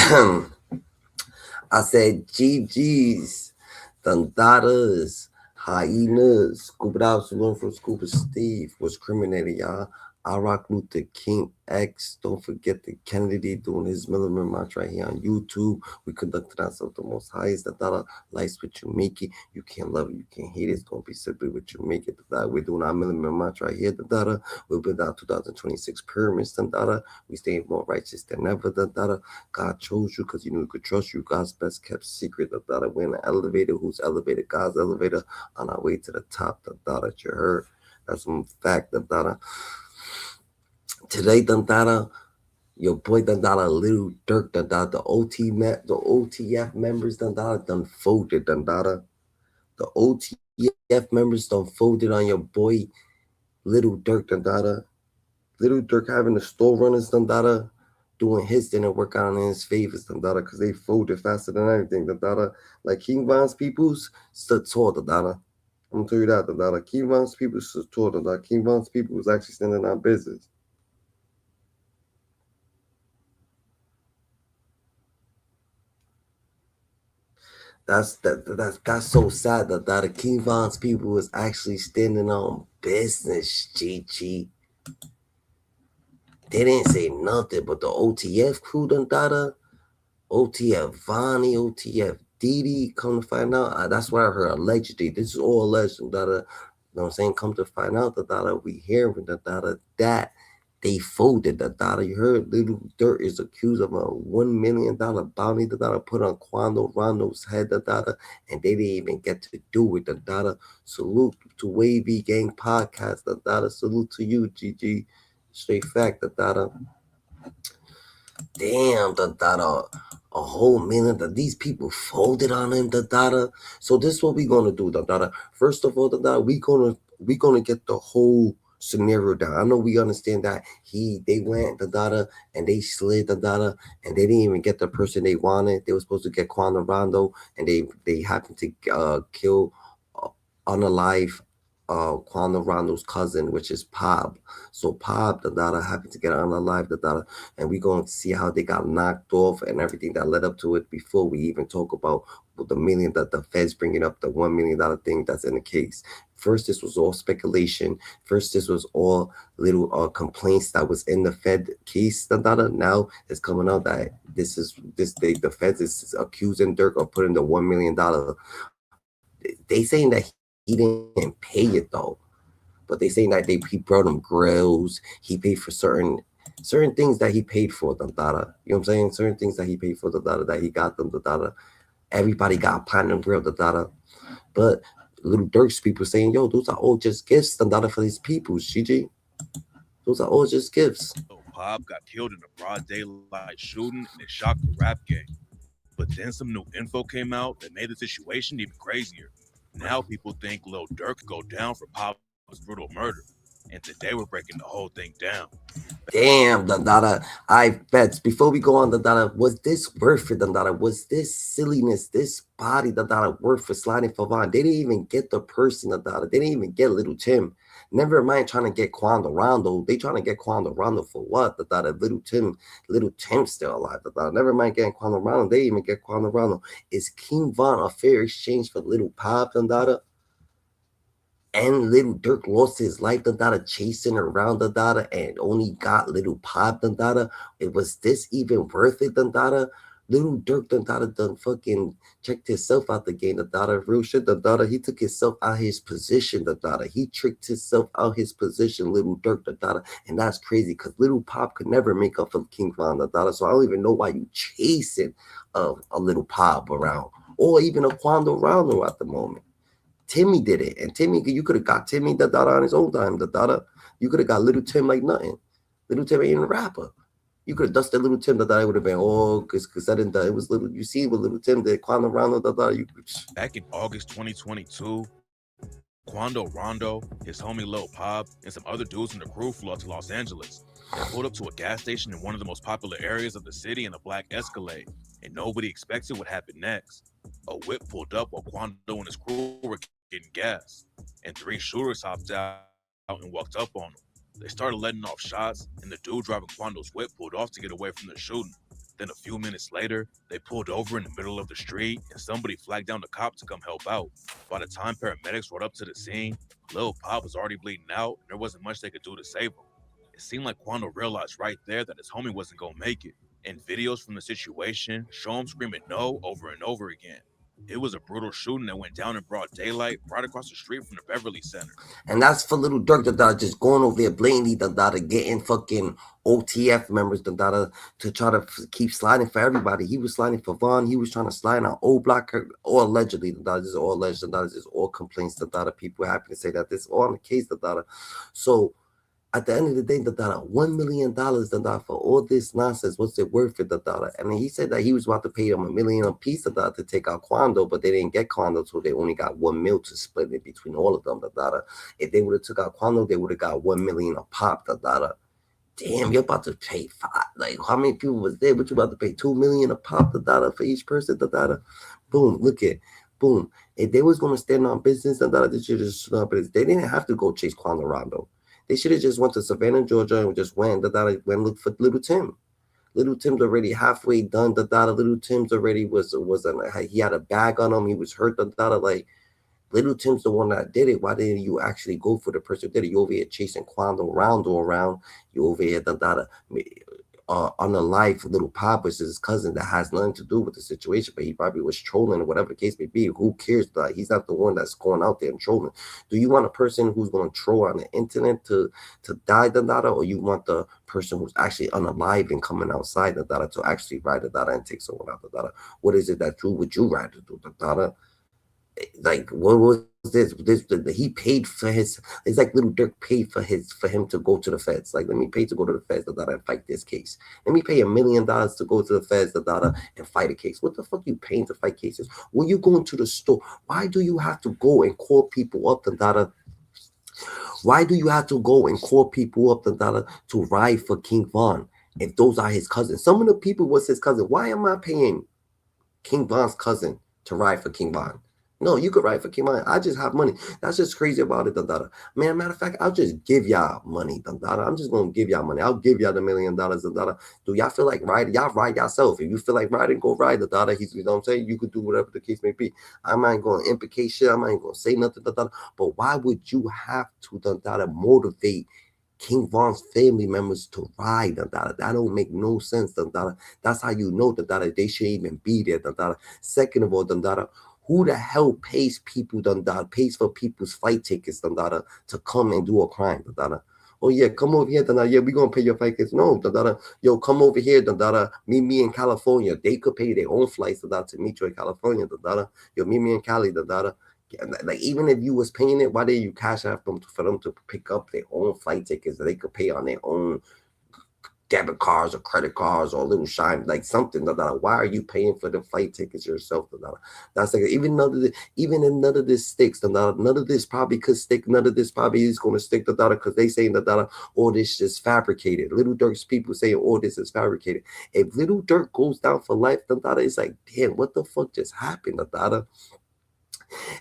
I said GG's, Dandadas, Hyenas, Scuba Dogs, learn from Scuba Steve was criminated, y'all. I rock Luther King X. Don't forget the Kennedy doing his Milliman March right here on YouTube. We conducted ourselves the most highest. The life's what you make it. You can't love it, you can't hate it. It's gonna be simply what you make it. We're doing our Milliman March right here. We'll build our 2026 pyramids. We stay more righteous than ever. God chose you because you knew he could trust you. God's best kept secret. We're in an elevator. Who's elevated? God's elevator on our way to the top. You heard. That's some fact. Today, your boy Lil Durk, the OTF members done folded. The OTF members done folded on your boy Little Durk. Little Durk having the store runners doing his didn't work out in his favors, because they folded faster than anything. Like King Von's peoples stood tall. I'm gonna tell you that. King Von's people stood tall. King Von's people was actually standing on business. That's so sad that King Von's people was actually standing on business. GG. They didn't say nothing, but the OTF crew OTF Vonnie, OTF Dede, come to find out. That's what I heard allegedly. This is all alleged. You know what I'm saying? Come to find out we hearing that they folded You heard Lil Durk is accused of a $1 million bounty put on Quando Rondo's head and they didn't even get to do it Salute to Wavy Gang Podcast Salute to you, GG. Straight fact damn a whole million these people folded on him So this is what we gonna do First of all we gonna get the whole scenario down. I know we understand that they went and they slid and they didn't even get the person they wanted. They were supposed to get Quando Rondo and they happened to kill unalive Quando Rondo's cousin, which is Pop. So Pop happened to get unalive and we're going to see how they got knocked off and everything that led up to it before we even talk about the million that the Feds bringing up, the $1 million thing that's in the case. First, this was all speculation. First, this was all little complaints that was in the Fed case. Now it's coming out that the Feds is accusing Durk of putting the $1 million. They saying that he didn't pay it though, but they saying that he brought him grills. He paid for certain things that he paid for You know what I'm saying? Certain things that he paid for that he got them Everybody got platinum grill But Little Durk's people saying, yo, those are all just gifts for these people, GG. Those are all just gifts. Pop got killed in a broad daylight shooting and it shocked the rap game. But then some new info came out that made the situation even crazier. Now people think Lil Durk could go down for Pop's brutal murder. And today we're breaking the whole thing down. Damn, I bet before we go on, was this worth it, Was this silliness, this body, worth for sliding for Von? They didn't even get the person, They didn't even get Little Tim. Never mind trying to get Quando Rondo. They trying to get Quando Rondo for what? Little Tim still alive. Never mind getting Quando Rondo. They even get Quando Rondo. Is King Von a fair exchange for Little Pop, and Little Durk lost his life, chasing around and only got Little Pop, It was this even worth it, Little Durk, done fucking checked himself out the game, real shit, he took himself out his position, he tricked himself out his position, Little Durk, and that's crazy, because Little Pop could never make up for King Von, so I don't even know why you chasing a Little Pop around, or even a Quando Rondo at the moment. Timmy did it, and Timmy, you could have got Timmy on his own time. You could have got Little Tim like nothing. Little Tim ain't a rapper. You could have dusted Little Tim it would have been because that didn't. It was little. You see what Little Tim did? Quando Rondo You. Back in August 2022, Quando Rondo, his homie Lil Pop, and some other dudes from the crew flew out to Los Angeles. They pulled up to a gas station in one of the most popular areas of the city in a black Escalade, and nobody expected what happened next. A whip pulled up while Quando and his crew were getting gas, and 3 shooters hopped out and walked up on them. They started letting off shots, and the dude driving Quando's whip pulled off to get away from the shooting. Then a few minutes later, they pulled over in the middle of the street and somebody flagged down the cop to come help out. By the time paramedics rode up to the scene, Lil Pop was already bleeding out and there wasn't much they could do to save him. It seemed like Quando realized right there that his homie wasn't gonna make it, and videos from the situation show him screaming no over and over again. It was a brutal shooting that went down in broad daylight right across the street from the Beverly Center. And that's for Lil Durk that just going over there blatantly that getting fucking OTF members that to try to keep sliding for everybody. He was sliding for Von. He was trying to slide on O Block, or allegedly that is all alleged that is all complaints that people happen to say that this is all on the case that. So at the end of the day, $1 million for all this nonsense, what's it worth for And then he said that he was about to pay him $1 million a piece to take out Quando, but they didn't get Quando, so they only got $1 million to split it between all of them. If they would have took out Quando, they would have got $1 million a pop. Damn, you're about to pay five. Like, how many people was there? But you about to pay $2 million a pop for each person. Boom, look at. Boom. If they was gonna stand on business, they should just but they didn't have to go chase Quando Rondo. They should have just went to Savannah, Georgia, and just went look for Little Tim. Little Tim's already halfway done. Little Tim's already he had a bag on him. He was hurt. Like Little Tim's the one that did it. Why didn't you actually go for the person who did it? You over here chasing Quando Rondo around. You over here unalive Little Pop, which is his cousin that has nothing to do with the situation, but he probably was trolling or whatever the case may be. Who cares? He's not the one that's going out there and trolling. Do you want a person who's going to troll on the internet to die or you want the person who's actually unalive and coming outside to actually ride and take someone out What is it that would you rather do Like, what was this? He paid for his. It's like Lil Durk paid for him to go to the feds. Like, let me pay to go to the feds and fight this case. Let me pay $1 million to go to the feds and fight a case. What the fuck you paying to fight cases? When you going to the store, why do you have to go and call people up Why do you have to go and call people up to ride for King Von if those are his cousins? Some of the people was his cousin. Why am I paying King Von's cousin to ride for King Von? No, you could ride for King Von. I just have money. That's just crazy about it. Man, matter of fact, I'll just give y'all money. I'm just going to give y'all money. I'll give y'all the $1 million. Do y'all feel like riding? Y'all ride yourself. If you feel like riding, go ride. You know what I'm saying? You could do whatever the case may be. I'm not going to implicate shit. I'm not going to say nothing. But why would you have to motivate King Von's family members to ride? That don't make no sense. That's how you know that they should even be there. Second of all, who the hell pays people pays for people's flight tickets to come and do a crime? Oh yeah, come over here. Yeah, we're gonna pay your flight tickets. No, yo, come over here. Meet me in California. They could pay their own flights to meet you in California. Yo, meet me in Cali. Like, even if you was paying it, why did you cash out them for them to pick up their own flight tickets that they could pay on their own debit cards or credit cards or a little shine, like something? Why are you paying for the flight tickets yourself? That's like, even if none of this sticks, none of this probably could stick. None of this probably is going to stick. Because they saying all this is fabricated. Lil Durk's people saying all this is fabricated. If Lil Durk goes down for life, it's like, damn, what the fuck just happened?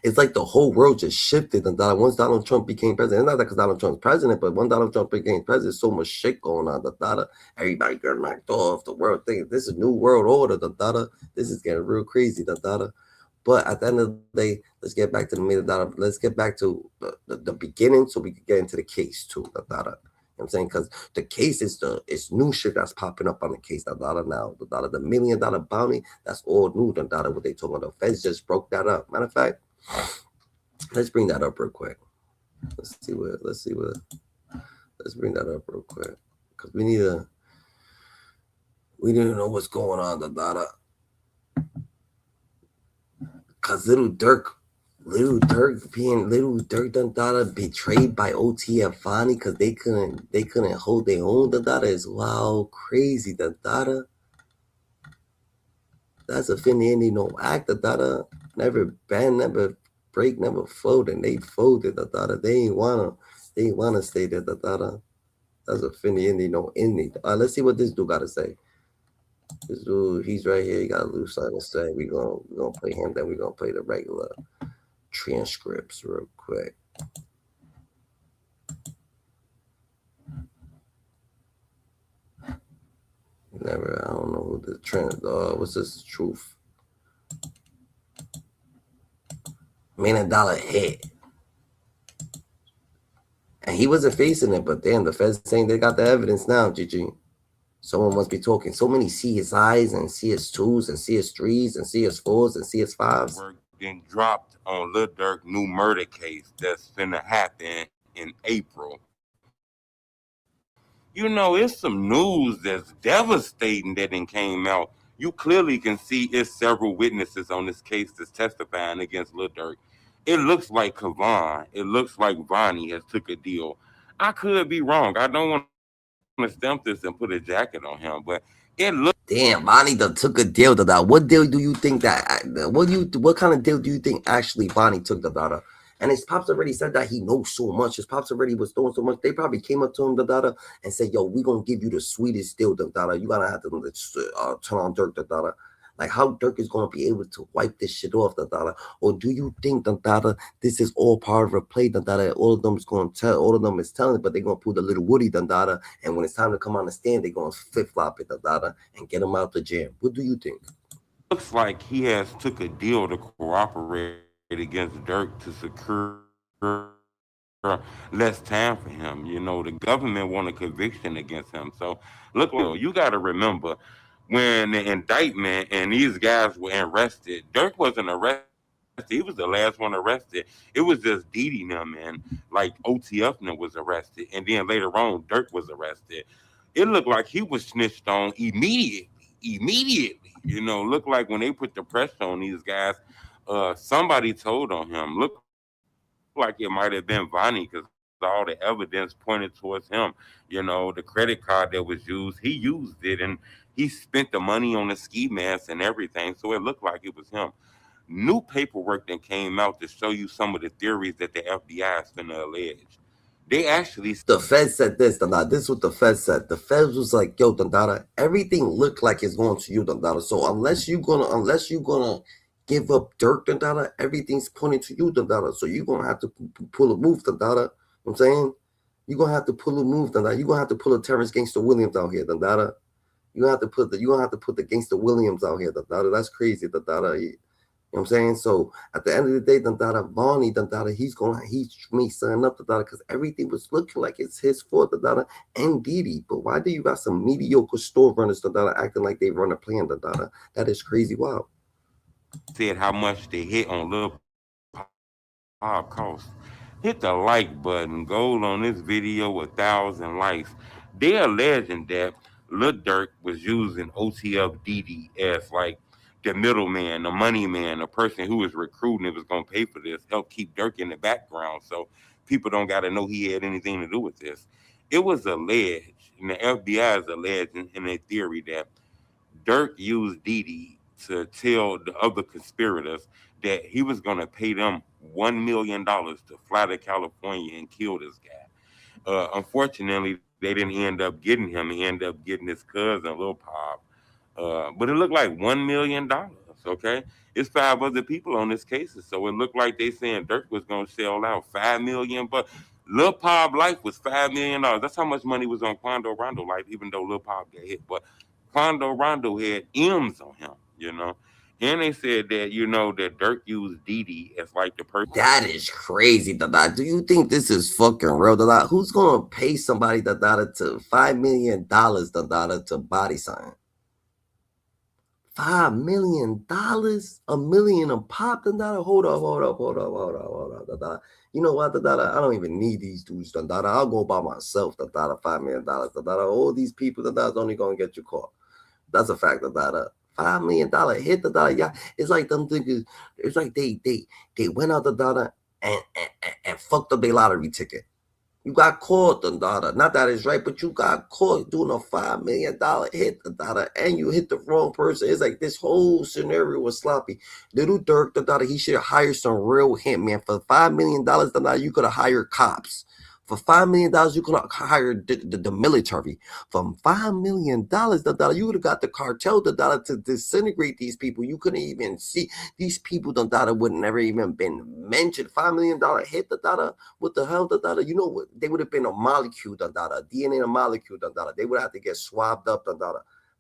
It's like the whole world just shifted. And once Donald Trump became president, not because Donald Trump's president, but when Donald Trump became president, so much shit going on. Everybody got knocked off. The world thinking this is new world order. This is getting real crazy. But at the end of the day, let's get back to the middle. Let's get back to the beginning so we can get into the case too. You know what I'm saying? Because the case is new shit that's popping up on the case. Now, the $1 million bounty, that's all new. What they talking about. The feds just broke that up. Matter of fact, let's bring that up real quick. Let's bring that up real quick. Because we need to know what's going on. Because Lil Durk done betrayed by OT and Vonnie because they couldn't hold their own. Is wow crazy. That's a finny no act. Never bend, never break, never fold, and they folded. They ain't wanna stay there. That's a finny no indie. Let's see what this dude gotta say. This dude, he's right here. He got a loose something to say. We gonna play him. Then we gonna play the regular transcripts real quick. I don't know the trend. What's this truth? $1 million hit. And he wasn't facing it, but damn, the feds saying they got the evidence now, GG. Someone must be talking. So many CS-Is and CS2s and CS3s and CS4s and CS5s. Then dropped on Lil Durk new murder case that's finna happen in April. You know, it's some news that's devastating that then came out. You clearly can see it's several witnesses on this case that's testifying against Lil Durk. It looks like Kavan. It looks like Vonnie has took a deal. I could be wrong. I don't want to stamp this and put a jacket on him, but it looks. Damn, Vonnie done took a deal to that. What deal do you think that? What kind of deal do you think actually Vonnie took the daughter? And his pops already said that he knows so much. His pops already was doing so much. They probably came up to him, the daughter, and said, "Yo, we gonna give you the sweetest deal, the daughter. You gotta have to turn on Durk, the daughter." Like how Durk is gonna be able to wipe this shit off, the daughter? Or do you think, the daughter, this is all part of a play, the daughter? All of them is gonna tell, all of them is telling, but they're gonna pull the little Woody, the daughter, and when it's time to come on the stand, they're gonna flip flop it, the daughter, and get him out the jam. What do you think? Looks like he has took a deal to cooperate against Durk to secure less time for him. You know, the government want a conviction against him. So look, you got to remember when the indictment and these guys were arrested, Durk wasn't arrested. He was the last one arrested. It was just Dede and them, and like OTF was arrested, and then later on Durk was arrested. It looked like he was snitched on immediately. You know, looked like when they put the pressure on these guys, somebody told on him. Look like it might have been Vonnie because all the evidence pointed towards him. You know, the credit card that was used, he used it, and he spent the money on the ski mask and everything. So it looked like it was him. New paperwork that came out to show you some of the theories that the FBI is going to allege. They actually, the Fed said this, Dandara. This is what the Fed said. The Fed was like, "Yo, Dandara, everything looked like it's going to you, Dandara. So unless you're gonna give up Durk, Dandara, everything's pointing to you, Dandara. So you're gonna have to pull a move, Dandara. You know what I'm saying? You're gonna have to pull a move, Dandara. You're gonna have to pull a Terrence Gangster Williams out here, Dandara. You're gonna have to put the Gangster Williams out here, Dandara. That's crazy, Dandara. You know what I'm saying? So at the end of the day, Vonnie, he may sign up, because everything was looking like it's his fault, and Dede. But why do you got some mediocre store runners, acting like they run a plan, That is crazy. Wow. said how much they hit on Lil Pop cost. Hit the like button. Gold on this video 1,000 likes. They're alleging that Lil Durk was using OTF Dede as like the middleman, the money man, the person who was recruiting and was gonna pay for this, help keep Durk in the background so people don't gotta know he had anything to do with this. It was alleged, and the FBI is alleged in a theory that Durk used Dede to tell the other conspirators that he was going to pay them $1 million to fly to California and kill this guy. Unfortunately, they didn't end up getting him. He ended up getting his cousin, Lil Pop. But it looked like $1 million. Okay, it's 5 other people on this case, so it looked like they saying Durk was going to sell out 5 million, but Lil Pop life was $5 million. That's how much money was on Quando Rondo life, even though Lil Pop got hit. But Quando Rondo had M's on him, you know. And they said that, you know, that Durk used Dede as like the person. That is crazy, Dada. Do you think this is fucking real, Dada? Who's gonna pay somebody, Dada, to $5 million, Dada, to body sign? $5 million, $1 million a pop, Dada. Hold up, Dada. You know what, Dada? I don't even need these dudes, Dada. I'll go by myself, Dada. $5 million, Dada. All these people, Dada's only gonna get you caught. That's a fact, Dada. $5 million hit, Dada. Yeah, it's like them niggas. It's like they went out, Dada, and fucked up their lottery ticket. You got caught, Dada. Not that it's right, but you got caught doing a $5 million hit, Dada, and you hit the wrong person. It's like this whole scenario was sloppy. Little Durk, Dada, he should have hired some real hitman. For $5 million, Dada, you could have hired cops. For $5 million, you could have hired the military. For $5 million, you would have got the cartel, to disintegrate these people. You couldn't even see these people, would never even been mentioned. $5 million hit, what the hell, you know what? They would have been a molecule, DNA a molecule, They would have to get swabbed up,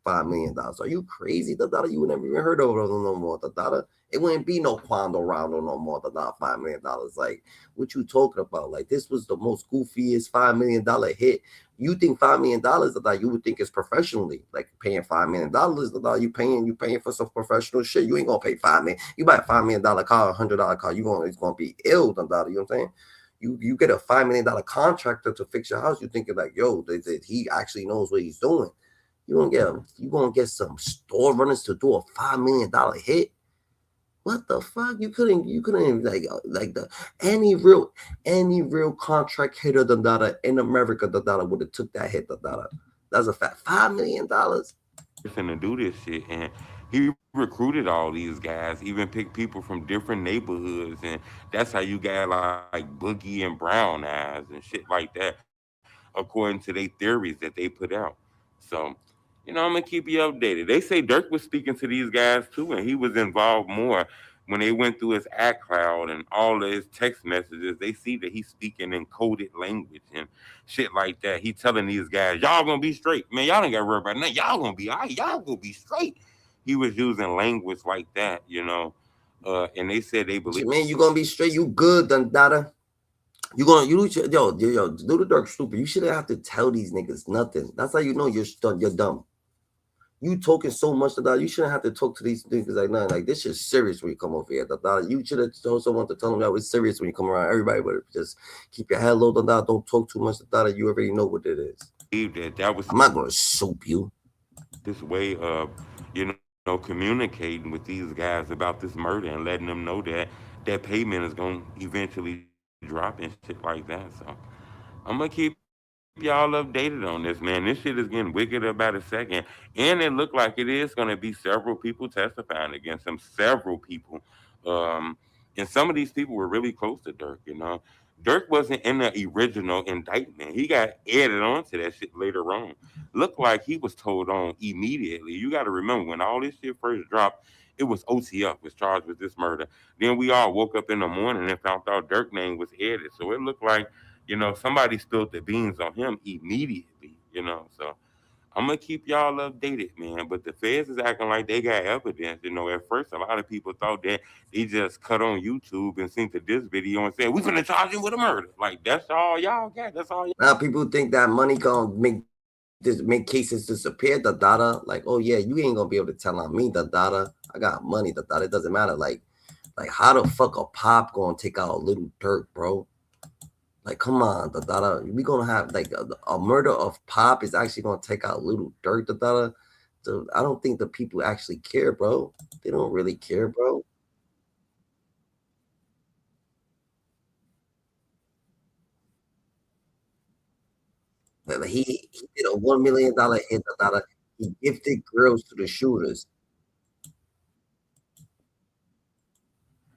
$5 million. Are you crazy, Dada? You would never even heard of them no more, Dada. It wouldn't be no Quando Rondo no more, Dada. $5 million. Like, what you talking about? Like, this was the most goofiest $5 million hit. You think $5 million, Dada, you would think it's professionally, like paying $5 million, Dada. You paying for some professional shit. You ain't gonna pay $5 million. You buy a $5 million car, $100 car, it's gonna be ill, Dada. You know what I'm saying? You get a $5 million contractor to fix your house. You thinking like, yo, he actually knows what he's doing. You gonna get some store runners to do a $5 million hit. What the fuck? You couldn't like any real contract hitter in America would have took that hit. That's a fact. $5 million. To do this shit, and he recruited all these guys, even picked people from different neighborhoods, and that's how you got like Boogie and Brown Eyes and shit like that, according to their theories that they put out. So, I'm gonna keep you updated. They say Dirk was speaking to these guys too, and he was involved more when they went through his act cloud and all of his text messages. They see that he's speaking in coded language and shit like that. He telling these guys, y'all gonna be straight. Man, y'all ain't gotta worry about nothing. Y'all gonna be all right. Y'all gonna be straight. He was using language like that. And they said they believe. Man, you gonna be straight. You good, Dada. You do the Durk stupid. You shouldn't have to tell these niggas nothing. That's how you know you're dumb. You talking so much about you shouldn't have to talk to these niggas like nothing. Like, this is serious when you come over here. You should have told someone to tell them that it's serious when you come around. Everybody would just keep your head low. Don't talk too much. You already know what it is. That was I'm not gonna soap you. This way of communicating with these guys about this murder and letting them know that payment is going to eventually drop and shit like that. So I'm gonna keep y'all updated on this, man. This shit is getting wickeder by the second, and it looked like it is going to be several people testifying against him. Several people, and some of these people were really close to Dirk. Dirk wasn't in the original indictment. He got added onto that shit later on. Looked like he was told on immediately. You got to remember, when all this shit first dropped, it was OTF was charged with this murder. Then we all woke up in the morning and found out Dirk name was added. So it looked like, somebody spilled the beans on him immediately. So I'm gonna keep y'all updated, man. But the feds is acting like they got evidence. At first a lot of people thought that they just cut on YouTube and seen to this video and said, we finna charge him with a murder. Like, that's all y'all got. That's all y'all. Now people think that money gonna make cases disappear, Like, oh yeah, you ain't gonna be able to tell on me, I got money, It doesn't matter. Like how the fuck a pop gonna take out a Lil Durk, bro? Like, come on, we gonna have like a murder of Pop is actually gonna take out Lil Durk, So I don't think the people actually care, bro. They don't really care, bro. He did a $1 million hit, He gifted girls to the shooters.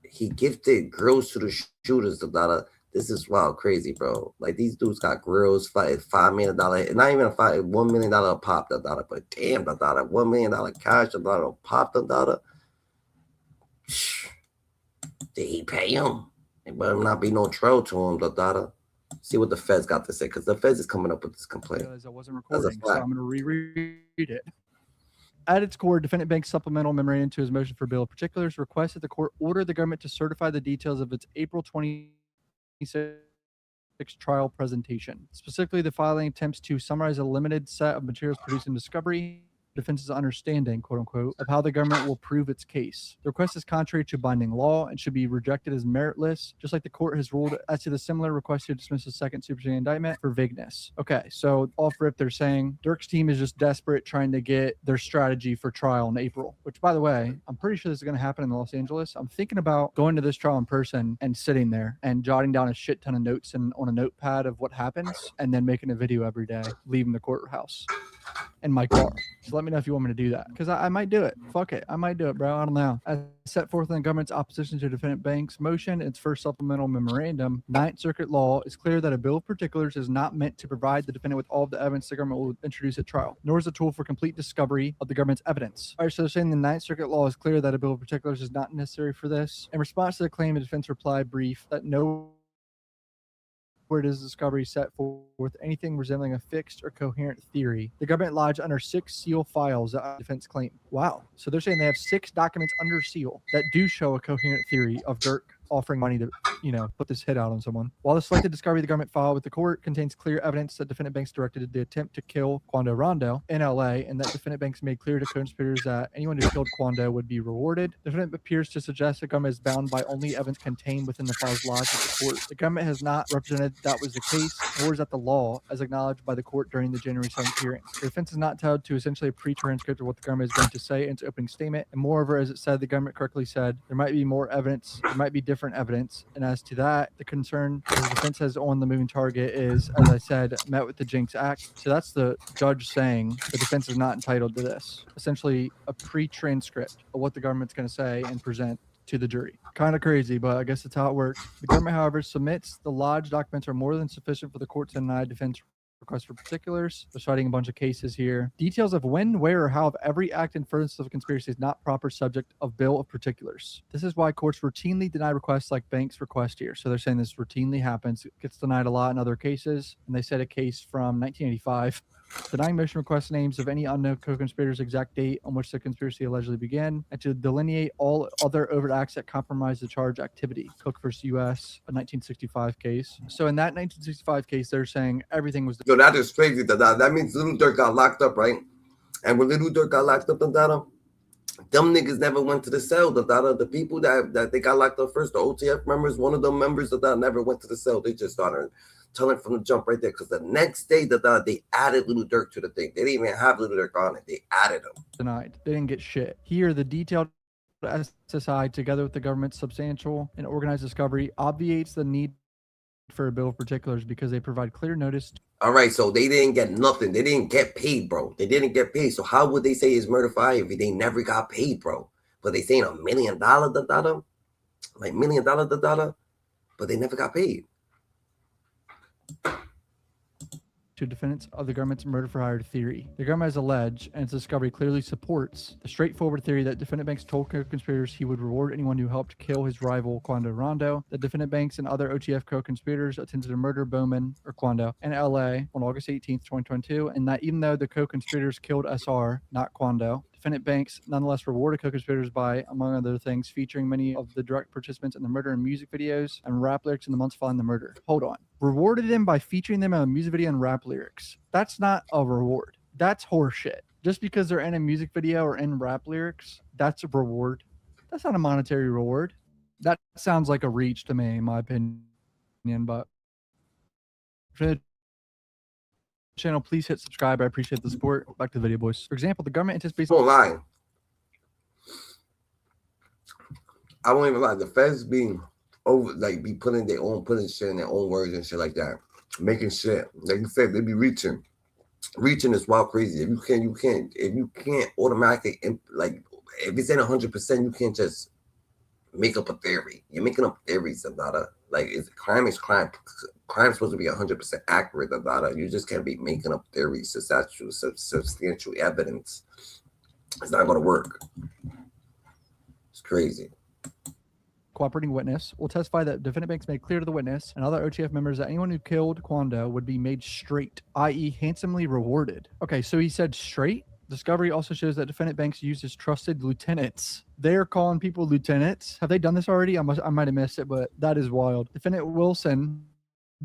He gifted girls to the shooters, This is wild, crazy, bro. Like, these dudes got grills, $5 million, not even $1 million pop, but damn, $1 million cash, pop, Did he pay him? It better not be no trail to him, See what the feds got to say, because the feds is coming up with this complaint. I wasn't recording, so I'm going to reread it. At its core, defendant Banks' supplemental memorandum to his motion for bill of particulars requests that the court order the government to certify the details of its April 26th trial presentation. Specifically, the filing attempts to summarize a limited set of materials produced in discovery, defense's understanding, quote unquote, of how the government will prove its case. The request is contrary to binding law and should be rejected as meritless, just like the court has ruled as to the similar request to dismiss the second superseding indictment for vagueness. Okay, so off rip, they're saying Dirk's team is just desperate trying to get their strategy for trial in April, which, by the way, I'm pretty sure this is going to happen in Los Angeles. I'm thinking about going to this trial in person and sitting there and jotting down a shit ton of notes on a notepad of what happens and then making a video every day, leaving the courthouse in my car. So let me know if you want me to do that, because I might do it. Fuck it, I might do it, bro. I don't know. As set forth in the government's opposition to defendant Banks' motion, its first supplemental memorandum, Ninth Circuit law is clear that a bill of particulars is not meant to provide the defendant with all of the evidence the government will introduce at trial, nor is a tool for complete discovery of the government's evidence. All right, so they're saying the Ninth Circuit law is clear that a bill of particulars is not necessary for this. In response to the claim, the defense reply brief that no where does discovery set forth anything resembling a fixed or coherent theory. The government lodged under 6 seal files that defense claim. Wow. So they're saying they have 6 documents under seal that do show a coherent theory of Durk offering money to, put this hit out on someone. While the selected discovery the government filed with the court contains clear evidence that defendant banks directed the attempt to kill Quando Rondo in LA, and that defendant banks made clear to co-conspirators that anyone who killed Quando would be rewarded. The defendant appears to suggest the government is bound by only evidence contained within the files lodged with the court. The government has not represented that was the case, nor is that the law, as acknowledged by the court during the January 7th hearing. The defense is not entitled to essentially a pre-transcript of what the government is going to say in its opening statement, and moreover, as it said, the government correctly said, there might be more evidence, there might be different evidence, and as to that, the concern the defense has on the moving target is, as I said, met with the Jinx Act. So that's the judge saying the defense is not entitled to this. Essentially, a pre-transcript of what the government's going to say and present to the jury. Kind of crazy, but I guess that's how it works. The government, however, submits the lodged documents are more than sufficient for the court to deny defense request for particulars. They're citing a bunch of cases here. Details of when, where, or how of every act in furtherance of a conspiracy is not proper subject of bill of particulars. This is why courts routinely deny requests like Banks' request here. So they're saying this routinely happens. It gets denied a lot in other cases. And they said a case from 1985 denying motion request names of any unknown co-conspirators' exact date on which the conspiracy allegedly began, and to delineate all other overt acts that compromise the charge activity. Cook versus U.S., a 1965 case. So in that 1965 case, they're saying everything was... Yo, that is crazy. That means Lil Durk got locked up, right? And when Lil Durk got locked up, them niggas never went to the cell. The people that they got locked up first, the OTF members, one of them members never went to the cell. They just started telling from the jump right there, because the next day they added Lil Durk to the thing. They didn't even have Lil Durk on it. They added him. Denied. They didn't get shit. Here, the detailed SSI, together with the government's substantial and organized discovery, obviates the need for a bill of particulars because they provide clear notice. All right, so they didn't get nothing. They didn't get paid, bro. They didn't get paid. So how would they say it's murder for hire if they never got paid, bro? But they saying $1 million, like $1 million, but they never got paid. To defendants of the government's murder for hire theory. The government has alleged, and its discovery clearly supports, the straightforward theory that defendant Banks told co-conspirators he would reward anyone who helped kill his rival Quando Rondo. The defendant Banks and other OTF co-conspirators attempted to murder Bowman, or Quando, in LA on August 18th, 2022, and that even though the co-conspirators killed SR, not Quando, defendant Banks nonetheless rewarded co-conspirators by, among other things, featuring many of the direct participants in the murder in music videos and rap lyrics in the months following the murder. Hold on. Rewarded them by featuring them in a music video and rap lyrics. That's not a reward. That's horseshit. Just because they're in a music video or in rap lyrics, that's a reward. That's not a monetary reward. That sounds like a reach to me, in my opinion, but for the channel, please hit subscribe. I appreciate the support. Back to the video, boys. For example, the government anticipates... Don't lie. I won't even lie. The feds being over, like, be putting shit in their own words and shit like that, making shit. Like you said, they be reaching is wild crazy. If you can't automatically, like, if it's in 100%, you can't just make up a theory. You're making up theories about it. Like, crime is crime. Crime's supposed to be 100% accurate about it. You just can't be making up theories. Substantial evidence. It's not going to work. It's crazy. Cooperating witness will testify that defendant Banks made clear to the witness and other OTF members that anyone who killed Quando would be made straight, i.e. handsomely rewarded. Okay, so he said straight. Discovery also shows that defendant Banks used his trusted lieutenants. They're calling people lieutenants. Have they done this already? I might have missed it, but that is wild. Defendant Wilson,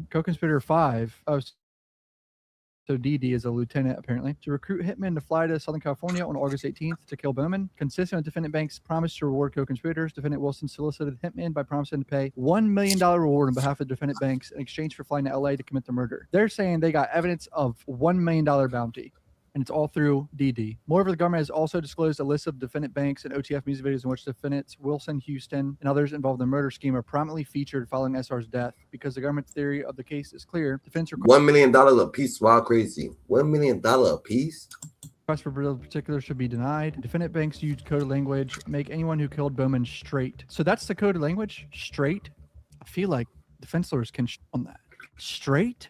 co-conspirator 5, so Dede is a lieutenant, apparently, to recruit hitmen to fly to Southern California on August 18th to kill Bowman. Consistent with defendant Banks' promise to reward co-conspirators, defendant Wilson solicited hitmen by promising to pay $1 million reward on behalf of defendant Banks in exchange for flying to LA to commit the murder. They're saying they got evidence of $1 million bounty, and it's all through Dede. Moreover, the government has also disclosed a list of defendant Banks and OTF music videos in which defendants Wilson, Houston, and others involved in the murder scheme are prominently featured following SR's death. Because the government's theory of the case is clear, defense $1 million a piece, wild crazy. $1 million a piece? Request for bill of particulars should be denied. Defendant Banks used coded language, make anyone who killed Bowman straight. So that's the coded language? Straight? I feel like defense lawyers can on that. Straight?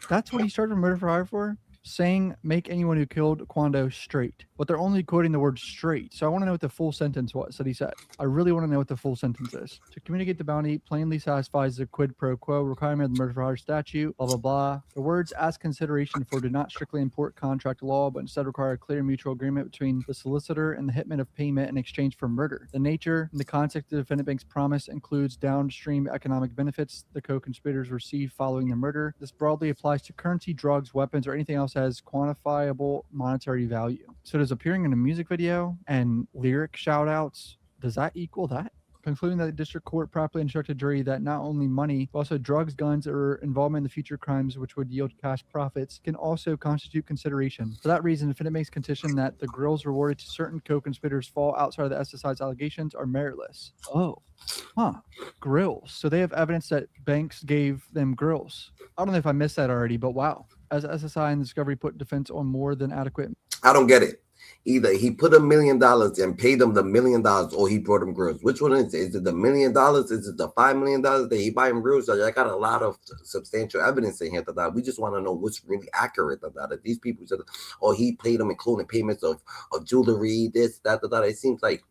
That's what he started murder for hire for? Saying make anyone who killed Quando straight. but they're only quoting the word straight. So I want to know what the full sentence was that he said. I really want to know what the full sentence is. To communicate the bounty plainly satisfies the quid pro quo requirement of the murder for hire statute, blah, blah, blah. The words as consideration for do not strictly import contract law, but instead require a clear mutual agreement between the solicitor and the hitman of payment in exchange for murder. The nature and the context of the defendant bank's promise includes downstream economic benefits the co-conspirators receive following the murder. This broadly applies to currency, drugs, weapons, or anything else that has quantifiable monetary value. So does appearing in a music video and lyric shout-outs, does that equal that? Concluding that the district court properly instructed jury that not only money, but also drugs, guns, or involvement in the future crimes which would yield cash profits can also constitute consideration. For that reason, the defendant makes contention that the grills rewarded to certain co-conspirators fall outside of the SSI's allegations are meritless. Oh, grills. So they have evidence that Banks gave them grills. I don't know if I missed that already, but wow. As SSI and Discovery put defense on more than adequate. I don't get it. Either he put $1 million and paid them the $1 million, or he brought him grills. Which one is it? Is it the $1 million? Is it the $5 million that he buy him grills? I got a lot of substantial evidence in here that we just want to know what's really accurate. That these people said, or he paid them including payments of jewelry, this, that. It seems like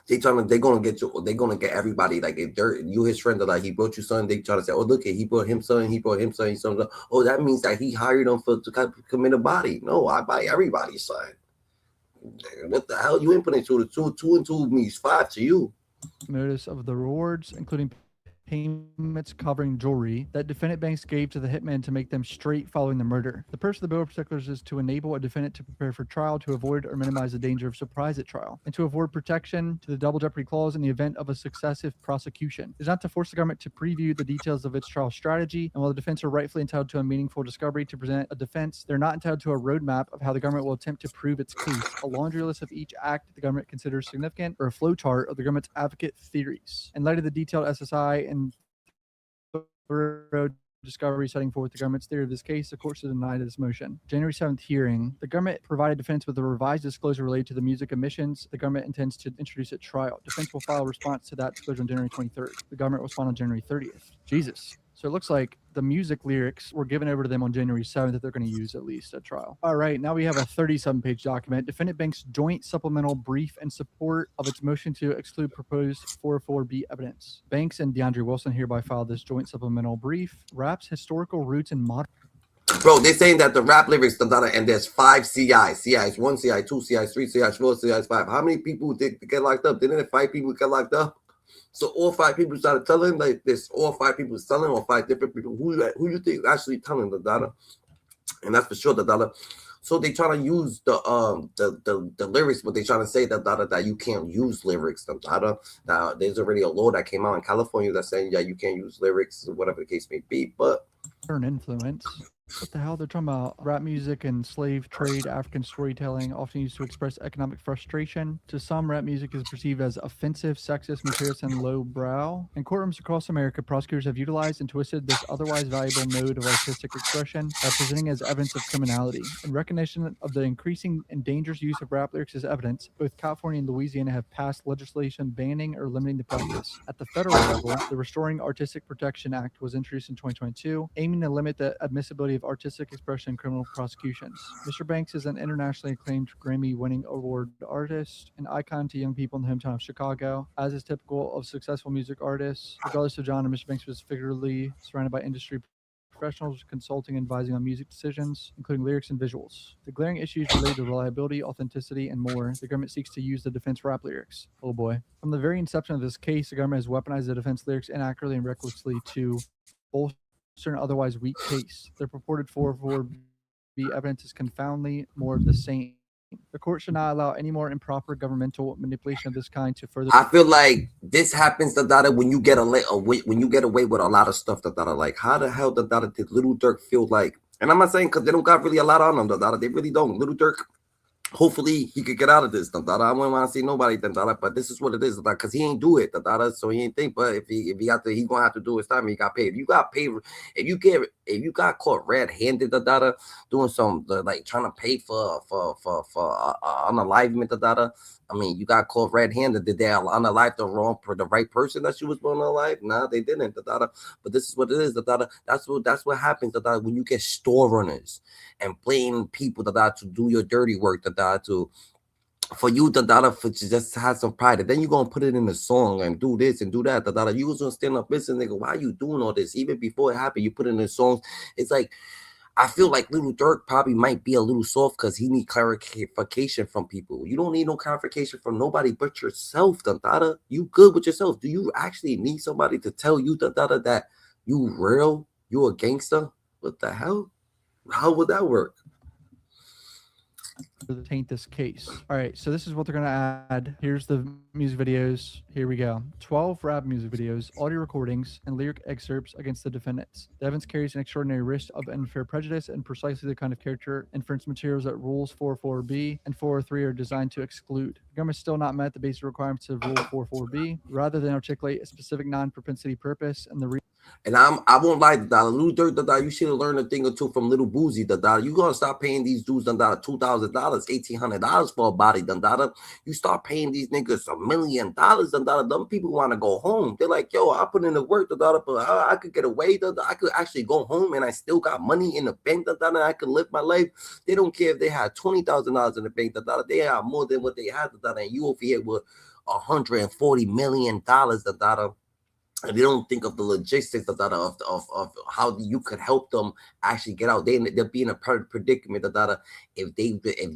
they're gonna get everybody. Like if you his friend, that he brought you something, they trying to say, oh look, he brought him something, he brought him something. Oh, that means that he hired them to commit a body. No, I buy everybody's son. What the hell? You inputting to the two and two means 5 to you. Notice of the rewards, including payments covering jewelry that defendant Banks gave to the hitman to make them straight following the murder. The purpose of the bill of particulars is to enable a defendant to prepare for trial, to avoid or minimize the danger of surprise at trial, and to avoid protection to the double jeopardy clause in the event of a successive prosecution. It is not to force the government to preview the details of its trial strategy, and while the defense are rightfully entitled to a meaningful discovery to present a defense, they're not entitled to a roadmap of how the government will attempt to prove its case, a laundry list of each act the government considers significant, or a flowchart of the government's advocate theories. In light of the detailed SSI and thorough discovery setting forth the government's theory of this case, the court should deny this motion. January 7th hearing. The government provided defense with a revised disclosure related to the music emissions the government intends to introduce at trial. Defense will file a response to that disclosure on January 23rd. The government will respond on January 30th. Jesus. So it looks like the music lyrics were given over to them on January 7th that they're going to use at least at trial. All right, now we have a 37-page document. Defendant Banks' joint supplemental brief in support of its motion to exclude proposed 404B evidence. Banks and DeAndre Wilson hereby filed this joint supplemental brief. Rap's historical roots in modern... Bro, they're saying that the rap lyrics, and there's 5 CIs. CIs 1, CI 2, CIs 3, CIs 4, CIs 5. How many people did get locked up? Didn't it 5 people get locked up? So all 5 people started telling, like this, all 5 people telling, or 5 different people. Who you think actually telling the data? And that's for sure the data. So they trying to use the lyrics, but they trying to say that you can't use lyrics. The data. Now there's already a law that came out in California that's saying you can't use lyrics, whatever the case may be. But influence. What the hell? They're talking about rap music and slave trade, African storytelling, often used to express economic frustration. To some, rap music is perceived as offensive, sexist, materialist, and lowbrow. In courtrooms across America, prosecutors have utilized and twisted this otherwise valuable mode of artistic expression by presenting as evidence of criminality. In recognition of the increasing and dangerous use of rap lyrics as evidence, both California and Louisiana have passed legislation banning or limiting the practice. At the federal level, the Restoring Artistic Protection Act was introduced in 2022, aiming to limit the admissibility of artistic expression in criminal prosecutions. Mr. Banks is an internationally acclaimed Grammy-winning award artist, an icon to young people in the hometown of Chicago. As is typical of successful music artists, regardless of genre, Mr. Banks was figuratively surrounded by industry professionals consulting and advising on music decisions, including lyrics and visuals. The glaring issues related to reliability, authenticity, and more, the government seeks to use the defense rap lyrics. Oh boy. From the very inception of this case, the government has weaponized the defense lyrics inaccurately and recklessly to bolster an otherwise weak case. Their purported 404B evidence is confoundingly more of the same. The court should not allow any more improper governmental manipulation of this kind to further. I feel like this happens when you get away with a lot of stuff. Like how the hell did Lil Durk feel like? And I'm not saying because they don't got really a lot on them. They really don't. Lil Durk. Hopefully he could get out of this. I wouldn't want to see nobody. But this is what it is. Because he ain't do it. So he ain't think. But if he got to, he gonna have to do his time. He got paid. If you got paid. If you got caught red-handed, doing some like trying to pay for unalivement, I mean, you got caught red-handed. Did they unalive the right person that she was born alive? Nah, they didn't. But this is what it is. That's what happens when you get store runners and blame people to do your dirty work. to for you for just have some pride, and then you're gonna put it in the song and do this and do that. You was gonna stand up, listen, nigga. Why you doing all this? Even before it happened, you put it in the songs. It's like I feel like Lil Durk probably might be a little soft because he need clarification from people. You don't need no clarification from nobody but yourself, Dada. You good with yourself. Do you actually need somebody to tell you, Dada, that you real? You a gangster? What the hell? How would that work? Taint this case. All right, so this is what they're going to add. Here's the music videos. Here we go. 12 rap music videos, audio recordings, and lyric excerpts against the defendants. The evidence carries an extraordinary risk of unfair prejudice and precisely the kind of character inference materials that Rules 404B and 403 are designed to exclude. The government still not met the basic requirements of Rule 404B, rather than articulate a specific non-propensity purpose and the and I won't lie, Lil Durk, you should have learned a thing or two from Little Boozy, You gonna stop paying these dudes, $2,000, $1,800 for a body, You start paying these niggas $1 million, Them people want to go home. They're like, yo, I put in the work, but I could get away, I could actually go home and I still got money in the bank, and I could live my life. They don't care if they had $20,000 in the bank, They have more than what they had, and you over here with $140 million, and they don't think of the logistics of how you could help them actually get out. They'll be in a predicament if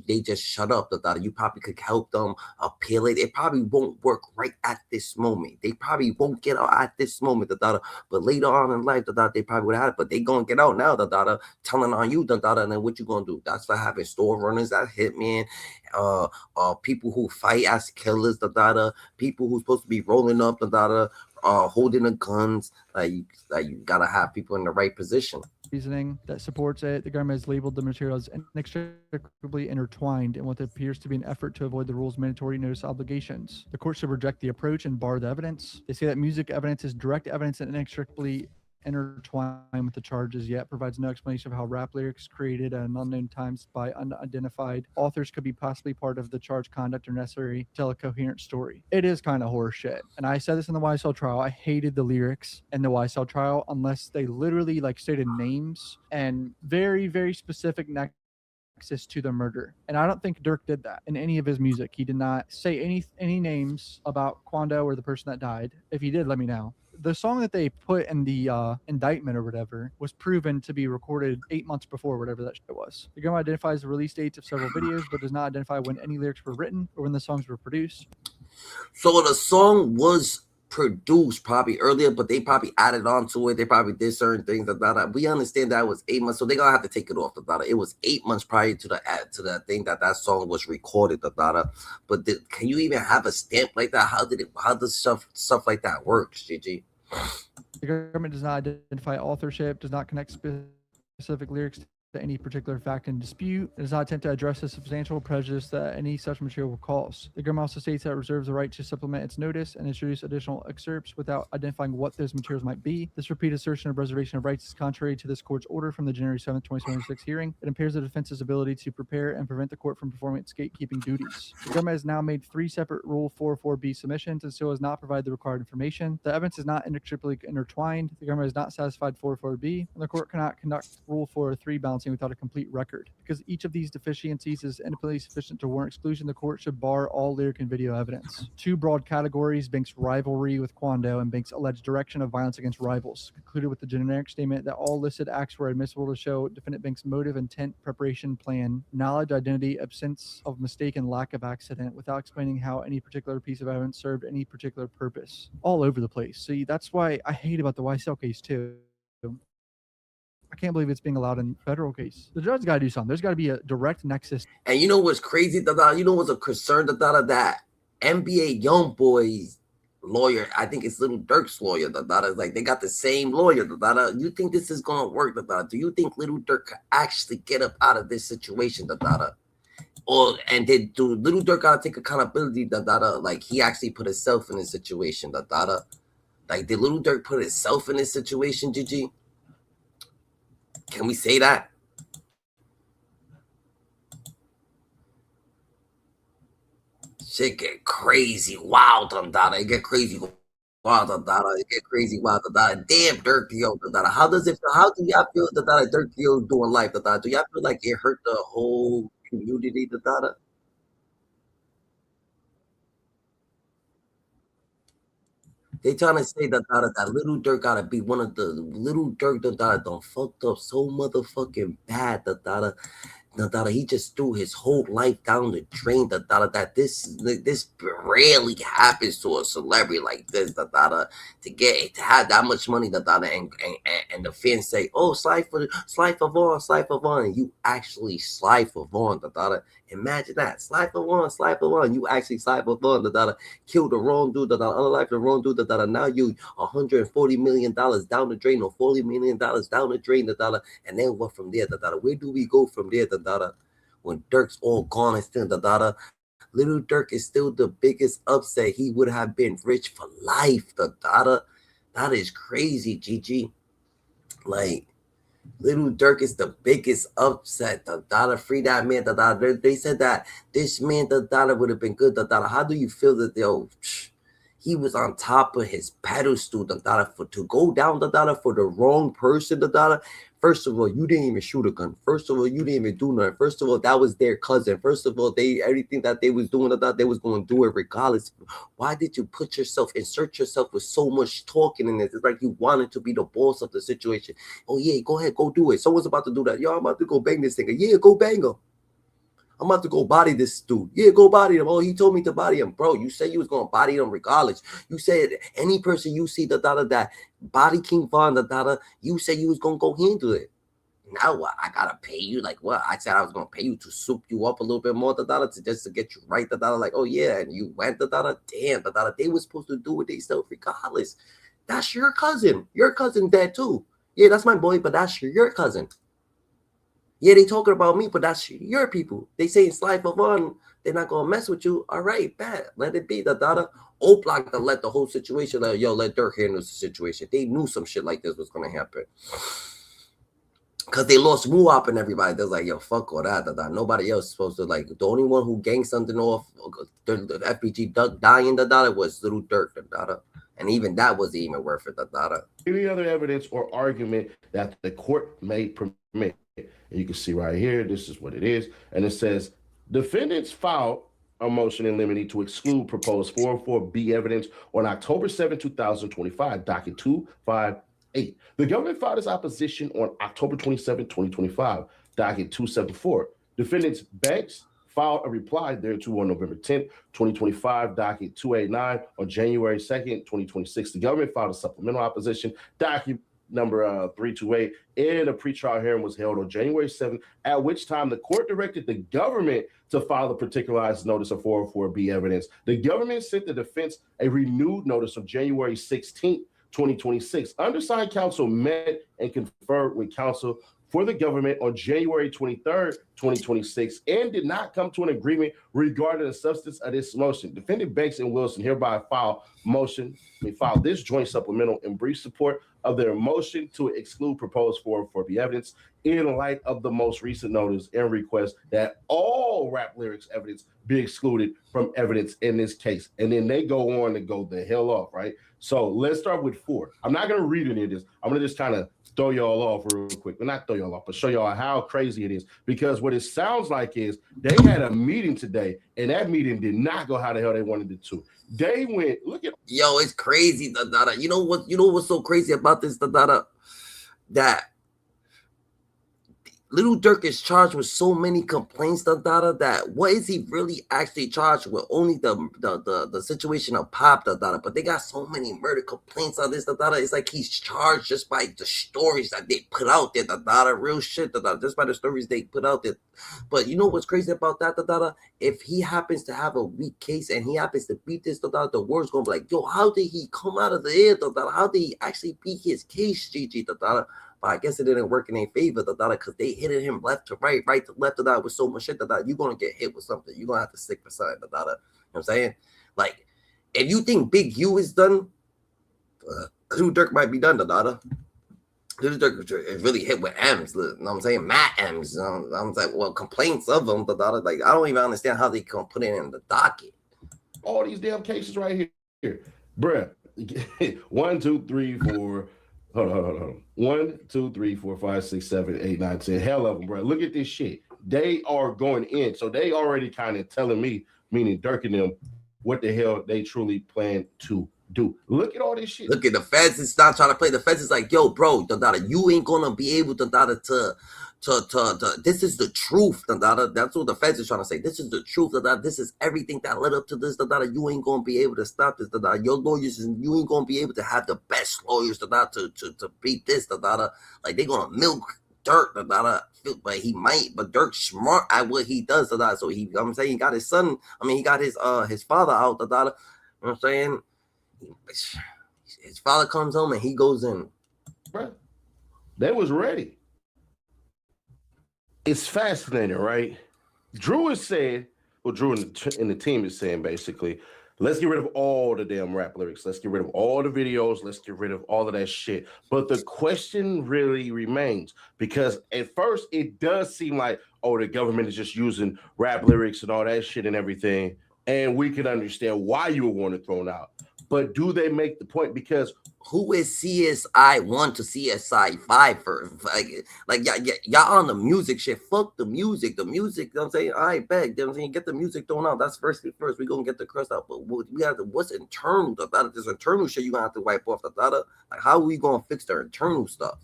they just shut up. You probably could help them appeal it. It probably won't work right at this moment. They probably won't get out at this moment. But later on in life, they probably would have it. But they gonna get out now. Telling on you. And then what you gonna do? That's what happened. Store runners, that hitman, people who fight as killers. People who's supposed to be rolling up. Holding the guns, you gotta have people in the right position. Reasoning that supports it. The government has labeled the materials inextricably intertwined in what appears to be an effort to avoid the rule's mandatory notice obligations. The court should reject the approach and bar the evidence. They say that music evidence is direct evidence and inextricably intertwined with the charges, yet provides no explanation of how rap lyrics created at unknown times by unidentified authors could be possibly part of the charged conduct or necessary to tell a coherent story. It is kind of horse shit. And I said this in the YSL trial. I hated the lyrics in the YSL trial unless they literally stated names and very, very specific access to the murder. And I don't think Durk did that in any of his music. He did not say any names about Quando or the person that died. If he did, let me know. The song that they put in the indictment or whatever was proven to be recorded 8 months before whatever that shit was. The government identifies the release dates of several videos, but does not identify when any lyrics were written or when the songs were produced. So the song was produced probably earlier, but they probably added on to it. They probably did certain things. We understand that it was 8 months, so they're gonna have to take it off. It was 8 months prior to the thing that song was recorded. But can you even have a stamp like that? How does stuff like that work, Gigi? The government does not identify authorship, does not connect specific lyrics to any particular fact in dispute. It does not attempt to address the substantial prejudice that any such material will cause. The government also states that it reserves the right to supplement its notice and introduce additional excerpts without identifying what those materials might be. This repeated assertion of reservation of rights is contrary to this court's order from the January 7th, 2026 hearing. It impairs the defense's ability to prepare and prevent the court from performing its gatekeeping duties. The government has now made 3 separate Rule 404B submissions and still has not provided the required information. The evidence is not inextricably intertwined. The government has not satisfied 404B, and the court cannot conduct Rule 403 balancing without a complete record. Because each of these deficiencies is independently sufficient to warrant exclusion, the court should bar all lyric and video evidence. 2 broad categories: Banks' rivalry with Quando and Banks' alleged direction of violence against rivals, concluded with the generic statement that all listed acts were admissible to show defendant Banks' motive, intent, preparation, plan, knowledge, identity, absence of mistake, and lack of accident, without explaining how any particular piece of evidence served any particular purpose. All over the place. See, that's why I hate about the YSL case too. I can't believe it's being allowed in federal case. The judge got to do something. There's got to be a direct nexus. And you know what's crazy? You know what's a concern? That NBA YoungBoy's lawyer, I think it's Lil Durk's lawyer. It's like they got the same lawyer. You think this is gonna work? Do you think Lil Durk could actually get up out of this situation? And did Lil Durk gotta take accountability? Like he actually put himself in this situation. Like did Lil Durk put himself in this situation, Gigi? Can we say that? Shit get crazy wild, It get crazy wild, It get crazy wild, Damn, Durk, yo, How do y'all feel that Durk, yo, doing life, Do y'all feel like it hurt the whole community, They trying to say that Little Durk gotta be one of the Little Durk that done fucked up so motherfucking bad that he just threw his whole life down the drain. That this rarely happens to a celebrity like this. To have that much money. And the fans say, "Oh, slide for Vaughn." And you actually slide for Vaughn. Imagine that, slide for Vaughn. You actually slide for Vaughn. Kill the wrong dude. Unlike the wrong dude. Now you $140 million down the drain or $40 million down the drain. And then what from there? Where do we go from there? When Durk's all gone and still Little Durk is still the biggest upset. He would have been rich for life. That is crazy, Gigi. Like, Little Durk is the biggest upset. Free that man. They said that this man would have been good. How do you feel that he was on top of his pedestal to go down for the wrong person? First of all, you didn't even shoot a gun. First of all, you didn't even do nothing. First of all, that was their cousin. First of all, everything that they was doing, they was going to do it regardless. Why did you insert yourself with so much talking in this? It's like you wanted to be the boss of the situation. Oh yeah, go ahead, go do it. Someone's about to do that. Yo, I'm about to go bang this thing. Yeah, go bang him. I'm about to go body this dude. Yeah, go body him. Oh, he told me to body him. Bro, you said you was going to body him regardless. You said any person you see that body King Von, you said you was going to go handle it. Now what? I got to pay you? Like what? I said I was going to pay you to soup you up a little bit more, just to get you right, like, oh yeah, and you went, damn, they were supposed to do it themselves regardless. That's your cousin. Your cousin dead too. Yeah, that's my boy, but that's your cousin. Yeah, they talking about me, but that's your people. They saying slide for fun. They're not gonna mess with you. All right, bad. Let it be. O-Block to let the whole situation. Let Durk handle the situation. They knew some shit like this was gonna happen. Cause they lost Muop and everybody. They're like, yo, fuck all that. Nobody else is supposed to like. The only one who ganked something off the FBG Duck dying was Little Durk. And even that wasn't even worth it. Any other evidence or argument that the court may permit. And you can see right here, this is what it is. And it says, defendants filed a motion in limine to exclude proposed 404B evidence on October 7, 2025, docket 258. The government filed its opposition on October 27, 2025, docket 274. Defendants Banks filed a reply thereto on November 10, 2025, docket 289. On January 2nd, 2026, the government filed a supplemental opposition, docket number 328, and a pretrial hearing was held on January 7th, at which time the court directed the government to file a particularized notice of 404B evidence. The government sent the defense a renewed notice on January 16th, 2026. Undersigned counsel met and conferred with counsel for the government on January 23rd, 2026, and did not come to an agreement regarding the substance of this motion. Defendant Banks and Wilson hereby file this joint supplemental in brief support of their motion to exclude proposed 404B evidence in light of the most recent notice and request that all rap lyrics evidence be excluded from evidence in this case. And then they go on to go the hell off, right? So let's start with 4. I'm not going to read any of this. I'm going to just kind of throw y'all off real quick. Well, not throw y'all off, but show y'all how crazy it is. Because what it sounds like is they had a meeting today, and that meeting did not go how the hell they wanted it to. They went, look at. Yo, it's crazy. You know what's so crazy about this? That Little Durk is charged with so many complaints, that what is he really actually charged with? Only the situation of Pop, but they got so many murder complaints on this, It's like he's charged just by the stories that they put out there, real shit, just by the stories they put out there. But you know what's crazy about that, If he happens to have a weak case and he happens to beat this, the world's gonna be like, yo, how did he come out of the air, How did he actually beat his case, Gigi, But I guess it didn't work in their favor, because they hit him left to right to left, with so much shit, you're going to get hit with something. You're going to have to stick beside, You know what I'm saying? Like, if you think Big U is done, Little Durk might be done, Little Durk is really hit with M's, you know what I'm saying? Matt M's. I'm like, well, complaints of them, like, I don't even understand how they can put it in the docket. All these damn cases right here. Bruh, 1, 2, 3, 4... Hold on. 1, 2, 3, 4, 5, 6, 7, 8, 9, 10. Hell of them, bro. Look at this shit. They are going in. So they already kind of telling me, meaning Durk and them, what the hell they truly plan to do. Look at all this shit. Look at the feds is not trying to play. The feds is like, yo, bro, you ain't gonna be able to this is the truth. That's what the feds is trying to say. This is the truth. This is everything that led up to this. You ain't gonna be able to stop this. Your lawyers, you ain't gonna be able to have the best lawyers to beat this. Like they gonna milk Durk. But he might. But Durk's smart at what he does. So I'm saying he got his son. I mean, he got his father out. You know what I'm saying? His father comes home and he goes in. Bro, they was ready. It's fascinating, right? Drew is saying, well, Drew and the team is saying basically, let's get rid of all the damn rap lyrics. Let's get rid of all the videos. Let's get rid of all of that shit. But the question really remains, because at first it does seem like, oh, the government is just using rap lyrics and all that shit and everything. And we can understand why you would want it thrown out. But do they make the point? Because who is CSI 1 to CSI 5 for? Like y'all on the music shit. Fuck the music. The music, you know what I'm saying? I beg. You know what I'm saying? Get the music thrown out. That's first. We're going to get the crust out. But we have to, what's internal? This internal shit you're going to have to wipe off. Like, how are we going to fix the internal stuff?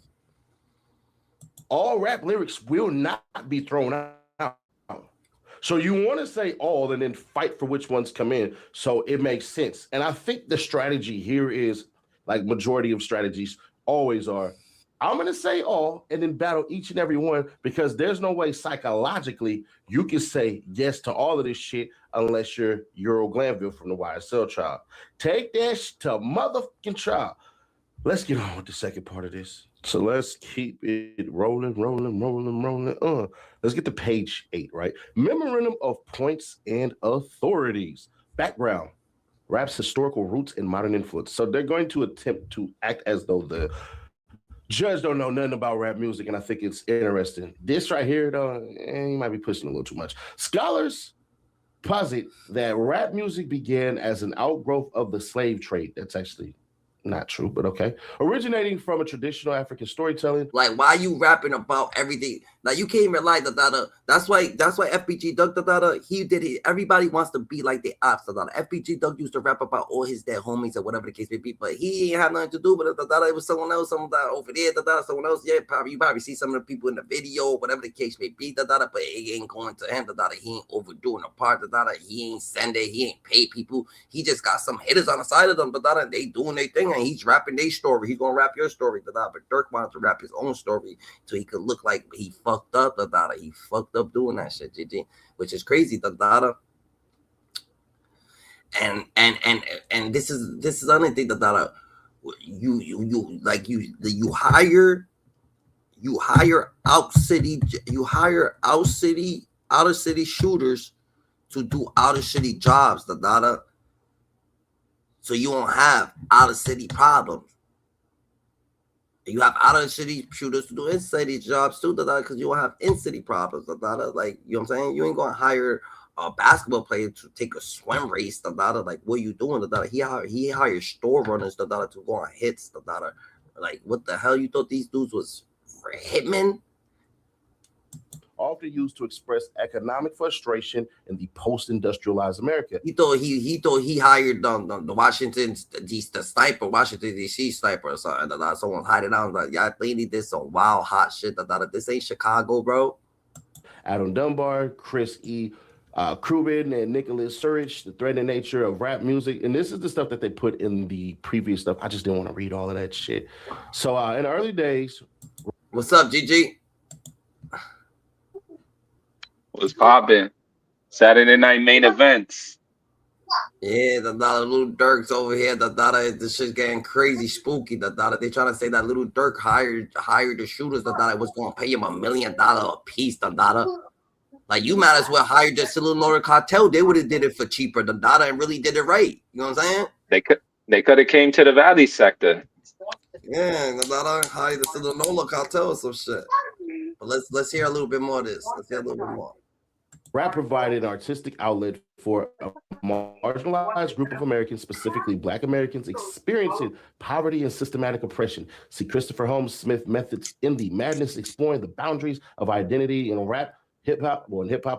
All rap lyrics will not be thrown out. So you want to say all and then fight for which ones come in. So it makes sense. And I think the strategy here is, like majority of strategies always are, I'm going to say all and then battle each and every one, because there's no way psychologically you can say yes to all of this shit unless you're Euro Glanville from the YSL trial. Take that to motherfucking trial. Let's get on with the second part of this. So let's keep it rolling. Let's get to page 8, right? Memorandum of points and authorities. Background. Rap's historical roots and modern influence. So they're going to attempt to act as though the judge don't know nothing about rap music, and I think it's interesting. This right here, though, you might be pushing a little too much. Scholars posit that rap music began as an outgrowth of the slave trade. That's actually not true, but okay. Originating from a traditional African storytelling. Like, why you rapping about everything? Like, you can't even lie. That's why FBG Doug, he did it. Everybody wants to be like the ops. FBG Doug used to rap about all his dead homies or whatever the case may be, but he ain't had nothing to do with it. It was someone else, someone over there, someone else. Yeah, you probably see some of the people in the video, whatever the case may be, but it ain't going to him. He ain't overdoing the part. He ain't send it. He ain't pay people. He just got some hitters on the side of them. And they doing their thing, and he's rapping their story. He's gonna rap your story. But Durk wanted to rap his own story so he could look like he fucked up. He fucked up doing that shit, GG, which is crazy. And this is another thing. You hire outer city shooters to do outer city jobs. So you won't have outer city problems. You have out-of-city shooters to do in-city jobs too, because you won't have in-city problems. Like, you know what I'm saying? You ain't going to hire a basketball player to take a swim race. Like, what are you doing? He hires store runners to go on hits. Like, what the hell? You thought these dudes was hitmen? Often used to express economic frustration in the post-industrialized America. He thought he hired the Washington DC sniper or something. Someone hiding out. Like, yeah, they need this some wild hot shit. This ain't Chicago, bro. Adam Dunbar, Chris E. Krubin, and Nicholas Surich, the threatening nature of rap music. And this is the stuff that they put in the previous stuff. I just didn't want to read all of that shit. So in the early days. What's up, GG? What's popping? Saturday night main events. Yeah, Lil Durk's over here. This shit's getting crazy spooky. They trying to say that Lil Durk hired the shooters. Was going to pay him $1 million a piece. Like, you might as well hire the Sinaloa cartel. They would have did it for cheaper. And really did it right. You know what I'm saying? They could have came to the Valley sector. Yeah, hired the Sinaloa cartel or some shit. But let's hear a little bit more of this. Let's hear a little bit more. Rap provided an artistic outlet for a marginalized group of Americans, specifically Black Americans, experiencing poverty and systematic oppression. See Christopher Holmes Smith Methods in the Madness, exploring the boundaries of identity in rap, hip-hop,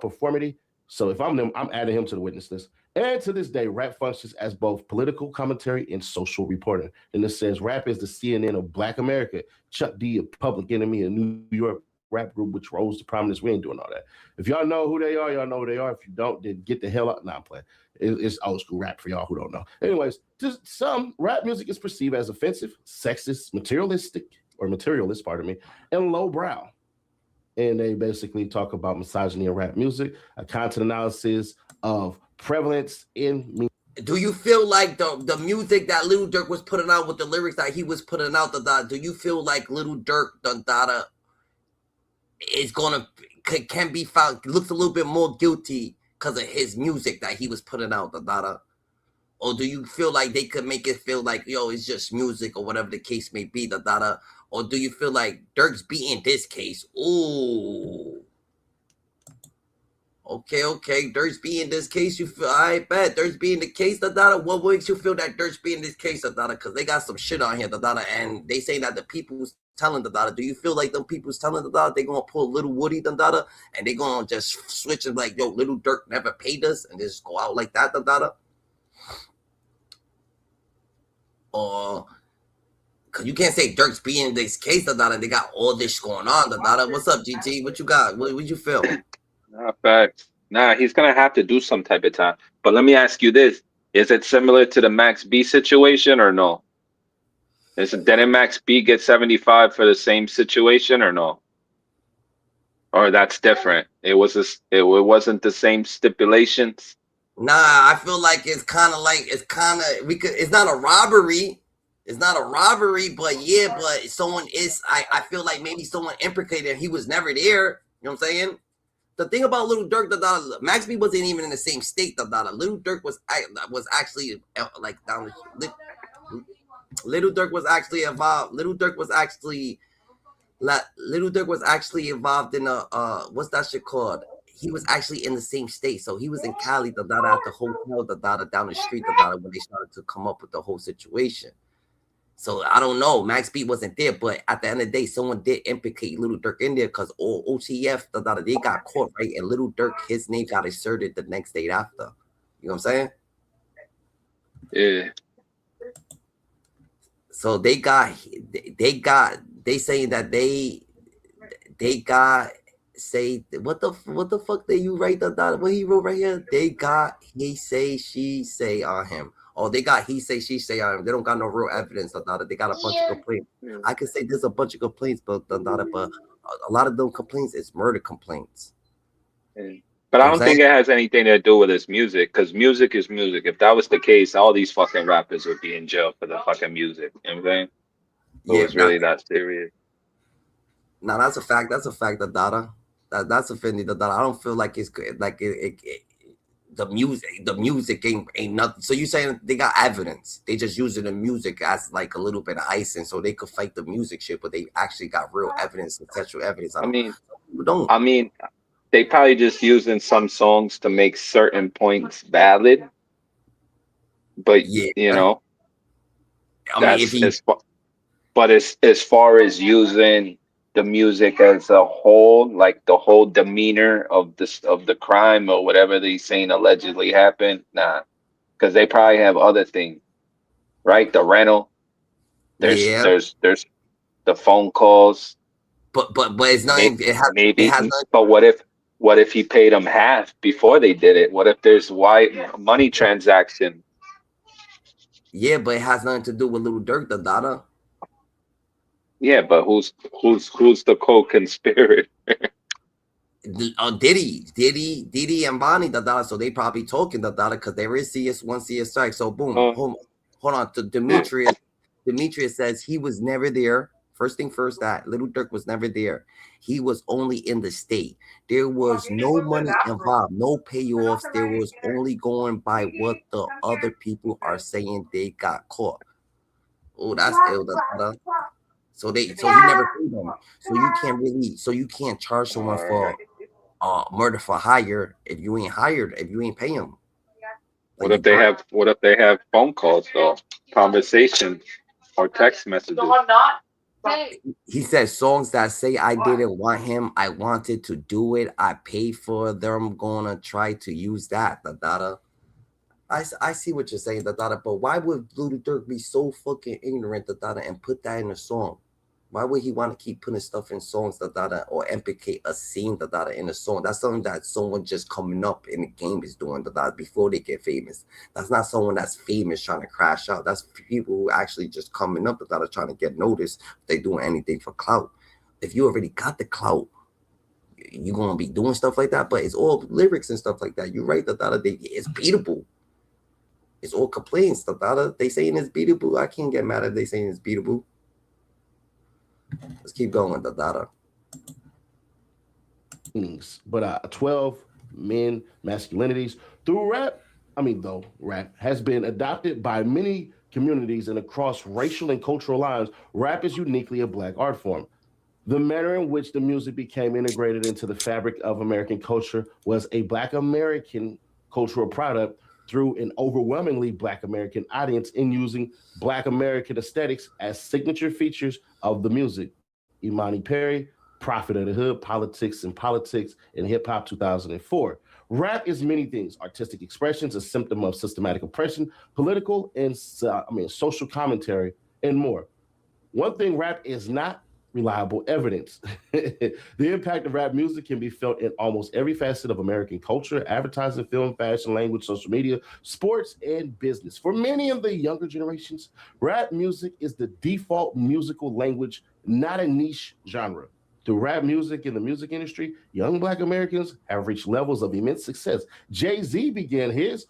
performity. So if I'm them, I'm adding him to the witness list. And to this day, rap functions as both political commentary and social reporting. And it says rap is the CNN of Black America. Chuck D, a Public Enemy, a New York rap group which rose to prominence. We ain't doing all that. If y'all know who they are, y'all know who they are. If you don't, then get the hell out. Nah, I'm playing. It's old school rap for y'all who don't know. Anyways, just some rap music is perceived as offensive, sexist, materialist, pardon me, and lowbrow. And they basically talk about misogyny in rap music, a content analysis of prevalence in me. Do you feel like the music that Lil Durk was putting out with the lyrics that he was putting out, do you feel like Lil Durk is can be found, looks a little bit more guilty because of his music that he was putting out, or do you feel like they could make it feel like, yo, it's just music or whatever the case may be, or do you feel like Durk's beating this case? Ooh. Okay. Durk's being this case. You feel, I bet Durk's being the case, What makes you feel that Durk's being this case, Because they got some shit on here, and they say that the people's telling, Do you feel like them people's telling, they gonna pull Little Woody, and they gonna just switch and like, yo, Little Durk never paid us, and just go out like that, Or, cause you can't say Durk's being this case, and they got all this going on, What's up, GT? What you got? What you feel? Not facts. Nah, he's gonna have to do some type of time. But let me ask you this: is it similar to the Max B situation or no? Didn't Max B get 75 for the same situation or no? Or that's different. It wasn't the same stipulations. Nah, I feel like it's not a robbery. It's not a robbery, but yeah, but someone is. I feel like maybe someone implicated. He was never there. You know what I'm saying? The thing about Lil Durk, Max B wasn't even in the same state. Lil Durk was actually like down the. Lil Durk was actually involved. Lil Durk was actually involved in what's that shit called? He was actually in the same state, so he was in Cali, at the hotel, down the street, when they started to come up with the whole situation. So I don't know. Max B wasn't there, but at the end of the day, someone did implicate Lil Durk in there because all OTF, they got caught, right? And Lil Durk, his name got inserted the next day after. You know what I'm saying? Yeah. So they saying that they got say what the fuck they you write what he wrote right here? They got he say she say on him. Oh, they got he say she say on him. They don't got no real evidence. They got a bunch of complaints. I could say there's a bunch of complaints, but a lot of those complaints is murder complaints. But I don't think it has anything to do with his music, because music is music. If that was the case, all these fucking rappers would be in jail for the fucking music. You know what I'm saying? So it's really that serious. No, that's a fact. That's a fact, That's offending. I don't feel like it's like the music ain't nothing. So you saying they got evidence? They just using the music as like a little bit of icing, so they could fight the music shit, but they actually got real evidence, potential evidence. I mean, they probably just using some songs to make certain points valid. But yeah, you know, that's but as far as using the music as a whole, like the whole demeanor of the crime or whatever they saying allegedly happened, nah, because they probably have other things, right? The rental, there's the phone calls, but it's not. Maybe. It has not, but what if he paid them half before they did it? What if there's money transaction? Yeah, but it has nothing to do with Lil Durk, Yeah, but who's the co-conspirator? Dede and Vonnie, so they probably talking, because there is CS1, CS strike. So boom, hold on. To Demetrius says he was never there. First thing first, that Lil Durk was never there. He was only in the state. There was no money involved, no payoffs. There was only going by what the other people are saying they got caught. Oh, that's ill, So he never paid them. So you can't charge someone for murder for hire if you ain't hired, if you ain't paying them. What if they have phone calls though, conversations or text messages? He said songs that say I didn't want him, I wanted to do it, I paid for them, gonna try to use that. I see what you're saying, but why would Lil Durk be so fucking ignorant, and put that in a song? Why would he want to keep putting stuff in songs, or implicate a scene, in a song? That's something that someone just coming up in the game is doing, before they get famous. That's not someone that's famous trying to crash out. That's people who actually just coming up, trying to get noticed. They doing anything for clout. If you already got the clout, you're gonna be doing stuff like that. But it's all lyrics and stuff like that. You're right, it's beatable. It's all complaints, They saying it's beatable. I can't get mad at they saying it's beatable. Let's keep going, But 12 men masculinities through rap. Rap has been adopted by many communities and across racial and cultural lines. Rap is uniquely a Black art form. The manner in which the music became integrated into the fabric of American culture was a Black American cultural product through an overwhelmingly Black American audience in using Black American aesthetics as signature features of the music. Imani Perry, Prophet of the Hood, Politics in Hip Hop 2004. Rap is many things: artistic expressions, a symptom of systematic oppression, political and social commentary, and more. One thing rap is not: reliable evidence. The impact of rap music can be felt in almost every facet of American culture: advertising, film, fashion, language, social media, sports, and business. For many of the younger generations, rap music is the default musical language, not a niche genre. Through rap music in the music industry, young Black Americans have reached levels of immense success. Jay-Z began his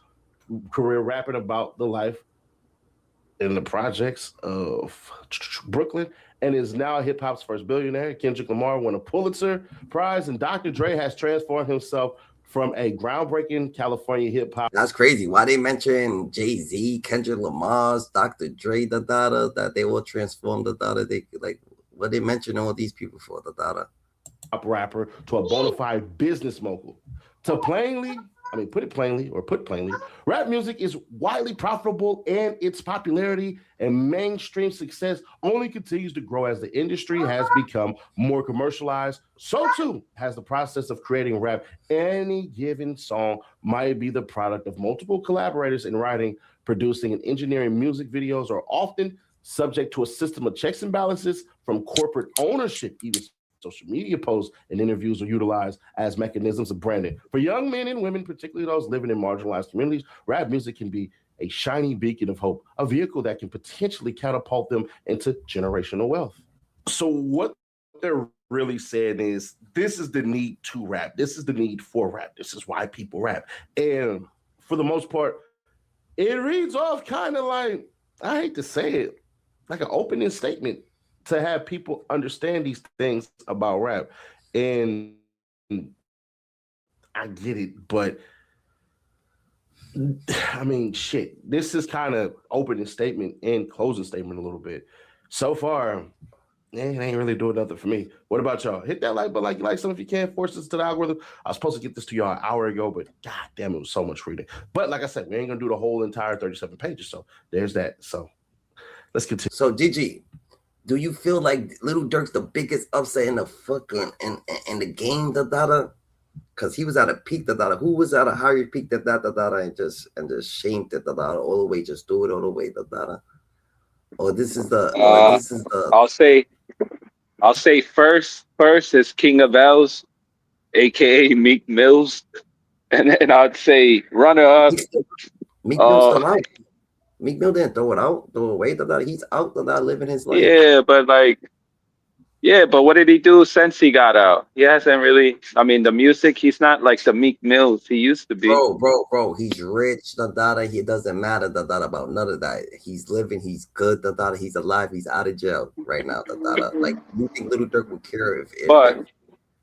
career rapping about the life in the projects of Brooklyn and is now hip hop's first billionaire. Kendrick Lamar won a Pulitzer Prize, and Dr. Dre has transformed himself from a groundbreaking California hip hop. That's crazy. Why they mention Jay-Z, Kendrick Lamar's, Dr. Dre, that they will transform They like what they mention all these people for Pop rapper to a bona fide business mogul. To put it plainly, rap music is widely profitable, and its popularity and mainstream success only continues to grow as the industry has become more commercialized. So too has the process of creating rap. Any given song might be the product of multiple collaborators in writing, producing, and engineering. Music videos are often subject to a system of checks and balances from corporate ownership. Even social media posts and interviews are utilized as mechanisms of branding. For young men and women, particularly those living in marginalized communities, rap music can be a shiny beacon of hope, a vehicle that can potentially catapult them into generational wealth. So what they're really saying is, this is the need to rap. This is the need for rap. This is why people rap. And for the most part, it reads off kind of like, I hate to say it, like an opening statement to have people understand these things about rap. And I get it, but shit, this is kind of opening statement and closing statement a little bit. So far, it ain't really doing nothing for me. What about y'all? Hit that like button like you like something if you can. Force this to the algorithm. I was supposed to get this to y'all an hour ago, but god damn, it was so much reading. But like I said, we ain't gonna do the whole entire 37 pages. So there's that. So let's continue. So Gigi, do you feel like Lil Durk's the biggest upset in the fucking in the game, Because he was at a peak, Who was at a higher peak, and just shamed it, all the way, just do it all the way, Or this is the. I'll say first is King of L's, aka Meek Mills, and then I'd say runner up. Meek Mill's still out. Meek Mill didn't throw it away. He's out, living his life. Yeah, but what did he do since he got out? He hasn't really. The music, he's not like the Meek Mills he used to be. Bro, he's rich, He doesn't matter, about none of that. He's living, he's good, He's alive, he's out of jail right now, Like, you think Lil Durk would care if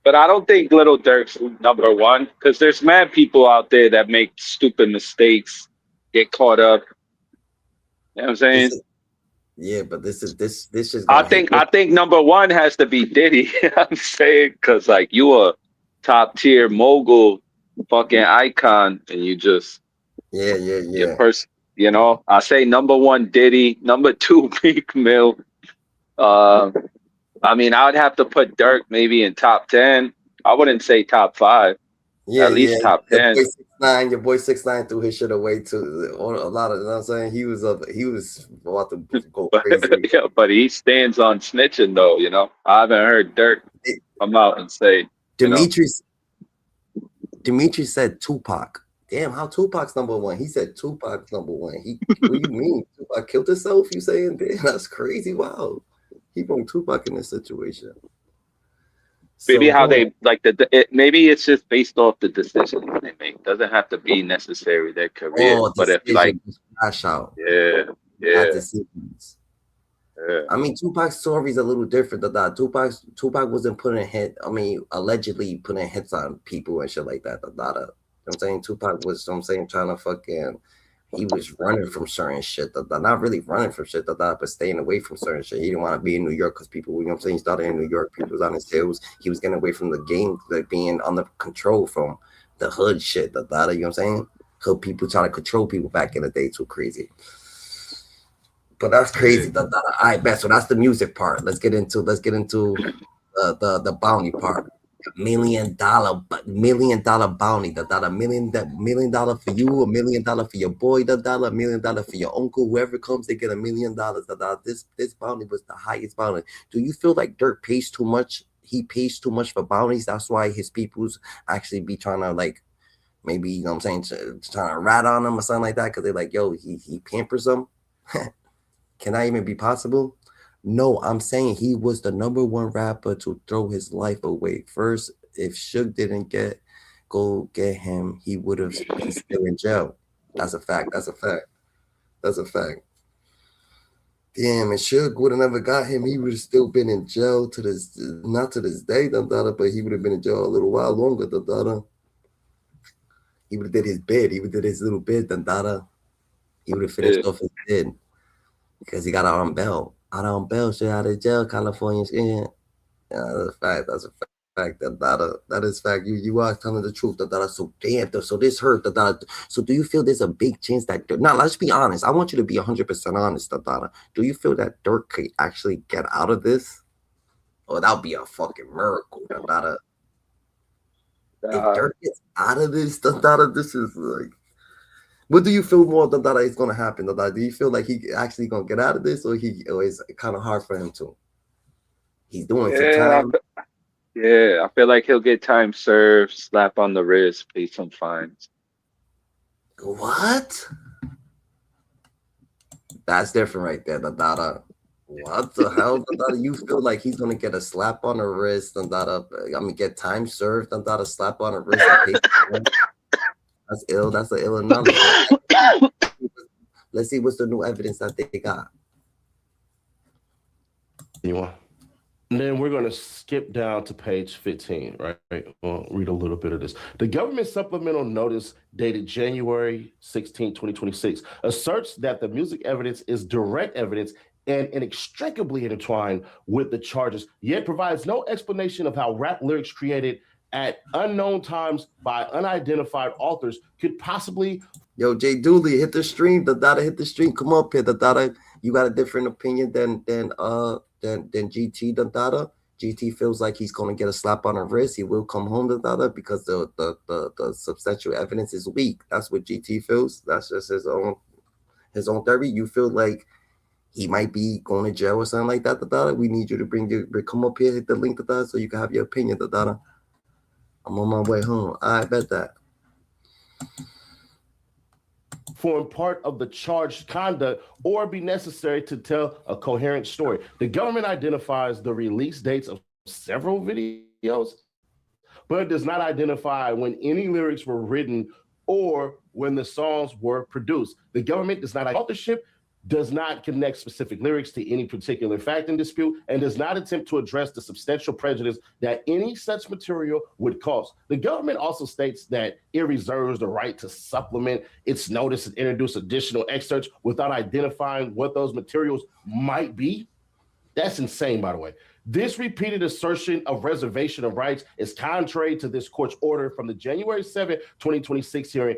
But I don't think Lil Durk's number one, because there's mad people out there that make stupid mistakes, get caught up. You know what I'm saying? Yeah, but this is. I think number one has to be Diddy. I'm saying, because like, you a top tier mogul, fucking icon, and you just your person. I say number one Diddy, number two Meek Mill, I mean, I would have to put Dirk maybe in top 10. I wouldn't say top 5. Yeah, At yeah. least top Your 10. boy 6ix9ine, your boy 6ix9ine threw his shit away too. A lot of, you know what I'm saying? He was about to go But crazy. yeah, but he stands on snitching though, you know. I haven't heard Dirk come out and say, you know. Dimitri said Tupac. Damn, how Tupac's number one? He said Tupac's number one. What do you mean? Tupac killed himself? You saying? Damn, that's crazy. Wow. He brought Tupac in this situation. Maybe So how boom. they like maybe it's just based off the decisions they make. Doesn't have to be necessary their career. Oh, But if like, decision was crash out. yeah, Not yeah, decisions. yeah. I mean, Tupac's story is a little different than that. Tupac wasn't allegedly putting hits on people and shit like that. You know what I'm saying? Tupac was, trying to he was running from certain shit. Not really running from shit, but staying away from certain shit. He didn't want to be in New York because people, you know what I'm saying? He started in New York. People was on his heels. He was getting away from the game, like being under control from the hood shit. You know what I'm saying? Hood people trying to control people back in the day, too crazy. But that's crazy. I bet. So that's the music part. Let's get into the bounty part. $1 million bounty. $1 million for you, $1 million for your boy, $1 million for your uncle, whoever comes, they get $1 million. This bounty was the highest bounty. Do you feel like Durk pays too much? He pays too much for bounties. That's why his peoples actually be trying to like maybe, you know what I'm saying, trying to rat on him or something like that because they're like, yo, he pampers them. Can that even be possible? No, I'm saying he was the #1 rapper to throw his life away. First, if Suge didn't go get him, he would have been still in jail. That's a fact. That's a fact. That's a fact. Damn, and Suge would have never got him. He would have still been in jail not to this day, but he would have been in jail a little while longer. He would have did his bid. He would have did his little bid. He would have finished off his bid. Because he got out on bail. Straight out of jail, California. Yeah, that's a fact. That's a fact. That is fact. You are telling the truth. So damn. So this hurt. So do you feel there's a big chance that now let's be honest. I want you to be 100% honest. Do you feel that Durk could actually get out of this? Oh, that would be a fucking miracle. If Durk gets out of this, this is like. What do you feel more that is going to happen? Do you feel like he actually going to get out of this, or is it kind of hard for him to? He's doing some time. I feel like he'll get time served, slap on the wrist, pay some fines. What? That's different right there, What the hell? You feel like he's going to get a slap on the wrist and get time served and a slap on the wrist and pay That's ill. That's an ill analogy. Let's see what's the new evidence that they got. And then we're going to skip down to page 15, right? We'll read a little bit of this. The government supplemental notice dated January 16, 2026 asserts that the music evidence is direct evidence and inextricably intertwined with the charges, yet provides no explanation of how rap lyrics created at unknown times by unidentified authors could possibly. Yo, Jay Dooley, hit the stream. Hit the stream. Come up here. You got a different opinion than GT. GT feels like he's gonna get a slap on the wrist. He will come home because the substantial evidence is weak. That's what GT feels. That's just his own theory. You feel like he might be going to jail or something like that. We need you to come up here, hit the link so you can have your opinion. I'm on my way home. I bet that. Form part of the charged conduct or be necessary to tell a coherent story. The government identifies the release dates of several videos, but it does not identify when any lyrics were written or when the songs were produced. The government does not authorship, does not connect specific lyrics to any particular fact in dispute, and does not attempt to address the substantial prejudice that any such material would cause. The government also states that it reserves the right to supplement its notice and introduce additional excerpts without identifying what those materials might be. That's insane, by the way. This repeated assertion of reservation of rights is contrary to this court's order from the January 7, 2026 hearing.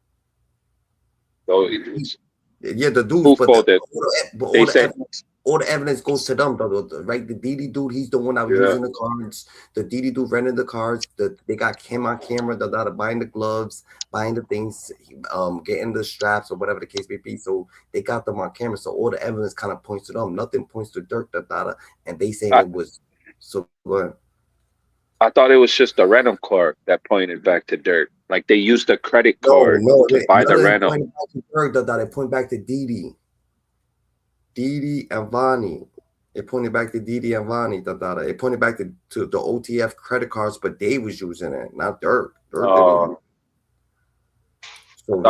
So Yeah, the dudes, who but folded? They all the said, evidence, all the evidence goes to them, right? The Dede dude, he's the one that was yeah. using the cards. The Dede dude rented the cards. They got him on camera, buying the gloves, buying the things, getting the straps or whatever the case may be. So they got them on camera. So all the evidence kind of points to them. Nothing points to Durk, and they saying it was. So go ahead. I thought it was just the rental card that pointed back to Dirk. Like they used the credit No, card to buy the nothing rental. pointing back to Durk, It pointed back to Dede and Vonnie. It pointed back to Dede and Vonnie. It pointed back to the OTF credit cards, but they was using it, not Durk. Durk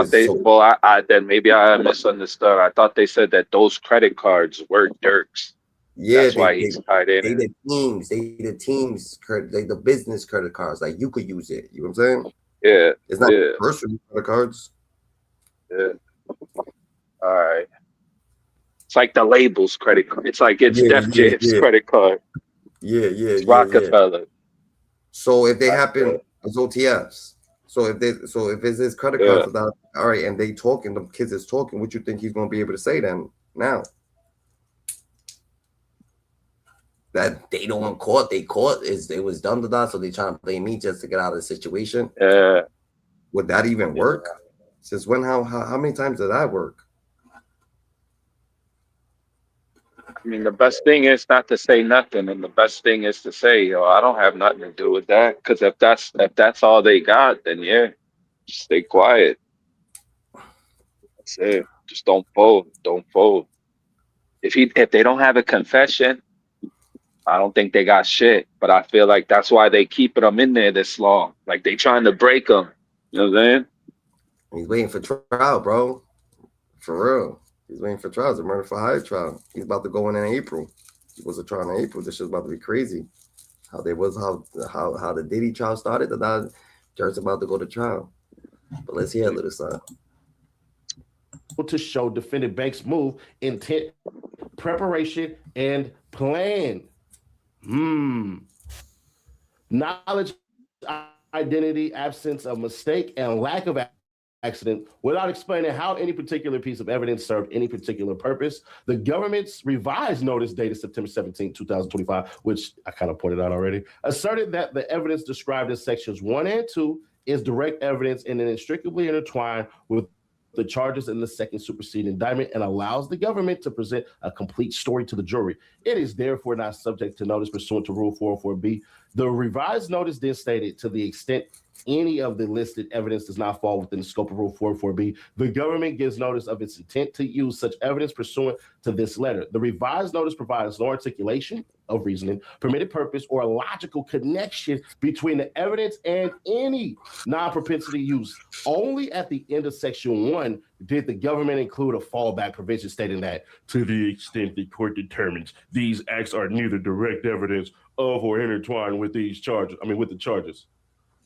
didn't. I then maybe I misunderstood. I thought they said that those credit cards were Dirk's. Yeah, that's why he's tied in. They the teams credit, the business credit cards. Like you could use it. You know what I'm saying? Yeah. It's not personal credit cards. Yeah. All right. It's like the labels credit card. It's like it's Def Jam's credit card. It's Rockefeller. Yeah. So if they happen as OTFs, so if it's his credit cards without, all right, and they talking, the kids is talking, what you think he's gonna be able to say then now? That they don't want caught, it was done to that, so they trying to blame me just to get out of the situation. Yeah. Would that even work? Since when? How many times did that work? I mean, the best thing is not to say nothing, and the best thing is to say, yo, I don't have nothing to do with that. Because if that's all they got, then just stay quiet. That's it. Just don't fold. Don't fold. If they don't have a confession, I don't think they got shit. But I feel like that's why they keeping them in there this long. Like they trying to break them. You know what I'm saying? He's waiting for trial, bro. For real. He's waiting for trial. It's a murder for hire trial. He's about to go in April. He was a trial in April. This shit's about to be crazy. How the Diddy trial started. That Durk's about to go to trial. But let's hear a little something. To show defendant Banks' move, intent, preparation, and plan. Knowledge, identity, absence of mistake, and lack of accident without explaining how any particular piece of evidence served any particular purpose. The government's revised notice dated September 17, 2025, which I kind of pointed out already, asserted that the evidence described in sections 1 and 2 is direct evidence and inextricably intertwined with the charges in the second superseding indictment and allows the government to present a complete story to the jury. It is therefore not subject to notice pursuant to Rule 404B. The revised notice then stated, to the extent any of the listed evidence does not fall within the scope of Rule 404B, the government gives notice of its intent to use such evidence pursuant to this letter. The revised notice provides no articulation of reasoning, permitted purpose, or a logical connection between the evidence and any non-propensity use. Only at the end of Section 1 did the government include a fallback provision stating that, to the extent the court determines these acts are neither direct evidence of or intertwined with the charges,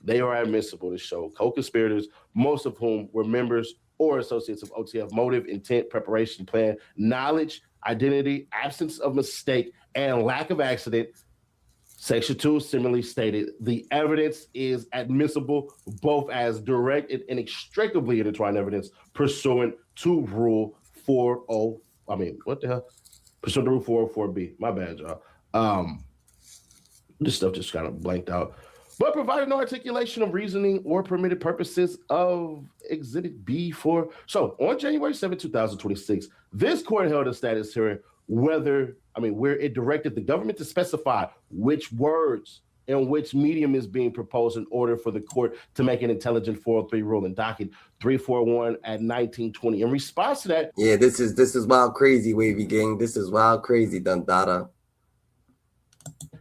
they are admissible to show co-conspirators, most of whom were members or associates of OTF, motive, intent, preparation, plan, knowledge, identity, absence of mistake, and lack of accident. Section 2 similarly stated the evidence is admissible both as direct and inextricably intertwined evidence pursuant to Rule 404B. My bad, y'all. This stuff just kind of blanked out. But provided no articulation of reasoning or permitted purposes of Exhibit B4. So on January 7, 2026, this court held a status hearing where it directed the government to specify which words and which medium is being proposed in order for the court to make an intelligent 403 ruling, docket 341 at 1920. In response to that, this is wild crazy, Wavy Gang. This is wild crazy, Dundada.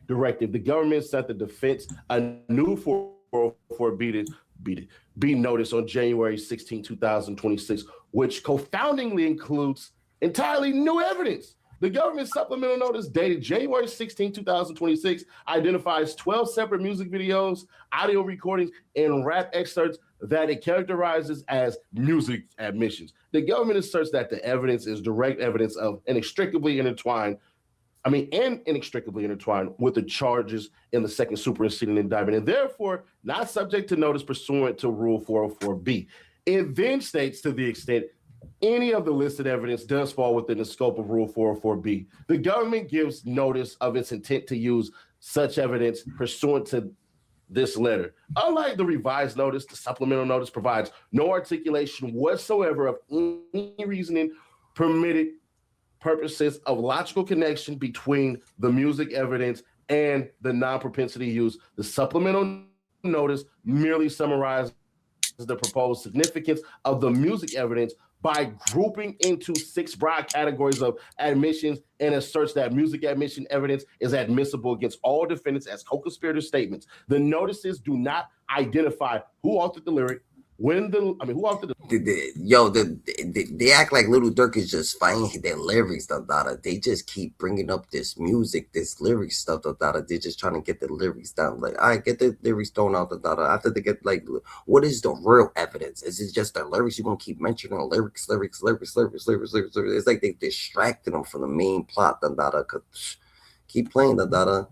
Directive. The government sent the defense a new 404B notice on January 16, 2026, which confoundingly includes entirely new evidence. The government supplemental notice dated January 16, 2026 identifies 12 separate music videos, audio recordings, and rap excerpts that it characterizes as music admissions. The government asserts that the evidence is direct evidence of inextricably intertwined with the charges in the second superseding indictment, and therefore not subject to notice pursuant to Rule 404B. It then states, to the extent any of the listed evidence does fall within the scope of Rule 404B. The government gives notice of its intent to use such evidence pursuant to this letter. Unlike the revised notice, the supplemental notice provides no articulation whatsoever of any reasoning permitted purposes of logical connection between the music evidence and the non-propensity use. The supplemental notice merely summarizes the proposed significance of the music evidence by grouping into 6 broad categories of admissions and asserts that music admission evidence is admissible against all defendants as co-conspirator statements. The notices do not identify who authored the lyric, who authored the they act like Lil Durk is just fighting their lyrics, they just keep bringing up this music, this lyric stuff, they're just trying to get the lyrics down. Like, I get the lyrics thrown out, after they get, like, what is the real evidence? Is it just the lyrics? You're gonna keep mentioning lyrics? It's like they distracted them from the main plot, keep playing, the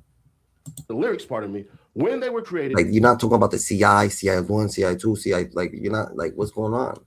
lyrics, pardon me, when they were created. Like, you're not talking about the CI1, CI2, CI, like, you're not, like, what's going on?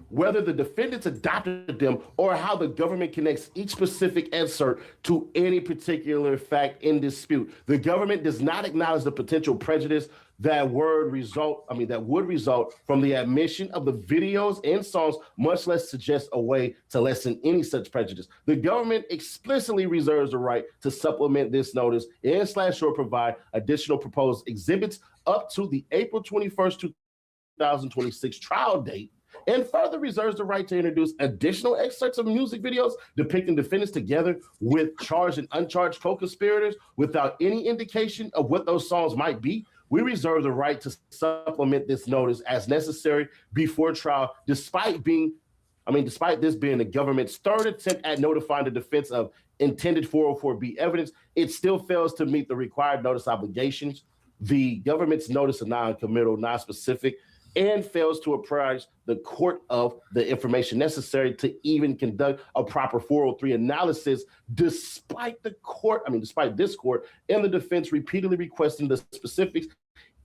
Whether the defendants adopted them or how the government connects each specific excerpt to any particular fact in dispute. The government does not acknowledge the potential prejudice that would result from the admission of the videos and songs, much less suggest a way to lessen any such prejudice. The government explicitly reserves the right to supplement this notice and/or provide additional proposed exhibits up to the April 21st, 2026 trial date, and further reserves the right to introduce additional excerpts of music videos depicting defendants together with charged and uncharged co-conspirators without any indication of what those songs might be. We reserve the right to supplement this notice as necessary before trial, despite this being the government's third attempt at notifying the defense of intended 404B evidence. It still fails to meet the required notice obligations. The government's notice is non-committal, non-specific, and fails to apprise the court of the information necessary to even conduct a proper 403 analysis, despite this court and the defense repeatedly requesting the specifics,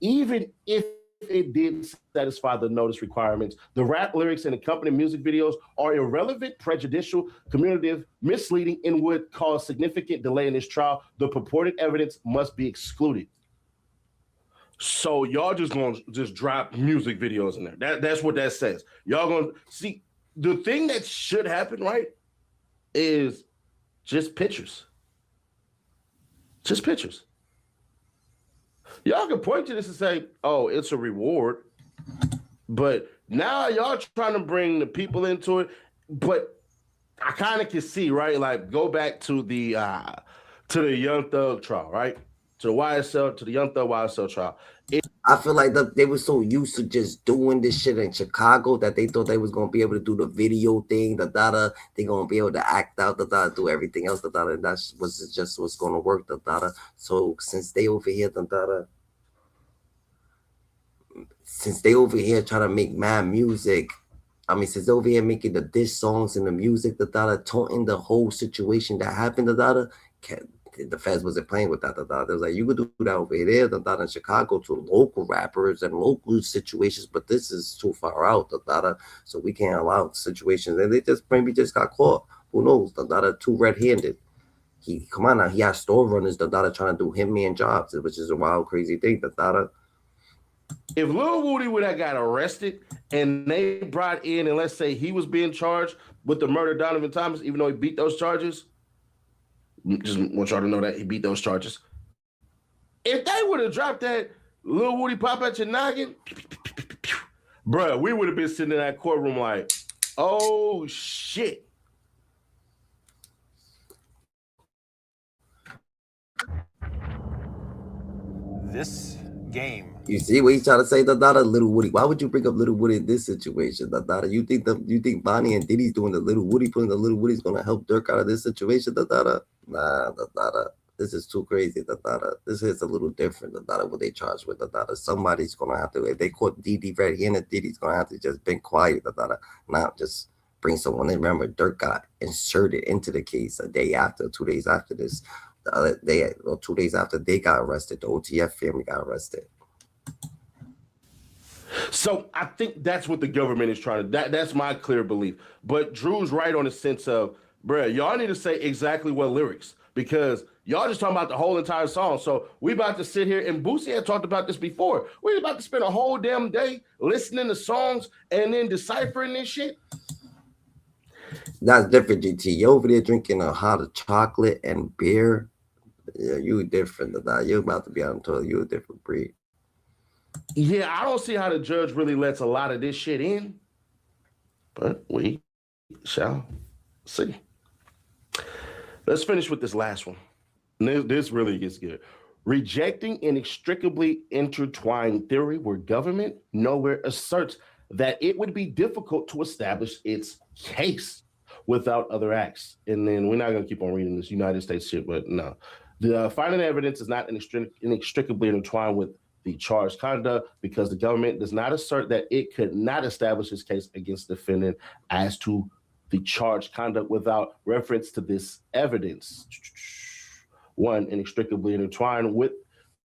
even if it did satisfy the notice requirements. The rap lyrics and accompanying music videos are irrelevant, prejudicial, communicative, misleading, and would cause significant delay in this trial. The purported evidence must be excluded. So y'all just gonna drop music videos in there. That's what that says. Y'all gonna see the thing that should happen, right? Is just pictures. Just pictures. Y'all can point to this and say, oh, it's a reward. But now y'all trying to bring the people into it. But I kind of can see, right? Like, go back to the Young Thug trial, right? To the Young Thug YSL trial. I feel like they were so used to just doing this shit in Chicago that they thought they was gonna be able to do the video thing, they gonna be able to act out, do everything else, and that's just what's gonna work, So since they over here, trying to make mad music, since over here making the diss songs and the music, taunting the whole situation that happened, the feds wasn't playing with that. It was like, you could do that over there, in Chicago, to local rappers and local situations, but this is too far out, so we can't allow situations. And they maybe just got caught. Who knows? Too red-handed. He has store runners, trying to do hitman jobs, which is a wild, crazy thing. If Lil Woody would have got arrested and they brought in, and let's say he was being charged with the murder of Donovan Thomas, even though he beat those charges, just want y'all to know that he beat those charges. If they would have dropped that Lil Woody pop at your noggin, bruh, we would have been sitting in that courtroom like, oh shit. This game. You see what he's trying to say, Little Woody. Why would you bring up Little Woody in this situation, You think Vonnie and Dede's doing the Little Woody, putting the Little Woody's gonna help Durk out of this situation, Nah, this is too crazy, This is a little different, what they charged with, Somebody's gonna have to, if they caught Dede red-handed, Dede's gonna have to just be quiet, not just bring someone in. Remember, Durk got inserted into the case a day after, 2 days after this. The other day, or 2 days after they got arrested, the OTF family got arrested. So I think that's what the government is trying to. That's my clear belief. But Drew's right on the sense of, bruh, y'all need to say exactly what lyrics, because y'all just talking about the whole entire song. So we about to sit here, and Boosie had talked about this before. We're about to spend a whole damn day listening to songs and then deciphering this shit. That's different, GT. You over there drinking a hot chocolate and beer. Yeah, you different than that. You're about to be on the toilet. You a different breed. Yeah, I don't see how the judge really lets a lot of this shit in, but we shall see. Let's finish with this last one. This really gets good. Rejecting inextricably intertwined theory where government nowhere asserts that it would be difficult to establish its case without other acts. And then we're not going to keep on reading this United States shit, but no. The finding evidence is not inextricably intertwined with the charged conduct because the government does not assert that it could not establish its case against the defendant as to the charged conduct without reference to this evidence. One, inextricably intertwined with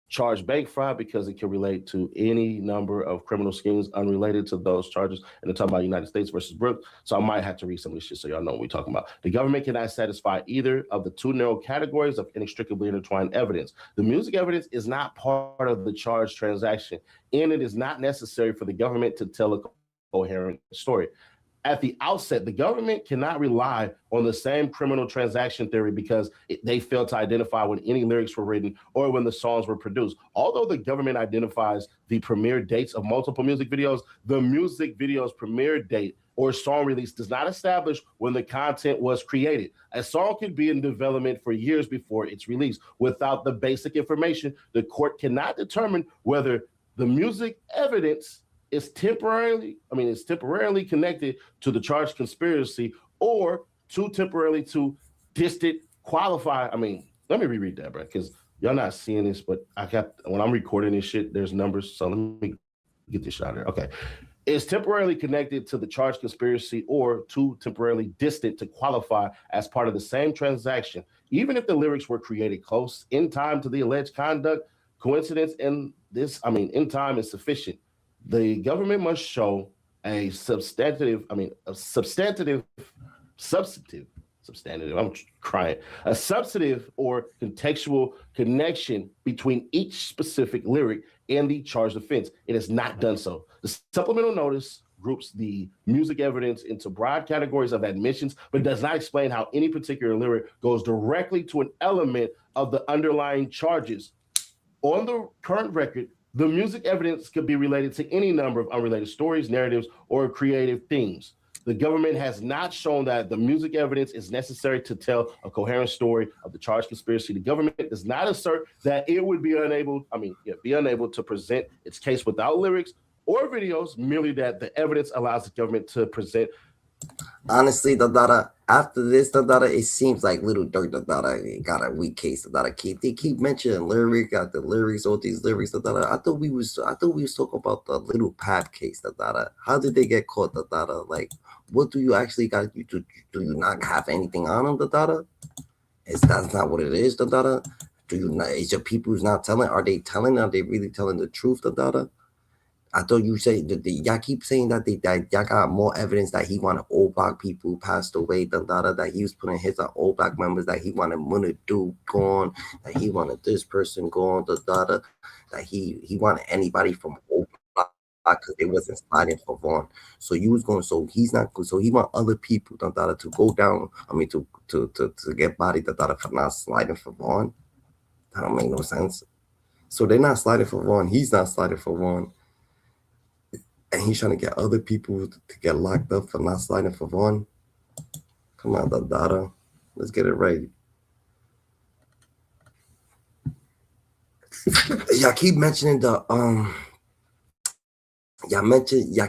charged bank fraud because it can relate to any number of criminal schemes unrelated to those charges. And they're talking about United States versus Brooks. So I might have to read some of this shit so y'all know what we're talking about. The government cannot satisfy either of the two narrow categories of inextricably intertwined evidence. The music evidence is not part of the charged transaction, and it is not necessary for the government to tell a coherent story. At the outset, the government cannot rely on the same criminal transaction theory because they failed to identify when any lyrics were written or when the songs were produced. Although the government identifies the premiere dates of multiple music videos, the music video's premiere date or song release does not establish when the content was created. A song could be in development for years before its release. Without the basic information, the court cannot determine whether the music evidence is temporarily connected to the charged conspiracy or too temporarily to distant qualify. Let me reread that, bro, because y'all not seeing this, but when I'm recording this shit, there's numbers. So let me get this shot there. Okay. Is temporarily connected to the charged conspiracy or too temporarily distant to qualify as part of the same transaction, even if the lyrics were created close in time to the alleged conduct. Coincidence in time is sufficient. The government must show a substantive or contextual connection between each specific lyric and the charged offense. It has not done so. The supplemental notice groups the music evidence into broad categories of admissions, but does not explain how any particular lyric goes directly to an element of the underlying charges. On the current record, the music evidence could be related to any number of unrelated stories, narratives, or creative themes. The government has not shown that the music evidence is necessary to tell a coherent story of the charged conspiracy. The government does not assert that it would be unable to present its case without lyrics or videos, merely that the evidence allows the government to present. Honestly, after this, it seems like Lil Durk, got a weak case. They keep mentioning lyrics, got the lyrics, all these lyrics. I thought we was talking about the Little Pap case. How did they get caught? Like, what do you actually got? Do you not have anything on them? That's not what it is. Do you not? Is your people who's not telling? Are they telling? Are they really telling the truth? I thought you say y'all keep saying that y'all got more evidence that he wanted old black people who passed away, that he was putting his on old black members, that he wanted Muna Duke gone, that he wanted this person gone, that he wanted anybody from old black because they wasn't sliding for Vaughn. So he want other people to go down. To get bodied for not sliding for Vaughn. That don't make no sense. So they're not sliding for Vaughn. He's not sliding for Vaughn. And he's trying to get other people to get locked up for not sliding for Vaughn. Come on, Dada. Let's get it right. Y'all keep mentioning y'all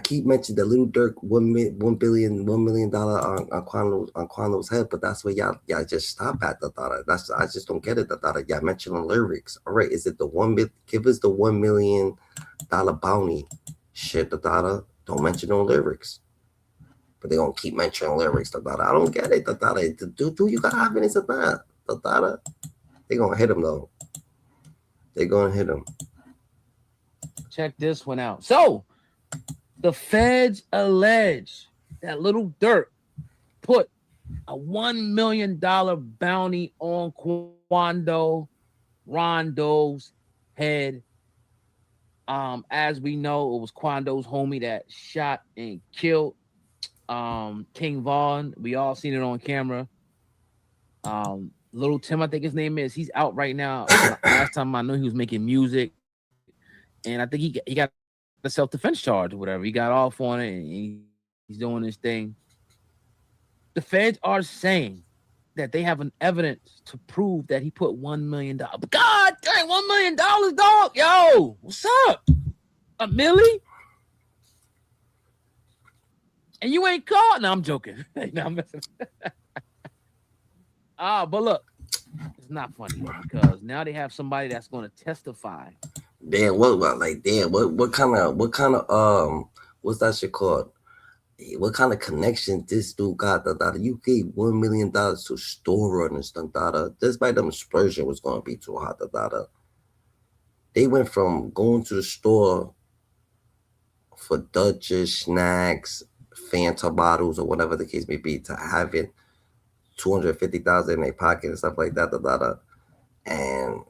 keep mentioning the Lil Durk $1 million on Quando's head, but that's where y'all just stop at I just don't get it. Y'all mentioning lyrics. All right, is it give us the $1 million bounty? Shit, don't mention no lyrics. But they gonna keep mentioning lyrics, I don't get it, Do you got evidence of that? They gonna hit him though. They gonna hit him. Check this one out. So The feds allege that Lil Durk put a $1 million bounty on Quando Rondo's head. As we know, it was Quando's homie that shot and killed King Von. We all seen it on camera. Little Tim, I think his name is. He's out right now. Last time I knew he was making music, and I think he got the self-defense charge or whatever. He got off on it, and he's doing his thing. The feds are saying that they have an evidence to prove that he put $1 million. God dang, $1 million, dog. Yo, what's up? A milli? And you ain't caught? No, I'm joking. No, I'm messing. But look, it's not funny because now they have somebody that's going to testify. Damn, what kind of what's that shit called? What kind of connection this dude got? That you gave $1 million to store and stuff. This by them splurging was gonna be too hot. They went from going to the store for Dutchess, snacks, Fanta bottles, or whatever the case may be, to having $250,000 in their pocket and stuff like that. And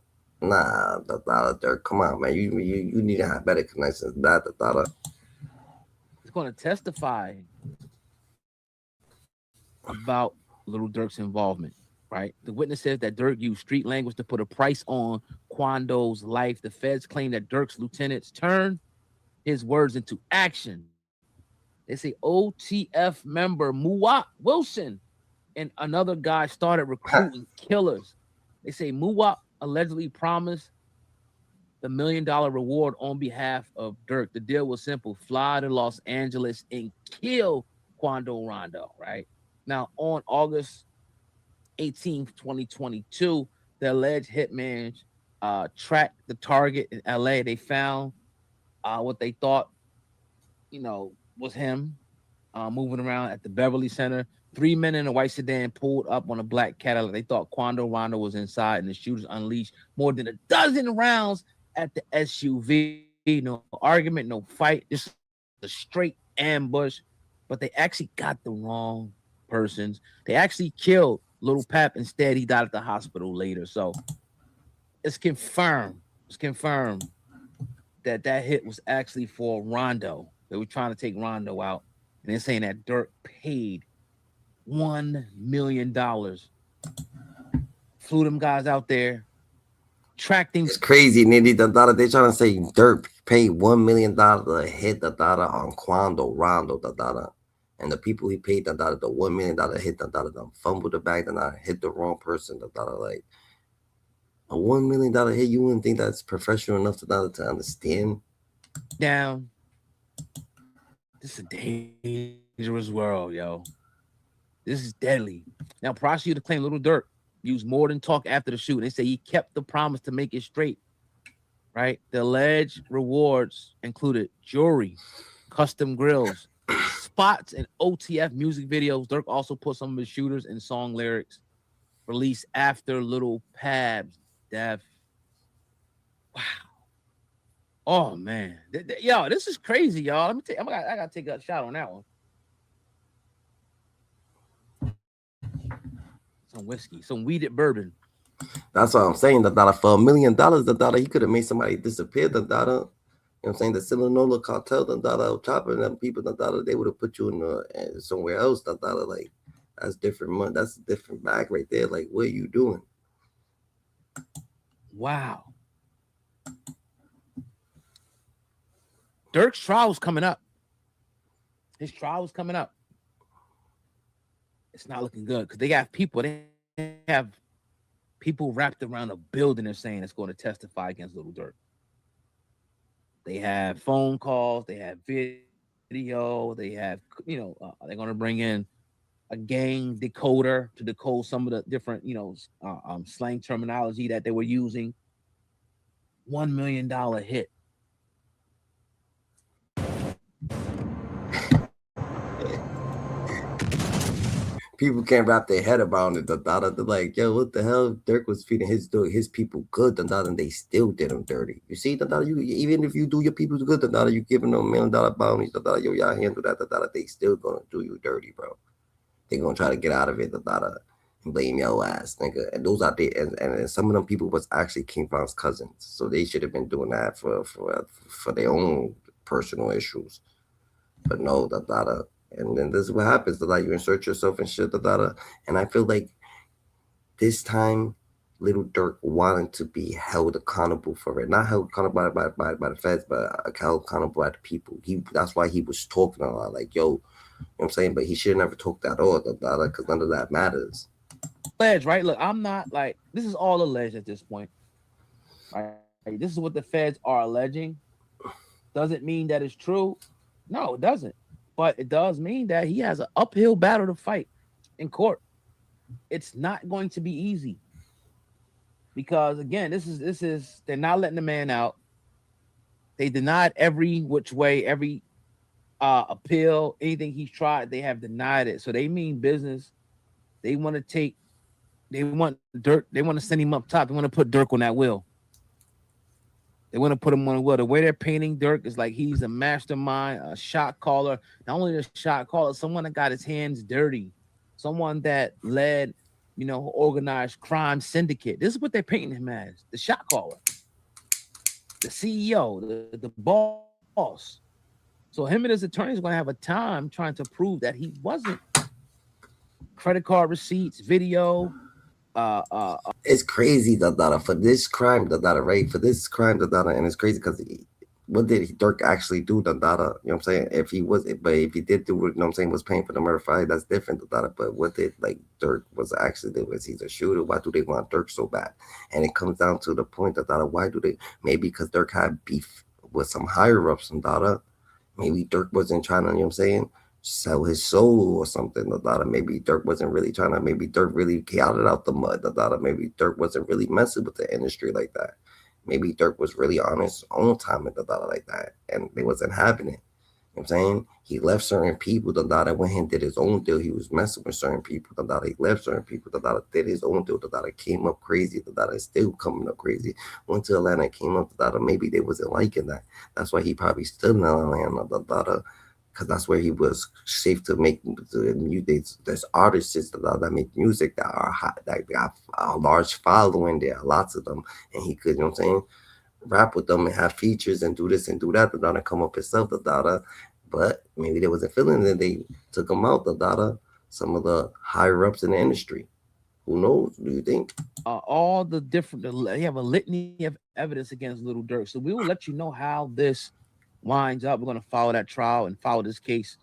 nah, Durk, come on, man, you need to have better connections than that. It's going to testify about Lil Durk's involvement, right? The witness says that Durk used street language to put a price on Quando's life. The feds claim that Durk's lieutenants turned his words into action. They say OTF member Muwap Wilson and another guy started recruiting killers. They say Muwap allegedly promised the $1 million reward on behalf of Durk. The deal was simple: fly to Los Angeles and kill Quando Rondo, right? Now, on August 18th, 2022, the alleged hitman tracked the target in LA. They found what they thought, was him moving around at the Beverly Center. 3 men in a white sedan pulled up on a black Cadillac. They thought Quando Rondo was inside, and the shooters unleashed more than a dozen rounds at the SUV. No argument, no fight. This is a straight ambush, but they actually got the wrong persons. They actually killed Little Pap. Instead, he died at the hospital later. So it's confirmed. It's confirmed that hit was actually for Rondo. They were trying to take Rondo out, and they're saying that Durk paid $1 million. Flew them guys out there, tracked him. It's crazy, Nitty. They trying to say Durk paid $1 million to hit on Quando Rondo, and the people he paid the $1 million hit them fumbled the bag, hit the wrong person. Like a $1 million hit, you wouldn't think that's professional enough to understand. Down. This is a dangerous world, yo. This is deadly. Now, prosecutors claim Lil Durk used more than talk after the shoot. They say he kept the promise to make it straight, right? The alleged rewards included jewelry, custom grills, spots, and OTF music videos. Durk also put some of his shooters and song lyrics released after Lil Pab's death. Wow. Oh, man. Yo, this is crazy, y'all. Let me tell you, I got to take a shot on that one. Some whiskey, some weeded bourbon. That's what I'm saying. For $1 million, he could have made somebody disappear. You know what I'm saying? The Sinaloa cartel, chopping them people, they would have put you in somewhere else. Like that's different money. That's a different bag right there. Like, what are you doing? Wow. Durk's trial is coming up. His trial is coming up. It's not looking good because they have people wrapped around a building. They're saying it's going to testify against Lil Durk. They have phone calls. They have video. They have, they're going to bring in a gang decoder to decode some of the different, slang terminology that they were using. $1 million hit. people can't wrap their head around it. They're like, yo, what the hell? Dirk was feeding his people good, and they still did him dirty. You see, you even if you do your people good, you giving them $1 million bounties, yo, y'all handle that, they still gonna do you dirty, bro. They gonna try to get out of it, and blame your ass, nigga. And those out there, and some of them people was actually King Von's cousins, so they should have been doing that for their own personal issues. But no, and then this is what happens. You insert yourself and shit, and I feel like this time, Lil Durk wanted to be held accountable for it, not held accountable by the feds, but held accountable by the people. That's why he was talking a lot, like, yo, you know what I'm saying? But he should never talk that all, because none of that matters. Alleged, right? Look, I'm not like, this is all alleged at this point. Right? This is what the feds are alleging. Does it mean that it's true? No, it doesn't. But it does mean that he has an uphill battle to fight in court. It's not going to be easy. Because again, this is they're not letting the man out. They denied every which way, every appeal, anything he's tried, they have denied it. So they mean business. They want Durk, they want to send him up top. They want to put Durk on that wheel. They want to put him on the wheel. The way they're painting Durk is like he's a mastermind, a shot caller. Not only a shot caller, someone that got his hands dirty, someone that led, organized crime syndicate. This is what they're painting him as: the shot caller, the CEO, the boss. So him and his attorneys are going to have a time trying to prove that he wasn't. Credit card receipts, video. It's crazy for this crime, right? For this crime, and it's crazy because what did Durk actually do, you know what I'm saying? If he did do what, you know what I'm saying, was paying for the murder file, that's different, but what did Durk was actually do? Was he's a shooter? Why do they want Durk so bad? And it comes down to the point why do they, maybe because Durk had beef with some higher ups, maybe Durk wasn't trying to, you know what I'm saying, sell his soul or something. Maybe Durk wasn't really trying to. Maybe Durk really got it out the mud. Maybe Durk wasn't really messing with the industry like that. Maybe Durk was really on his own time like that, and they wasn't having it. You know what I'm saying? He left certain people. Went and did his own deal. He was messing with certain people. He left certain people. Did his own deal. Came up crazy. Still coming up crazy. Went to Atlanta. Came up. Maybe they wasn't liking that. That's why he probably still in Atlanta. Because that's where he was safe to make music. There's artists that make music that are hot, that got a large following. There are lots of them, and he could, you know what I'm saying, rap with them and have features and do this and do that. Come up himself, but maybe they wasn't feeling it. They took him out. Some of the higher ups in the industry. Who knows? Do you think? All the different. They have a litany of evidence against Lil Durk, so we will let you know how this winds up. We're going to follow that trial and follow this case,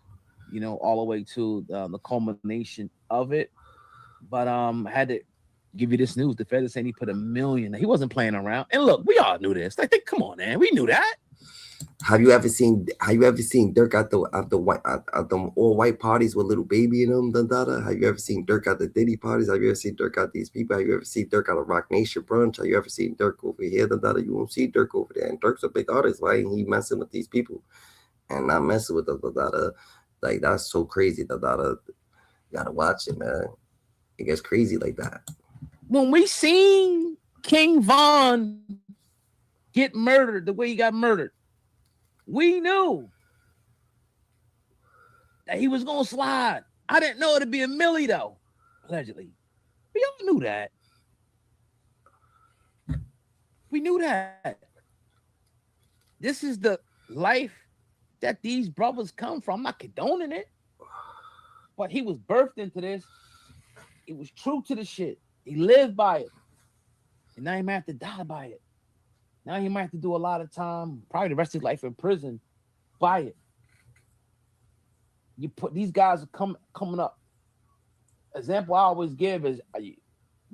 all the way to the culmination of it. But I had to give you this news. The feds saying he put $1 million. He wasn't playing around. And look, we all knew this. Come on, man, we knew that. Have you ever seen Durk at the all white parties with little baby in them? Have you ever seen Durk at the Diddy parties? Have you ever seen Durk at these people? Have you ever seen Durk at a Rock Nation brunch? Have you ever seen Durk over here? You won't see Durk over there. And Durk's a big artist. Why ain't he messing with these people and not messing with them? Like, that's so crazy. You gotta watch it, man. It gets crazy like that. When we seen King Von get murdered the way he got murdered, we knew that he was gonna slide. I didn't know it'd be $1 million though, allegedly. We all knew that. We knew that. This is the life that these brothers come from. I'm not condoning it, but he was birthed into this. He was true to the shit. He lived by it, and now he might have to die by it. Now he might have to do a lot of time, probably the rest of his life in prison, by it. You put these guys are coming up. Example I always give is you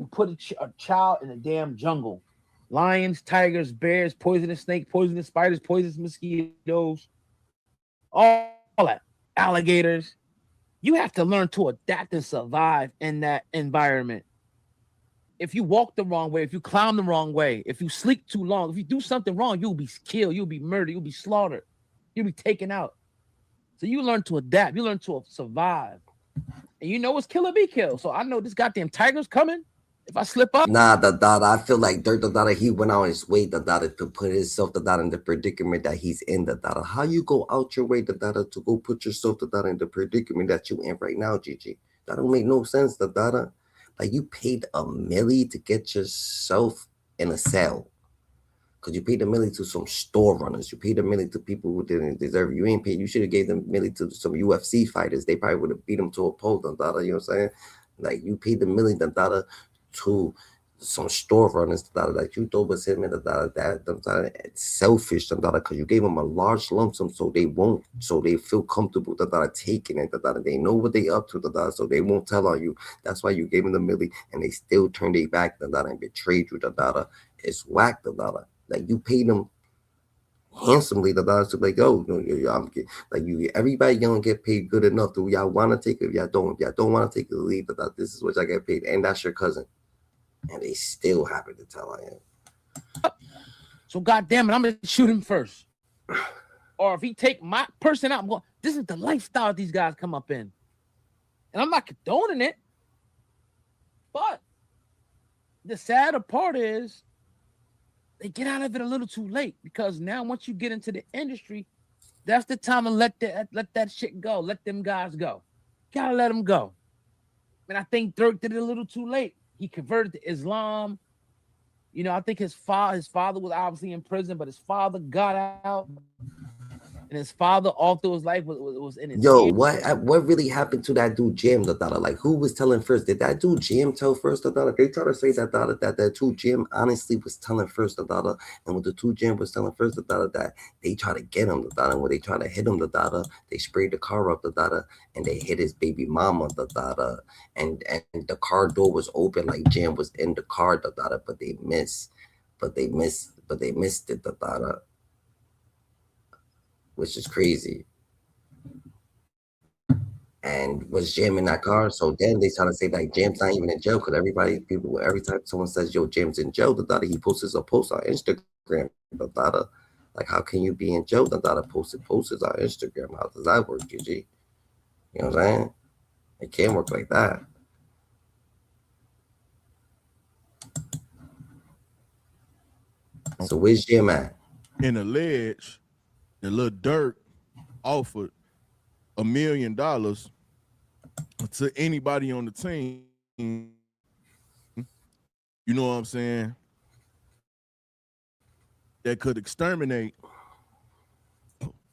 put a child in a damn jungle. Lions, tigers, bears, poisonous snake, poisonous spiders, poisonous mosquitoes, all that, alligators. You have to learn to adapt and survive in that environment. If you walk the wrong way, if you climb the wrong way, if you sleep too long, if you do something wrong, you'll be killed, you'll be murdered, you'll be slaughtered, you'll be taken out. So you learn to adapt, you learn to survive. And you know it's kill or be killed. So I know this goddamn tiger's coming. If I slip up. Nah, I feel like Durk, he went out his way, to put himself, in the predicament that he's in, How you go out your way, to go put yourself, in the predicament that you in right now, Gigi? That don't make no sense, Like, you paid $1 million to get yourself in a cell. Because you paid $1 million to some store runners. You paid $1 million to people who didn't deserve it. You ain't paid. You should have gave them $1 million to some UFC fighters. They probably would have beat them to a pole, you know what I'm saying? Like, you paid $1 million, to some store runners, like you thought was him, and it's selfish, because you gave them a large lump sum, so they feel comfortable, taking it, they know what they up to, so they won't tell on you. That's why you gave them the $1 million, and they still turned their back, and betrayed you, It's whack, like you paid them handsomely, to like, yo, I'm like you. Everybody gonna get paid good enough. Do y'all want to take it? If y'all don't want to take it, leave. This is what y'all get paid, and that's your cousin. And they still happen to tell I am. So goddamn it, I'm gonna shoot him first. Or if he take my person out, I'm going. This is the lifestyle these guys come up in, and I'm not condoning it. But the sadder part is they get out of it a little too late, because now once you get into the industry, that's the time to let that shit go. Let them guys go. Gotta let them go. And I think Durk did it a little too late. He converted to Islam. You know, I think his father was obviously in prison, but his father got out. And his father, all through his life, was in his Yo, hand. what really happened to that dude Jim, Like, who was telling first? Did that dude Jim tell first, They try to say that dude Jim honestly was telling first, And when the two Jim was telling first, that they try to get him, And when they try to hit him, they sprayed the car up, and they hit his baby mama, And the car door was open, like Jim was in the car, but they missed it, which is crazy. And was Jim in that car? So then they try to say like Jim's not even in jail, because every time someone says, yo, Jim's in jail, he posts a post on Instagram, like, how can you be in jail? Posts on Instagram. How does that work, GG? You know what I'm saying? It can't work like that. So where's Jim at? And allege that Lil Durk offered $1 million to anybody on the team. You know what I'm saying? That could exterminate.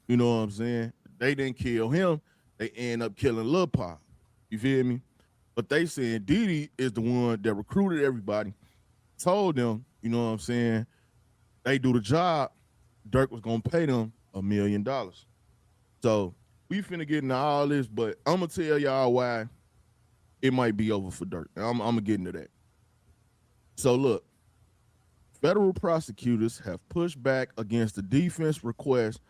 You know what I'm saying? They didn't kill him. They end up killing Lil Pop. You feel me? But they saying Dede is the one that recruited everybody, told them, you know what I'm saying, they do the job, Durk was gonna pay them $1 million. So we finna get into all this, but I'm gonna tell y'all why it might be over for Durk. I'm gonna get into that. So look, federal prosecutors have pushed back against the defense request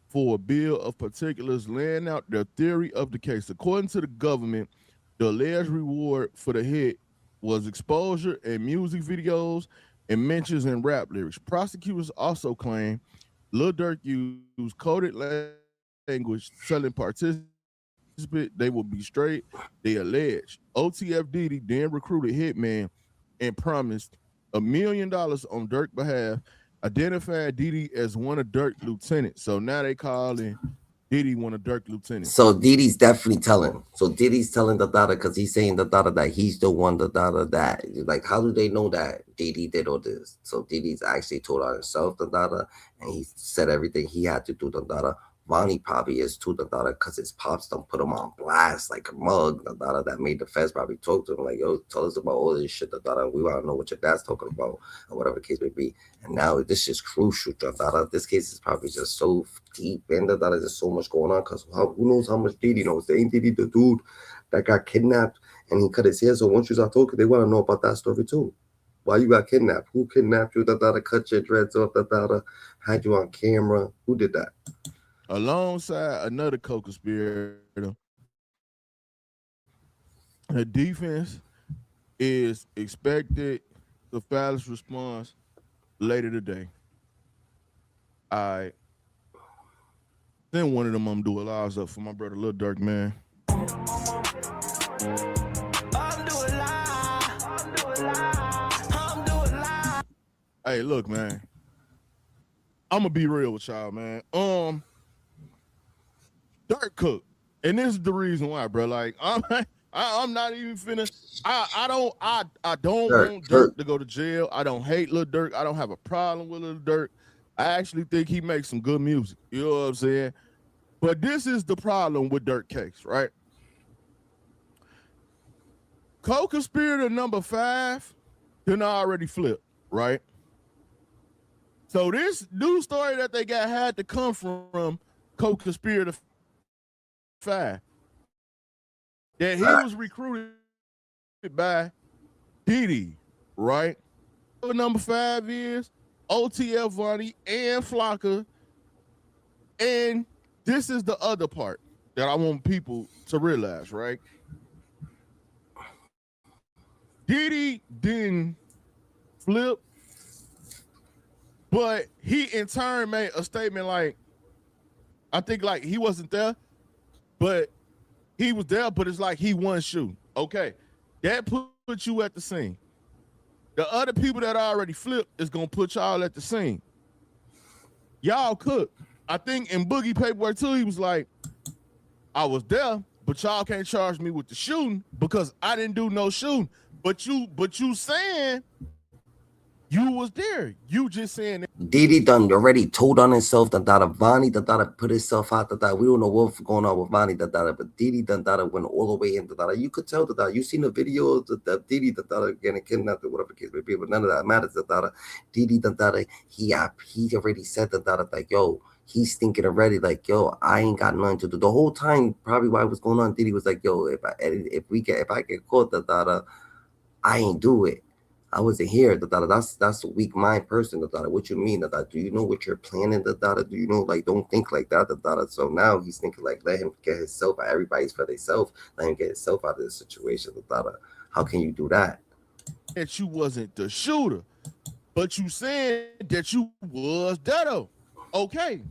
for a bill of particulars laying out their theory of the case. According to the government, the alleged reward for the hit was exposure in music videos and mentions in rap lyrics. Prosecutors also claim Lil Durk used coded language telling participants they will be straight. They allege OTF Dede then recruited Hitman and promised $1 million on Durk's behalf, identified Dede as one of Durk's lieutenants. So now they calling Dede one of Durk's lieutenants. So Dede's definitely telling. So Dede's telling because he's saying that he's the one that like, how do they know that Dede did all this? So Dede's actually told on himself and he said everything he had to do Vonnie probably is too, because his pops don't put him on blast like a mug, that made the feds probably talk to him like, yo, tell us about all this shit, we want to know what your dad's talking about, or whatever the case may be. And now this is crucial, this case is probably just so deep, and there's just so much going on, because who knows how much Dede knows? They ain't Dede the dude that got kidnapped and he cut his hair, so once you start talking, they want to know about that story too. Why you got kidnapped? Who kidnapped you? Cut your dreads off, had you on camera? Who did that? Alongside another co-conspirator, the defense is expected to file its response later today. All right. Then one of them I'm doing lives up for my brother Lil Durk, man. Hey, look, man. I'm gonna be real with y'all, man. Durk cook, and this is the reason why, bro. Like, I'm not even finna. I don't want Durk to go to jail. I don't hate Lil Durk. I don't have a problem with Lil Durk. I actually think he makes some good music. You know what I'm saying? But this is the problem with Durk case, right? Co-conspirator number 5 done already flipped, right? So this new story that they got had to come from co-conspirator 5. That he was recruited by Dede, right? Number 5 is OTF Vonnie and Flocka. And this is the other part that I want people to realize, right? Dede didn't flip, but he in turn made a statement like, I think like he wasn't there, but he was there, but it's like he wasn't shooting. Okay, that puts you at the scene. The other people that already flipped is gonna put y'all at the scene. Y'all cook. I think in Boogie paperwork too, he was like, I was there, but y'all can't charge me with the shooting because I didn't do no shooting. But you saying you was there. You just saying that. Dede done already told on himself that Vonnie that put himself out that we don't know what's going on with Vonnie that but Dede that went all the way into that. You could tell that you seen the video of Dede that getting kidnapped or whatever case may be, but none of that matters. That Dede that he already said that like yo. He's thinking already like, yo, I ain't got nothing to do. The whole time, probably why it was going on, Dede was like, yo, if I get caught, that I ain't do it. I wasn't here. That's a weak mind person. What you mean? Do you know what you're planning? Do you know? Like, don't think like that. So now he's thinking like, let him get himself. Everybody's for themselves. Let him get himself out of this situation. How can you do that? That you wasn't the shooter, but you said that you was that. Okay.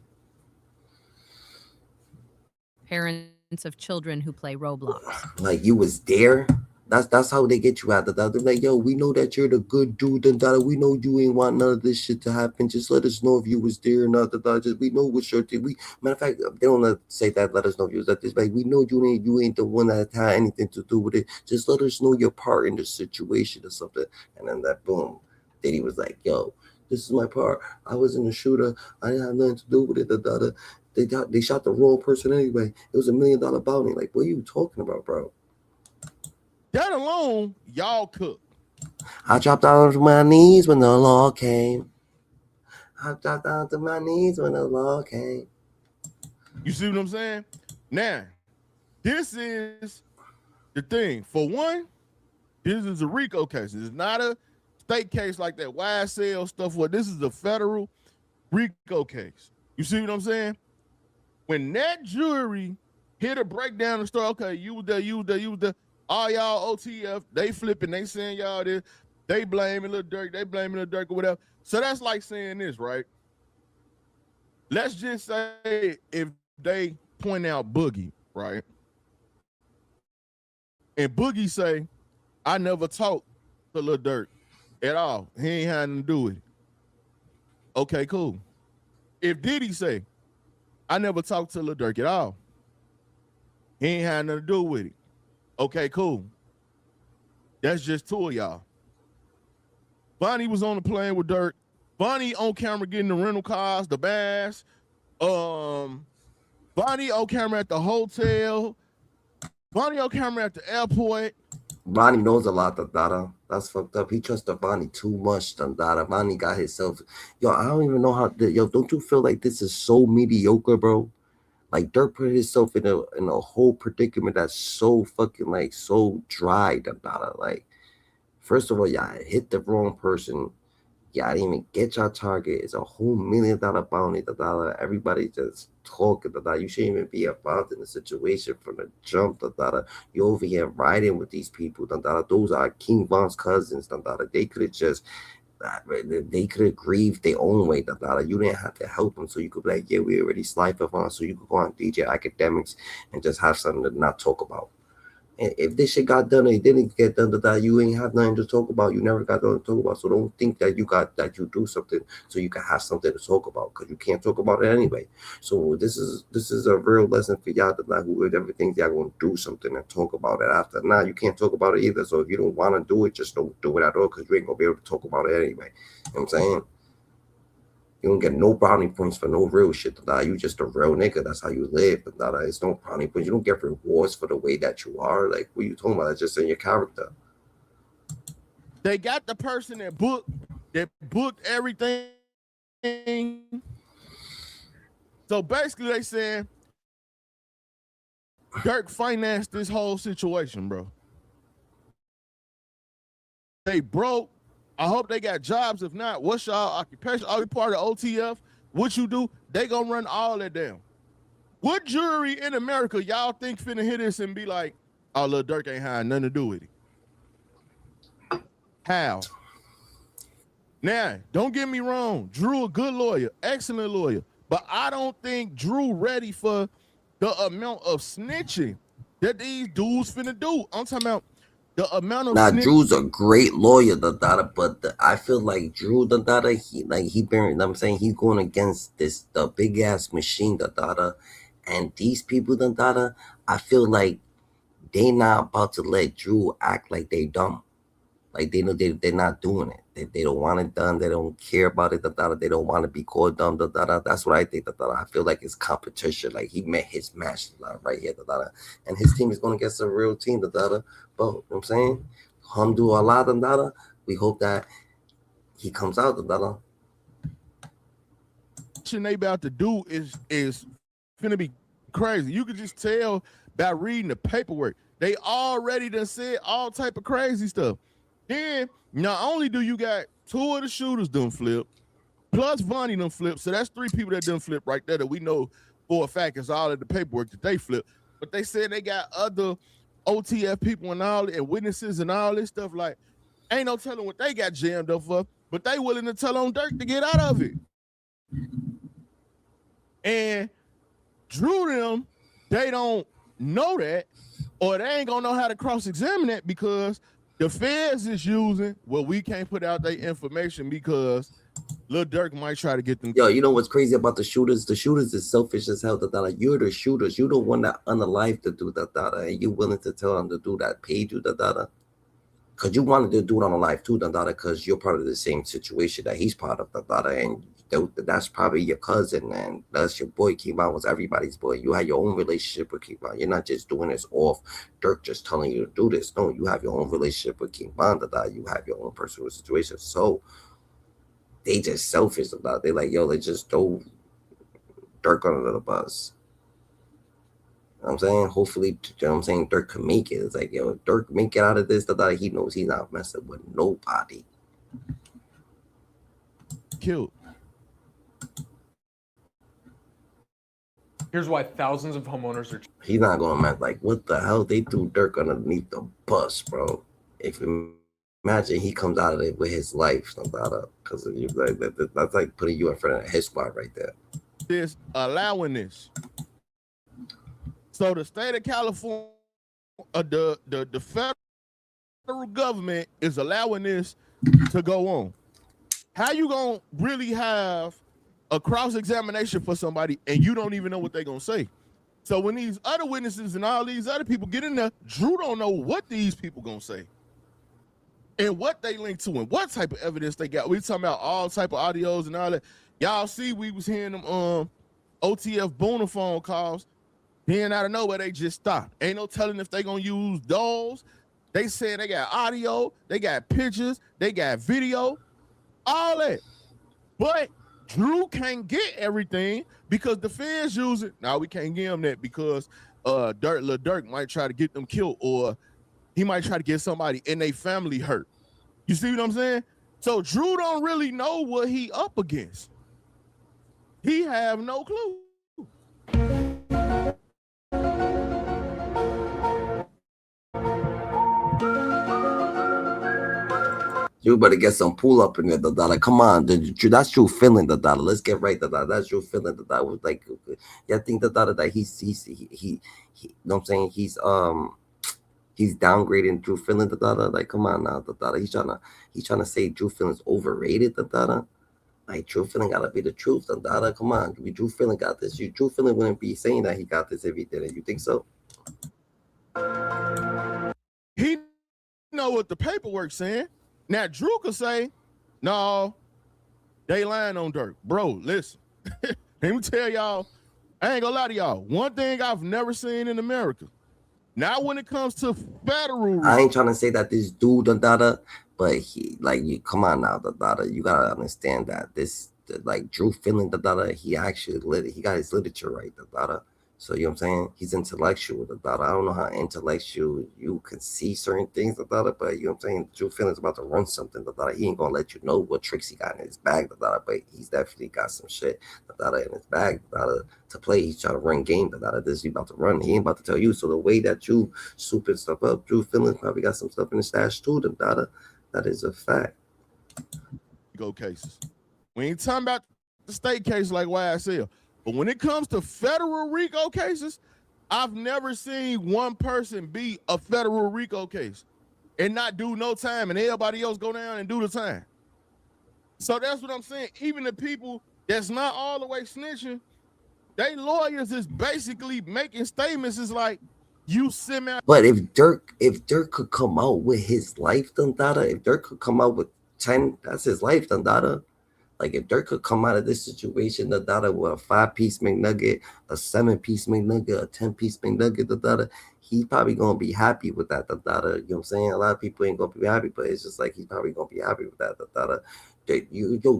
Parents of children who play Roblox. Like you was there. That's how they get you out. They're like, yo, we know that you're the good dude, and we know you ain't want none of this shit to happen. Just let us know if you was there or not. Just we know what your thing. Matter of fact, they don't say that. Let us know if you was at this. Like we know you ain't the one that had anything to do with it. Just let us know your part in the situation or something. And then that boom, then he was like, yo, this is my part. I wasn't a shooter. I didn't have nothing to do with it. They shot the wrong person anyway. It was $1 million bounty. Like, what are you talking about, bro? That alone, y'all cook. I dropped down to my knees when the law came. I dropped down to my knees when the law came. You see what I'm saying? Now, this is the thing. For one, this is a RICO case. It's not a state case like that YSL stuff. What this is a federal RICO case. You see what I'm saying? When that jury hit a breakdown and start, okay, you was there. All y'all OTF, they flipping, they saying y'all this, they blaming Lil Durk, or whatever. So that's like saying this, right? Let's just say if they point out Boogie, right? And Boogie say, I never talked to Lil Durk at all. He ain't had nothing to do with it. Okay, cool. If Dede say, I never talked to Lil Durk at all. He ain't had nothing to do with it. Okay, cool. That's just two of y'all. Vonnie was on the plane with Durk. Vonnie on camera getting the rental cars, the bass. Vonnie on camera at the hotel. Vonnie on camera at the airport. Vonnie knows a lot, That's fucked up. He trusted Vonnie too much, Vonnie got himself. Yo, I don't even know how. Yo, don't you feel like this is so mediocre, bro? Like Durk put himself in a whole predicament that's so fucking like so dry, Like, first of all, y'all hit the wrong person. Y'all didn't even get your target. It's a whole $1 million bounty, Everybody just talking, You shouldn't even be involved in the situation from the jump, You over here riding with these people, Those are King Von's cousins, They could have just. They could have grieved their own way. You didn't have to help them, so you could be like, yeah, we already slide for on, so you could go on DJ Academics and just have something to not talk about. And if this shit got done and it didn't get done, that you ain't have nothing to talk about. You never got nothing to talk about. So don't think that you do something so you can have something to talk about, because you can't talk about it anyway. So this is a real lesson for y'all, that whoever thinks y'all gonna do something and talk about it after. Nah, you can't talk about it either. So if you don't want to do it, just don't do it at all, because you ain't gonna be able to talk about it anyway. You know what I'm saying? You don't get no brownie points for no real shit. You just a real nigga. That's how you live. It's no brownie points. You don't get rewards for the way that you are. Like, what are you talking about? That's just in your character. They got the person that booked everything. So basically, they saying Durk financed this whole situation, bro. They broke. I hope they got jobs. If not, what's y'all occupation? Are you part of OTF? What you do? They gonna run all that down. What jury in America y'all think finna hit this and be like, oh, Lil Durk ain't had nothing to do with it? How? Now, don't get me wrong. Drew a good lawyer, excellent lawyer, but I don't think Drew ready for the amount of snitching that these dudes finna do. I'm talking about the amount of Drew's a great lawyer, but I feel like Drew, I'm saying he's going against the big ass machine, and these people, I feel like they not about to let Drew act like they dumb. Like they know they're not doing it. They don't want it done. They don't care about it. They don't want to be called dumb. That's what I think. I feel like it's competition. Like he met his match right here. And his team is going against a real team. But you know what I'm saying, alhamdulillah. We hope that he comes out. They about to do is finna be crazy. You can just tell by reading the paperwork. They already done said all type of crazy stuff. Then not only do you got two of the shooters done flip, plus Vonnie done flip, so that's three people that done flip right there that we know for a fact is all of the paperwork that they flip. But they said they got other OTF people and all and witnesses and all this stuff. Like, ain't no telling what they got jammed up for, but they willing to tell on Durk to get out of it. And Drew them, they don't know that, or they ain't gonna know how to cross-examine that, because the feds is using, well, we can't put out their information because Lil Durk might try to get them. Yo, you know what's crazy about the shooters? The shooters is selfish as hell. You're the shooters. You don't want that unalive to do and you willing to tell them to do that, paid you because you wanted to do it on a live too, because you're part of the same situation that he's part of, and that's probably your cousin, and that's your boy. Kevon was everybody's boy. You had your own relationship with Kevon. You're not just doing this off Durk just telling you to do this. No, you have your own relationship with Kevon. You have your own personal situation. So they just selfish about it. They like, yo, they just throw Durk under the bus. You know what I'm saying? Hopefully, you know what I'm saying, Durk can make it. It's like, yo, Durk make it out of this, he knows he's not messing with nobody. Killed. Here's why thousands of homeowners are. He's not gonna mess. Like, what the hell? They threw Durk underneath the bus, bro. If you imagine he comes out of it with his life, because that's like putting you in front of his spot right there. This allowing this. So the state of California, the federal government is allowing this to go on. How you gonna really have a cross-examination for somebody and you don't even know what they're gonna say? So when these other witnesses and all these other people get in there, Drew don't know what these people gonna say and what they link to and what type of evidence they got. We talking about all type of audios and all that. Y'all see, we was hearing them OTF Boona phone calls. Then out of nowhere, they just stopped. Ain't no telling if they gonna use those. They said they got audio, they got pictures, they got video, all that. But Drew can't get everything because the feds use it. Now we can't give him that because Lil Durk might try to get them killed, or he might try to get somebody in their family hurt. You see what I'm saying? So Drew don't really know what he up against. He have no clue. You better get some pull up in there, Come on, that's true feeling, Let's get right, That's true feeling, was like, yeah, I think that he's you know what I'm saying, he's He's downgrading Drew Feeling, like, come on now, He's trying to say Drew Feeling's overrated, Like, Drew Feeling gotta be the truth, Come on, Drew Feeling got this. Drew Feeling wouldn't be saying that he got this if he didn't. You think so? He know what the paperwork's saying. Now Drew could say, no, they lying on Durk. Bro, listen. Let me tell y'all, I ain't gonna lie to y'all. One thing I've never seen in America. Now when it comes to federal, I ain't trying to say that this dude, but he, like, you come on now, you gotta understand that this, like, Drew Feeling, he actually he got his literature right, So, you know what I'm saying? He's intellectual, I don't know how intellectual you could see certain things, but you know what I'm saying? Drew Feeling's about to run something, he ain't gonna let you know what tricks he got in his bag, but he's definitely got some shit, in his bag, to play. He's trying to run game, this he about to run. He ain't about to tell you. So the way that you souping stuff up, Drew Feeling probably got some stuff in the stash too, that is a fact. Go cases. We ain't talking about the state case like YSL. But when it comes to federal RICO cases, I've never seen one person beat a federal RICO case and not do no time, and everybody else go down and do the time. So that's what I'm saying. Even the people that's not all the way snitching, they lawyers is basically making statements. It's like, you semi. But if Durk could come out with his life, if Durk could come out with 10, that's his life, Like, if Durk could come out of this situation, with a 5-piece McNugget, a 7-piece McNugget, a 10-piece McNugget, he's probably gonna be happy with that, You know what I'm saying? A lot of people ain't gonna be happy, but it's just like he's probably gonna be happy with that,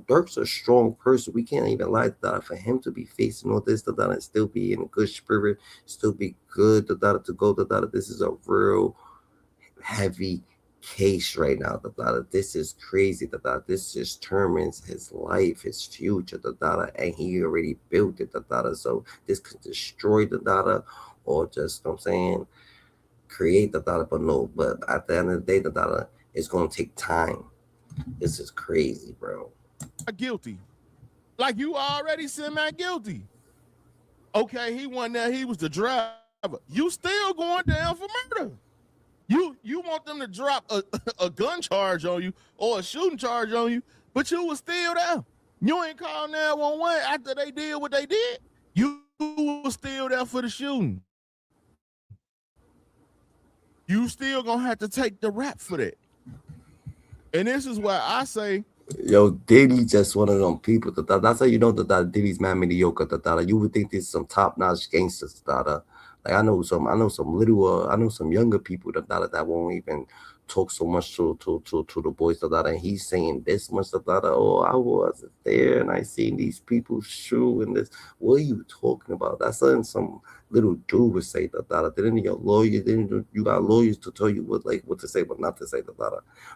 Durk's a strong person. We can't even lie, for him to be facing all this, and still be in a good spirit, still be good, to go, this is a real heavy case right now, this is crazy, this just determines his life, his future, and he already built it, so this could destroy or just, you know what I'm saying, create but no, but at the end of the day, it's gonna take time. This is crazy, bro. Guilty. Like, you already semi-guilty. Okay, he won that, he was the driver. You still going down for murder. You want them to drop a gun charge on you or a shooting charge on you, but you was still there. You ain't called 911 after they did what they did. You was still there for the shooting. You still gonna have to take the rap for that. And this is why I say, yo, Diddy just one of them people. That's how you know that Diddy's mad mediocre. You would think this is some top-notch gangsters. Like, I know some younger people that won't even talk so much to the boys, and he's saying this much, oh, I wasn't there and I seen these people shoot and this. What are you talking about? That's something some little dude would say, Didn't your lawyer, you got lawyers to tell you what to say, what not to say,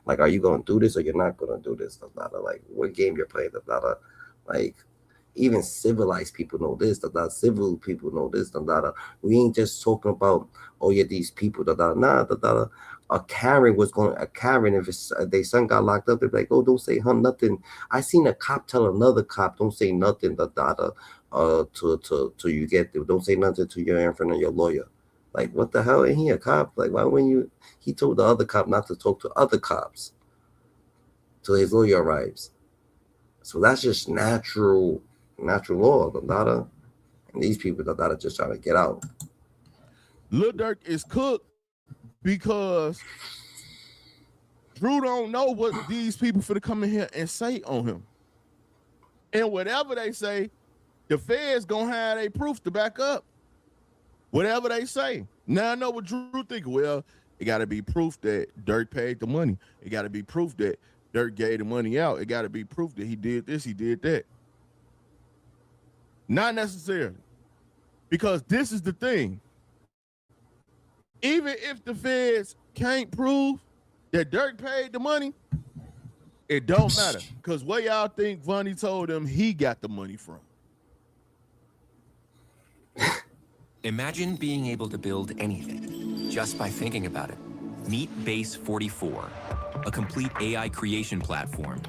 Like, are you gonna do this or you're not gonna do this, Like, what game you're playing, Like, even civilized people know this, civil people know this, We ain't just talking about, oh yeah, these people, Nah, a Karen, if their son got locked up, they're like, oh, don't say nothing. I seen a cop tell another cop, don't say nothing, to you get there. Don't say nothing to your in front of your lawyer. Like, what the hell? Ain't he a cop? Like, why wouldn't you? He told the other cop not to talk to other cops till his lawyer arrives. So that's just natural law, and these people just trying to get out. Lil Durk is cooked because Drew don't know what these people finna come in here and say on him. And whatever they say, the feds gonna have their proof to back up whatever they say. Now I know what Drew think. Well, it gotta be proof that Durk paid the money. It gotta be proof that Durk gave the money out. It gotta be proof that he did this, he did that. Not necessarily. Because this is the thing. Even if the feds can't prove that Durk paid the money, it don't matter. Because where y'all think Vonnie told him he got the money from? Imagine being able to build anything just by thinking about it. Meet Base 44, a complete AI creation platform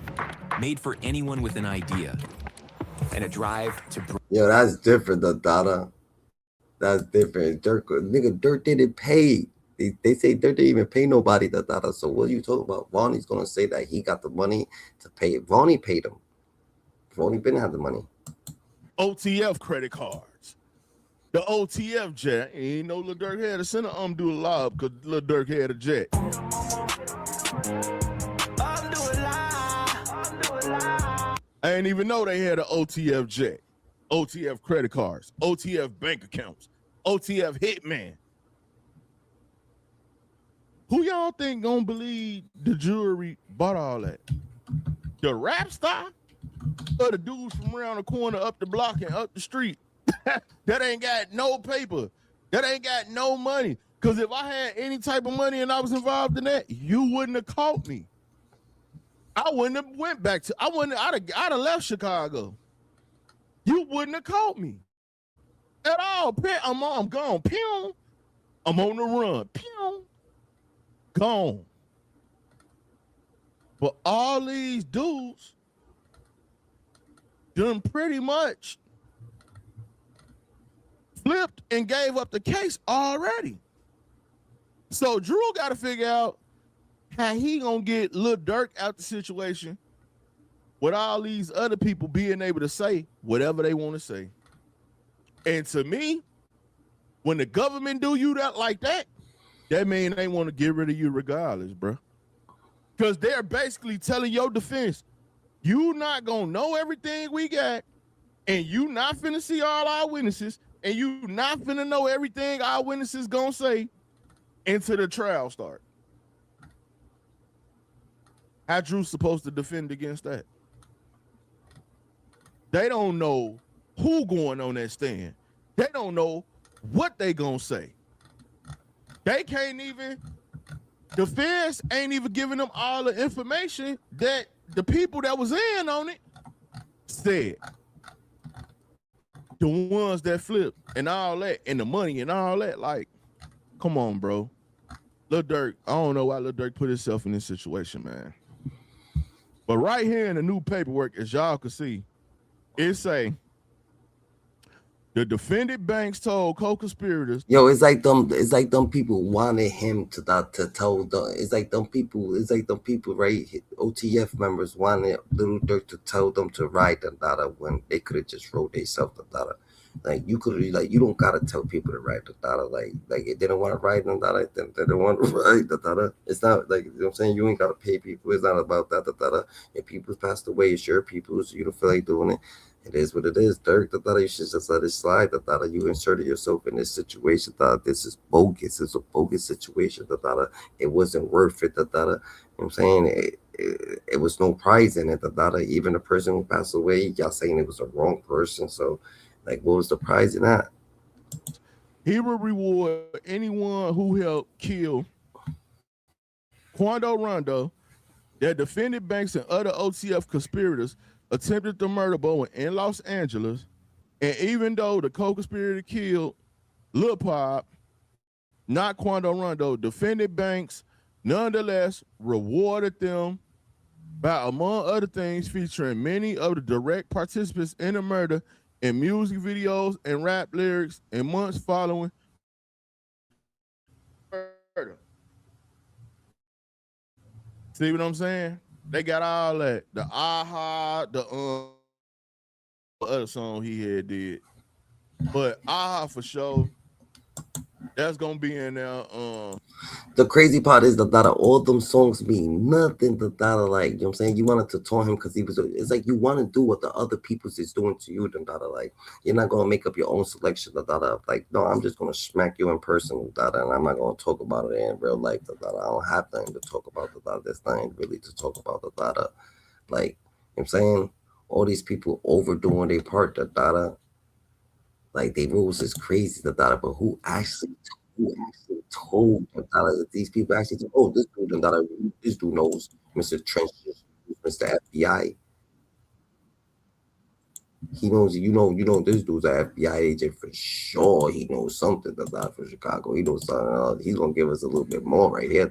made for anyone with an idea and a drive to... Yo, that's different, That's different. Durk didn't pay. they say they didn't even pay nobody. So what are you talking about? Vonnie's gonna say that he got the money to pay. Vonnie paid him. Vonnie been had the money. OTF credit cards. The OTF jet. Ain't no Lil Durk had to send an do a lob because Lil Durk had a jet. I didn't even know they had an OTF jet, OTF credit cards, OTF bank accounts, OTF hitman. Who y'all think gonna believe the jury bought all that? The rap star or the dudes from around the corner, up the block and up the street that ain't got no paper, that ain't got no money? Because if I had any type of money and I was involved in that, you wouldn't have caught me. I wouldn't have went back to, I'd have left Chicago. You wouldn't have caught me at all. I'm gone. Pew. I'm on the run. Pew. Gone. But all these dudes done pretty much flipped and gave up the case already. So Drew got to figure out how he gonna get Lil Durk out the situation with all these other people being able to say whatever they want to say. And to me, when the government do you that like that, that means they want to get rid of you regardless, bro. Because they're basically telling your defense, you not gonna know everything we got, and you not finna see all our witnesses, and you not finna know everything our witnesses gonna say until the trial start. How Drew's supposed to defend against that? They don't know who going on that stand. They don't know what they gonna say. They can't even, defense ain't even giving them all the information that the people that was in on it said. The ones that flipped and all that, and the money and all that, like, come on, bro. Lil Durk, I don't know why Lil Durk put himself in this situation, man. But right here in the new paperwork, as y'all can see, it say the defendant banks told co-conspirators. Yo, it's like them people wanted him to tell them. It's like them people, right? OTF members wanted Lil Durk to tell them to write the data when they could have just wrote themselves the data. Like you could, like, you don't gotta tell people to write the data. Like if they don't want to write the data, then they don't want to write the data. It's not like, you know what I'm saying, you ain't gotta pay people. It's not about that. The data. If people's passed away, it's your people's. You don't feel like doing it. It is what it is. Durk, the data, you should just let it slide. The data, you inserted yourself in this situation. That this is bogus. It's a bogus situation. The data, it wasn't worth it. The data, you know what I'm saying, it was no prize in it. The data, even the person who passed away, y'all saying it was the wrong person. So, like, what was the prize in that? He will reward anyone who helped kill Quando Rondo, that defended banks and other OTF conspirators attempted to murder Bowen in Los Angeles. And even though the co-conspirator killed Lil Pop, not Quando Rondo, defended banks nonetheless rewarded them by, among other things, featuring many of the direct participants in the murder in music videos and rap lyrics in months following murder. See what I'm saying? They got all that. The Aha, the other song he had did. But Aha for sure, that's gonna be in there. The crazy part is that all them songs mean nothing. Like, you know what I'm saying? You wanted to taunt him because he was. It's like you want to do what the other people's is doing to you. Like, you're not gonna make up your own selection. Like, no, I'm just gonna smack you in person. And I'm not gonna talk about it in real life. I don't have nothing to talk about. There's nothing really to talk about. Like, you know what I'm saying? All these people overdoing their part. Like, they rules is crazy. But who actually told that these people actually told, oh, this dude knows Mr. Trench, Mr. FBI. He knows, you know, this dude's an FBI agent for sure. He knows something for Chicago. He knows something. He's gonna give us a little bit more right here.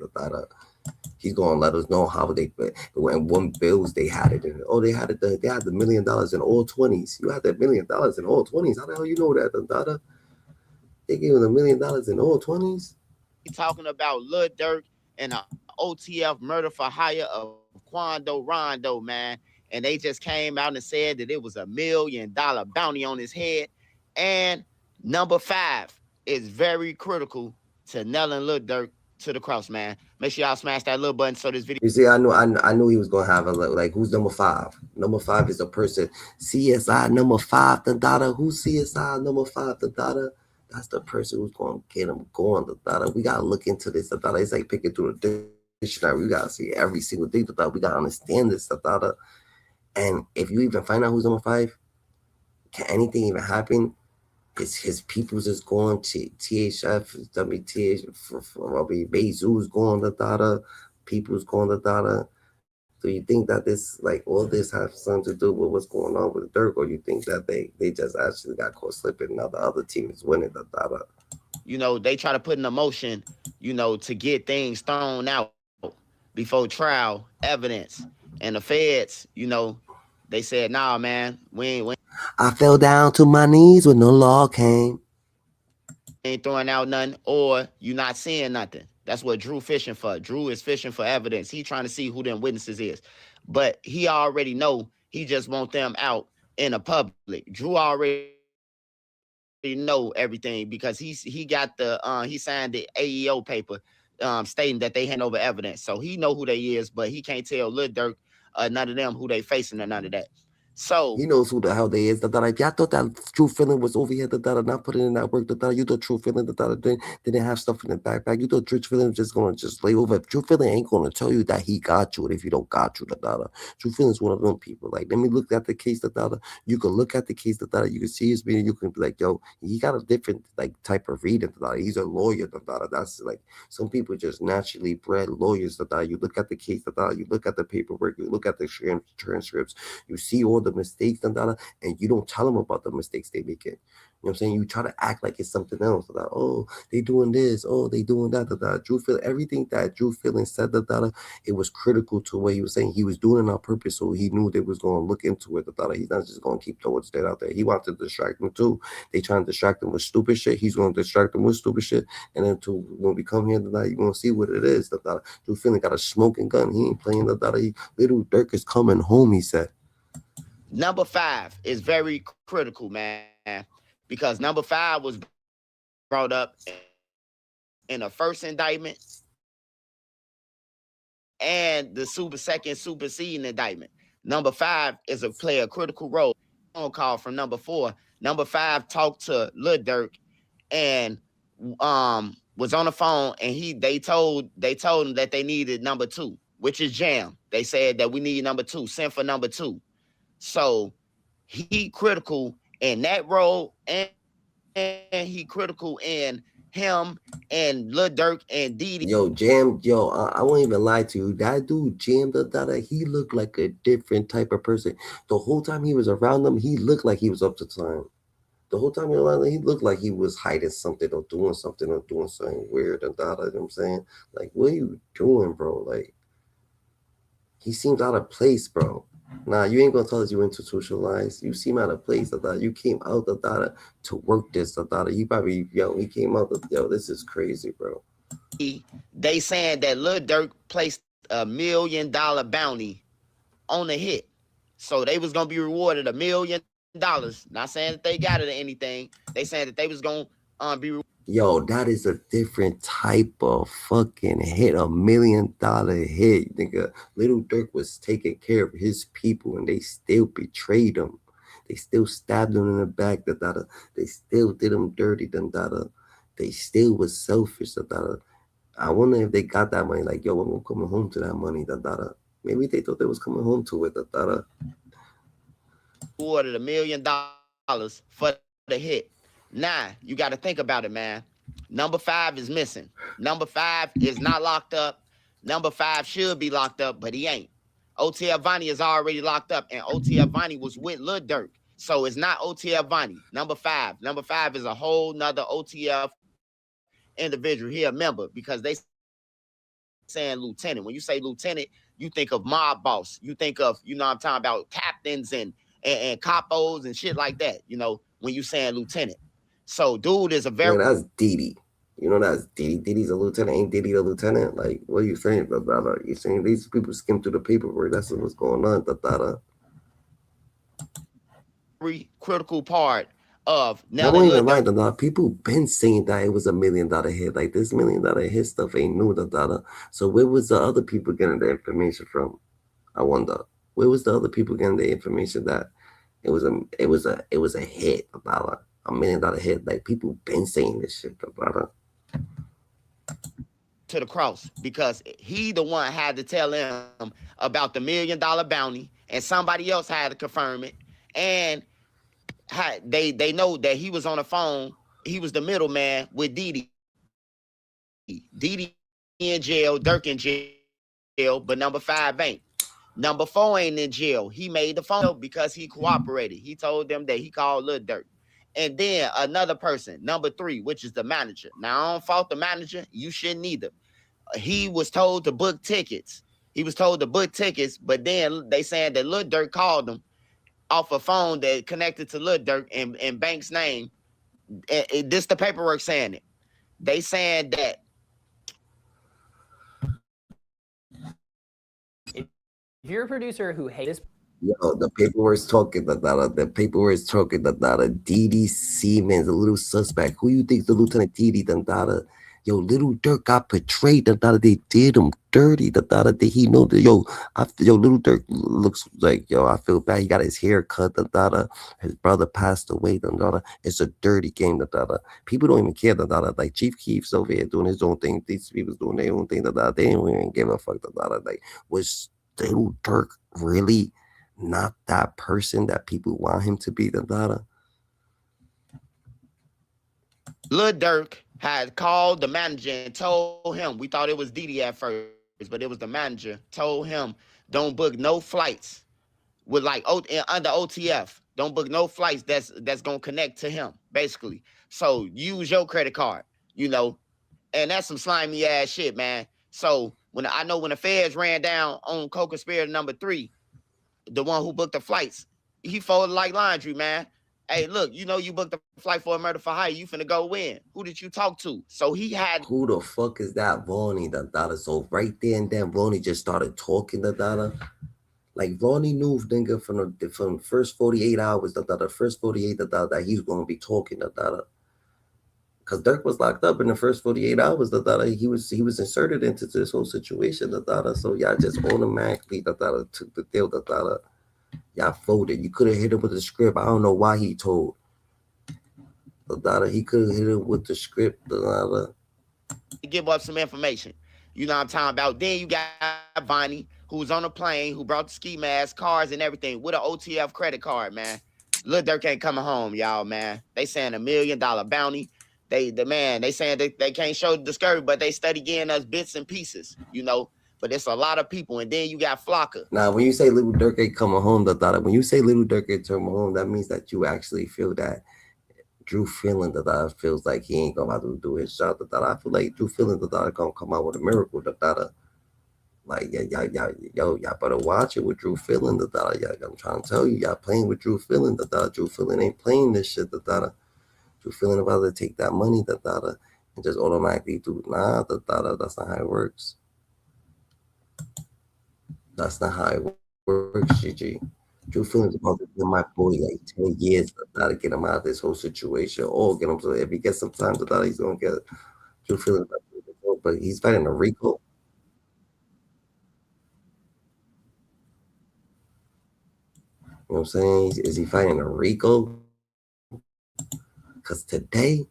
He's gonna let us know how they, when one bills they had it in. Oh, they had it. They had the $1 million in all 20s. You had that $1 million in all 20s. How the hell you know that? They gave him $1 million in all 20s. talking about Lil Durk and the OTF murder for hire of Quando Rondo, man. And they just came out and said that it was $1 million bounty on his head. And number 5 is very critical to nailing Lil Durk to the cross, man. Make sure y'all smash that little button so this video. You see, I knew he was gonna have a like. Who's number 5? Number 5 is a person. CSI number 5, the daughter. Who's CSI number 5, the daughter? That's the person who's gonna get him going, the daughter. We gotta look into this, the daughter. It's like picking through the dictionary. We gotta see every single thing, the daughter. We gotta understand this, the daughter. And if you even find out who's number 5, can anything even happen? His people's is going to THF, Bezu's going to data, people's going to data. Do you think that this, like, all this has something to do with what's going on with Durk, or you think that they just actually got caught slipping? Now the other team is winning the data. You know, they try to put in a motion, you know, to get things thrown out before trial evidence. And the feds, you know, they said, nah, man, we I fell down to my knees when the law came. ain't throwing out nothing, or you not seeing nothing. That's what Drew fishing for. Drew is fishing for evidence. He trying to see who them witnesses is. But he already know he just want them out in the public. Drew already know everything because he got the he signed the AEO paper stating that they hand over evidence. So he know who they is, but he can't tell Lil Durk none of them who they facing or none of that. So he knows who the hell they is. If y'all thought that True Feeling was over here, not putting in that work, you thought True Feeling didn't have stuff in the backpack. You thought True Feeling was just gonna just lay over. If True Feeling ain't gonna tell you that he got you, if you don't got you, True Feeling is one of them people. Like, let me look at the case, you can look at the case, you can see his video, you can be like, yo, he got a different like type of reading. He's a lawyer. That's like some people just naturally bred lawyers. You look at the case, you look at the paperwork, you look at the transcripts, you see all the mistakes, and you don't tell them about the mistakes they make. You know what I'm saying? You try to act like it's something else. Oh, they doing this. Oh, they doing that. Drew Feeling, everything that Drew Feeling said, it was critical to what he was saying. He was doing it on purpose, so he knew they was going to look into it. He's not just going to keep throwing shit out there. He wanted to distract them too. They trying to distract them with stupid shit. He's going to distract them with stupid shit. And then when we come here tonight, you're going to see what it is. Drew Feeling got a smoking gun. He ain't playing Little Durk is coming home, he said. Number 5 is very critical, man, because number 5 was brought up in the first indictment and the second superseding indictment. Number 5 is play a critical role. Phone call from number 4. Number 5 talked to Lil Durk and was on the phone, and they told him that they needed number 2, which is Jam. They said that we need number 2. Send for number 2. So he critical in that role, and he critical in him and Lil Durk and Dede. Yo, Jam, I won't even lie to you. That dude, Jam, he looked like a different type of person. The whole time he was around them, he looked like he was up to time. The whole time he was around them, he looked like he was hiding something or doing something weird and you know what I'm saying? Like, what are you doing, bro? Like, he seems out of place, bro. Nah, you ain't gonna tell us you institutionalized. You seem out of place. You came out to work this. You probably, he came out. This is crazy, bro. They saying that Lil Durk placed $1 million bounty on the hit, so they was gonna be rewarded $1 million. Not saying that they got it or anything. They saying that they was gonna be. Yo, that is a different type of fucking hit. $1 million hit, nigga. Little Durk was taking care of his people, and they still betrayed him. They still stabbed him in the back. They still did him dirty. They still was selfish. I wonder if they got that money. Like, yo, I'm coming home to that money. Maybe they thought they was coming home to it. Awarded $1 million for the hit. Now, you got to think about it, man. Number 5 is missing. Number 5 is not locked up. Number 5 should be locked up, but he ain't. OTF Vonnie is already locked up, and OTF Vonnie was with Lil Durk. So it's not OTF Vonnie. Number 5. Number 5 is a whole nother OTF individual. He a member because they saying lieutenant. When you say lieutenant, you think of mob boss. You think of, you know what I'm talking about, captains and capos and shit like that, you know, when you saying lieutenant. So dude is a very... Yo, that's Dede. You know that's Dede. Dede's a lieutenant. Ain't Dede a lieutenant? Like, what are you saying, brother? You saying these people skim through the paperwork? That's what's going on, critical part of I now don't that even Lil like the people been saying that it was $1 million hit. Like this $1 million hit stuff ain't new, So where was the other people getting the information from? I wonder. Where was the other people getting the information that it was a hit, $1 million hit? Like people been saying this shit, to the cross, because he the one had to tell him about the $1 million bounty, and somebody else had to confirm it, and they know that he was on the phone. He was the middleman with Dede. Dede in jail, Durk in jail, but number 5 ain't. Number 4 ain't in jail. He made the phone because he cooperated. He told them that he called Lil Durk. And then another person, number 3, which is the manager. Now, I don't fault the manager. You shouldn't either. He was told to book tickets. But then they saying that Lil Durk called him off a phone that connected to Lil Durk in Banks' name. This the paperwork saying it. They saying that if you're a producer who hates this, Yo, the paperwork's talking that Dede Siemens, a little suspect. Who you think's the Lieutenant Dede? Yo, Lil Durk got betrayed. They did him dirty. Did he know that? Yo, Lil Durk looks like, yo, I feel bad. He got his hair cut. His brother passed away. It's a dirty game. People don't even care. Like Chief Keef's over here doing his own thing. These people's doing their own thing. They don't even give a fuck. Like, was Lil Durk really not that person that people want him to be? Lil Durk had called the manager and told him, we thought it was Dede at first, but it was the manager, told him, don't book no flights with like under OTF. Don't book no flights that's gonna connect to him, basically. So use your credit card, and that's some slimy ass shit, man. So when the feds ran down on co-conspirator number 3, the one who booked the flights, he folded like laundry, man. Hey, look, you booked the flight for a murder for hire. You finna go win. Who did you talk to? So he had. Who the fuck is that Vonnie? So right there and then Vonnie just started talking. Like Vonnie knew nigga from the first 48 hours. The first 48 that he's gonna be talking. Because Durk was locked up in the first 48 hours. He was inserted into this whole situation. So y'all just automatically took the deal. Y'all folded. You could have hit him with the script. I don't know why he told. He could have hit him with the script. Give up some information. You know what I'm talking about? Then you got Vonnie, who was on a plane, who brought the ski mask, cars, and everything with an OTF credit card, man. Lil Durk ain't coming home, y'all, man. They saying $1 million bounty. They saying they can't show the discovery, but they study getting us bits and pieces, But it's a lot of people, and then you got Flocka. Now, when you say Lil Durk ain't coming home, when you say Lil Durk ain't coming home, that means that you actually feel that Drew feeling feels like he ain't gonna to do his shot. I feel like Drew feeling gonna come out with a miracle. Like y'all better watch it with Drew feeling. I'm trying to tell you, y'all playing with Drew feeling. Drew feeling ain't playing this shit. Drew feeling about to take that money. And just automatically do that's not how it works. That's not how it works, GG. Drew feelings about to give my boy like 10 years to get him out of this whole situation, or get him. So if he gets some time to he's gonna get Drew feelings. But he's fighting a Rico. You know what I'm saying? Is he fighting a Rico? Because today's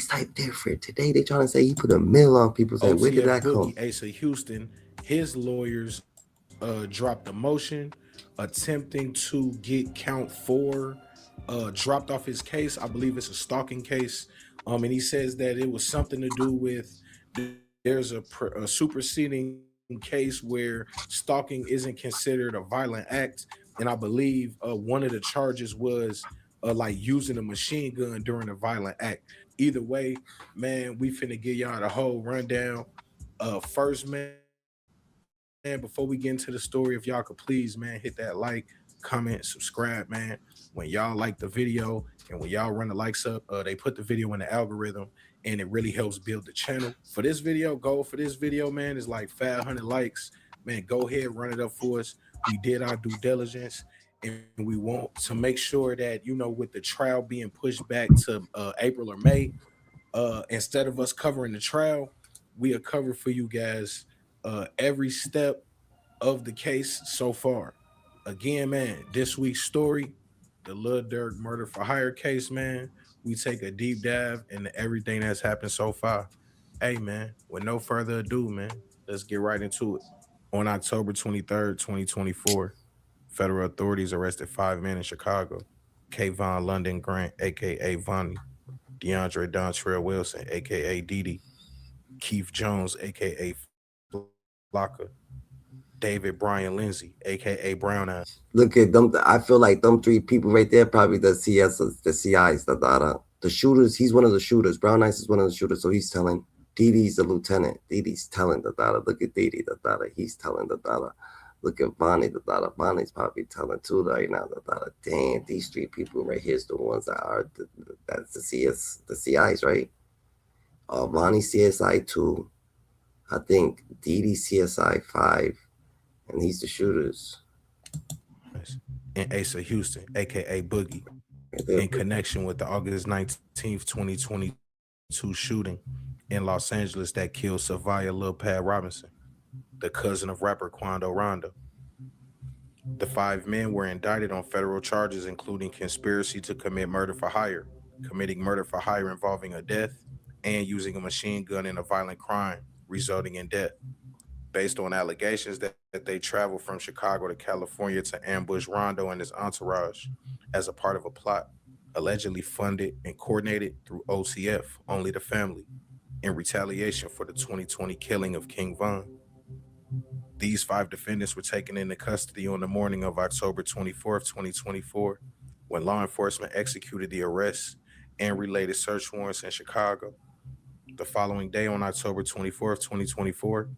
type different. Today they trying to say he put a mill on people's head. Where did that come? Asa Houston, his lawyers dropped a motion attempting to get count 4 dropped off his case. I believe it's a stalking case. And he says that it was something to do with there's a superseding case where stalking isn't considered a violent act. And I believe one of the charges was like using a machine gun during a violent act. Either way, man, we finna give y'all the whole rundown. First, man, before we get into the story, if y'all could please, man, hit that like, comment, subscribe, man. When y'all like the video and when y'all run the likes up, they put the video in the algorithm and it really helps build the channel. For this video, goal for this video, man, is like 500 likes. Man, go ahead, run it up for us. We did our due diligence, and we want to make sure that, you know, with the trial being pushed back to April or May, instead of us covering the trial, we are covered for you guys every step of the case so far. Again, man, this week's story, the Lil Durk murder for hire case, man. We take a deep dive into everything that's happened so far. Hey, man, with no further ado, man, let's get right into it. On October 23rd, 2024, federal authorities arrested 5 men in Chicago. Kayvon London Grant, aka Vonnie, DeAndre Dontrell Wilson, aka Dede, Keith Jones, aka Flocka, David Brian Lindsay, aka Brown Eyes. Look at them. I feel like them 3 people right there, probably the CIs, the shooters. He's one of the shooters. Brown Eyes is one of the shooters. So he's telling. Dede's the lieutenant. Dede's telling the data. Look at Dede, the data. He's telling the data. Look at Vonnie, the data. Vonnie's probably telling too right now, the data. Damn, these 3 people right here is the ones that are that's the CIs, right? Vonnie CSI 2. I think Dede CSI 5, and he's the shooters. And Asa Houston, aka Boogie, in connection with the August 19th, 2022 shooting in Los Angeles that killed Savia Lil Pat Robinson, the cousin of rapper Quando Rondo. The 5 men were indicted on federal charges, including conspiracy to commit murder for hire, committing murder for hire involving a death, and using a machine gun in a violent crime resulting in death, based on allegations that they traveled from Chicago to California to ambush Rondo and his entourage as a part of a plot allegedly funded and coordinated through OCF, Only the Family, in retaliation for the 2020 killing of King Von. These 5 defendants were taken into custody on the morning of October 24th, 2024, when law enforcement executed the arrests and related search warrants in Chicago. The following day, on October 24th, 2024,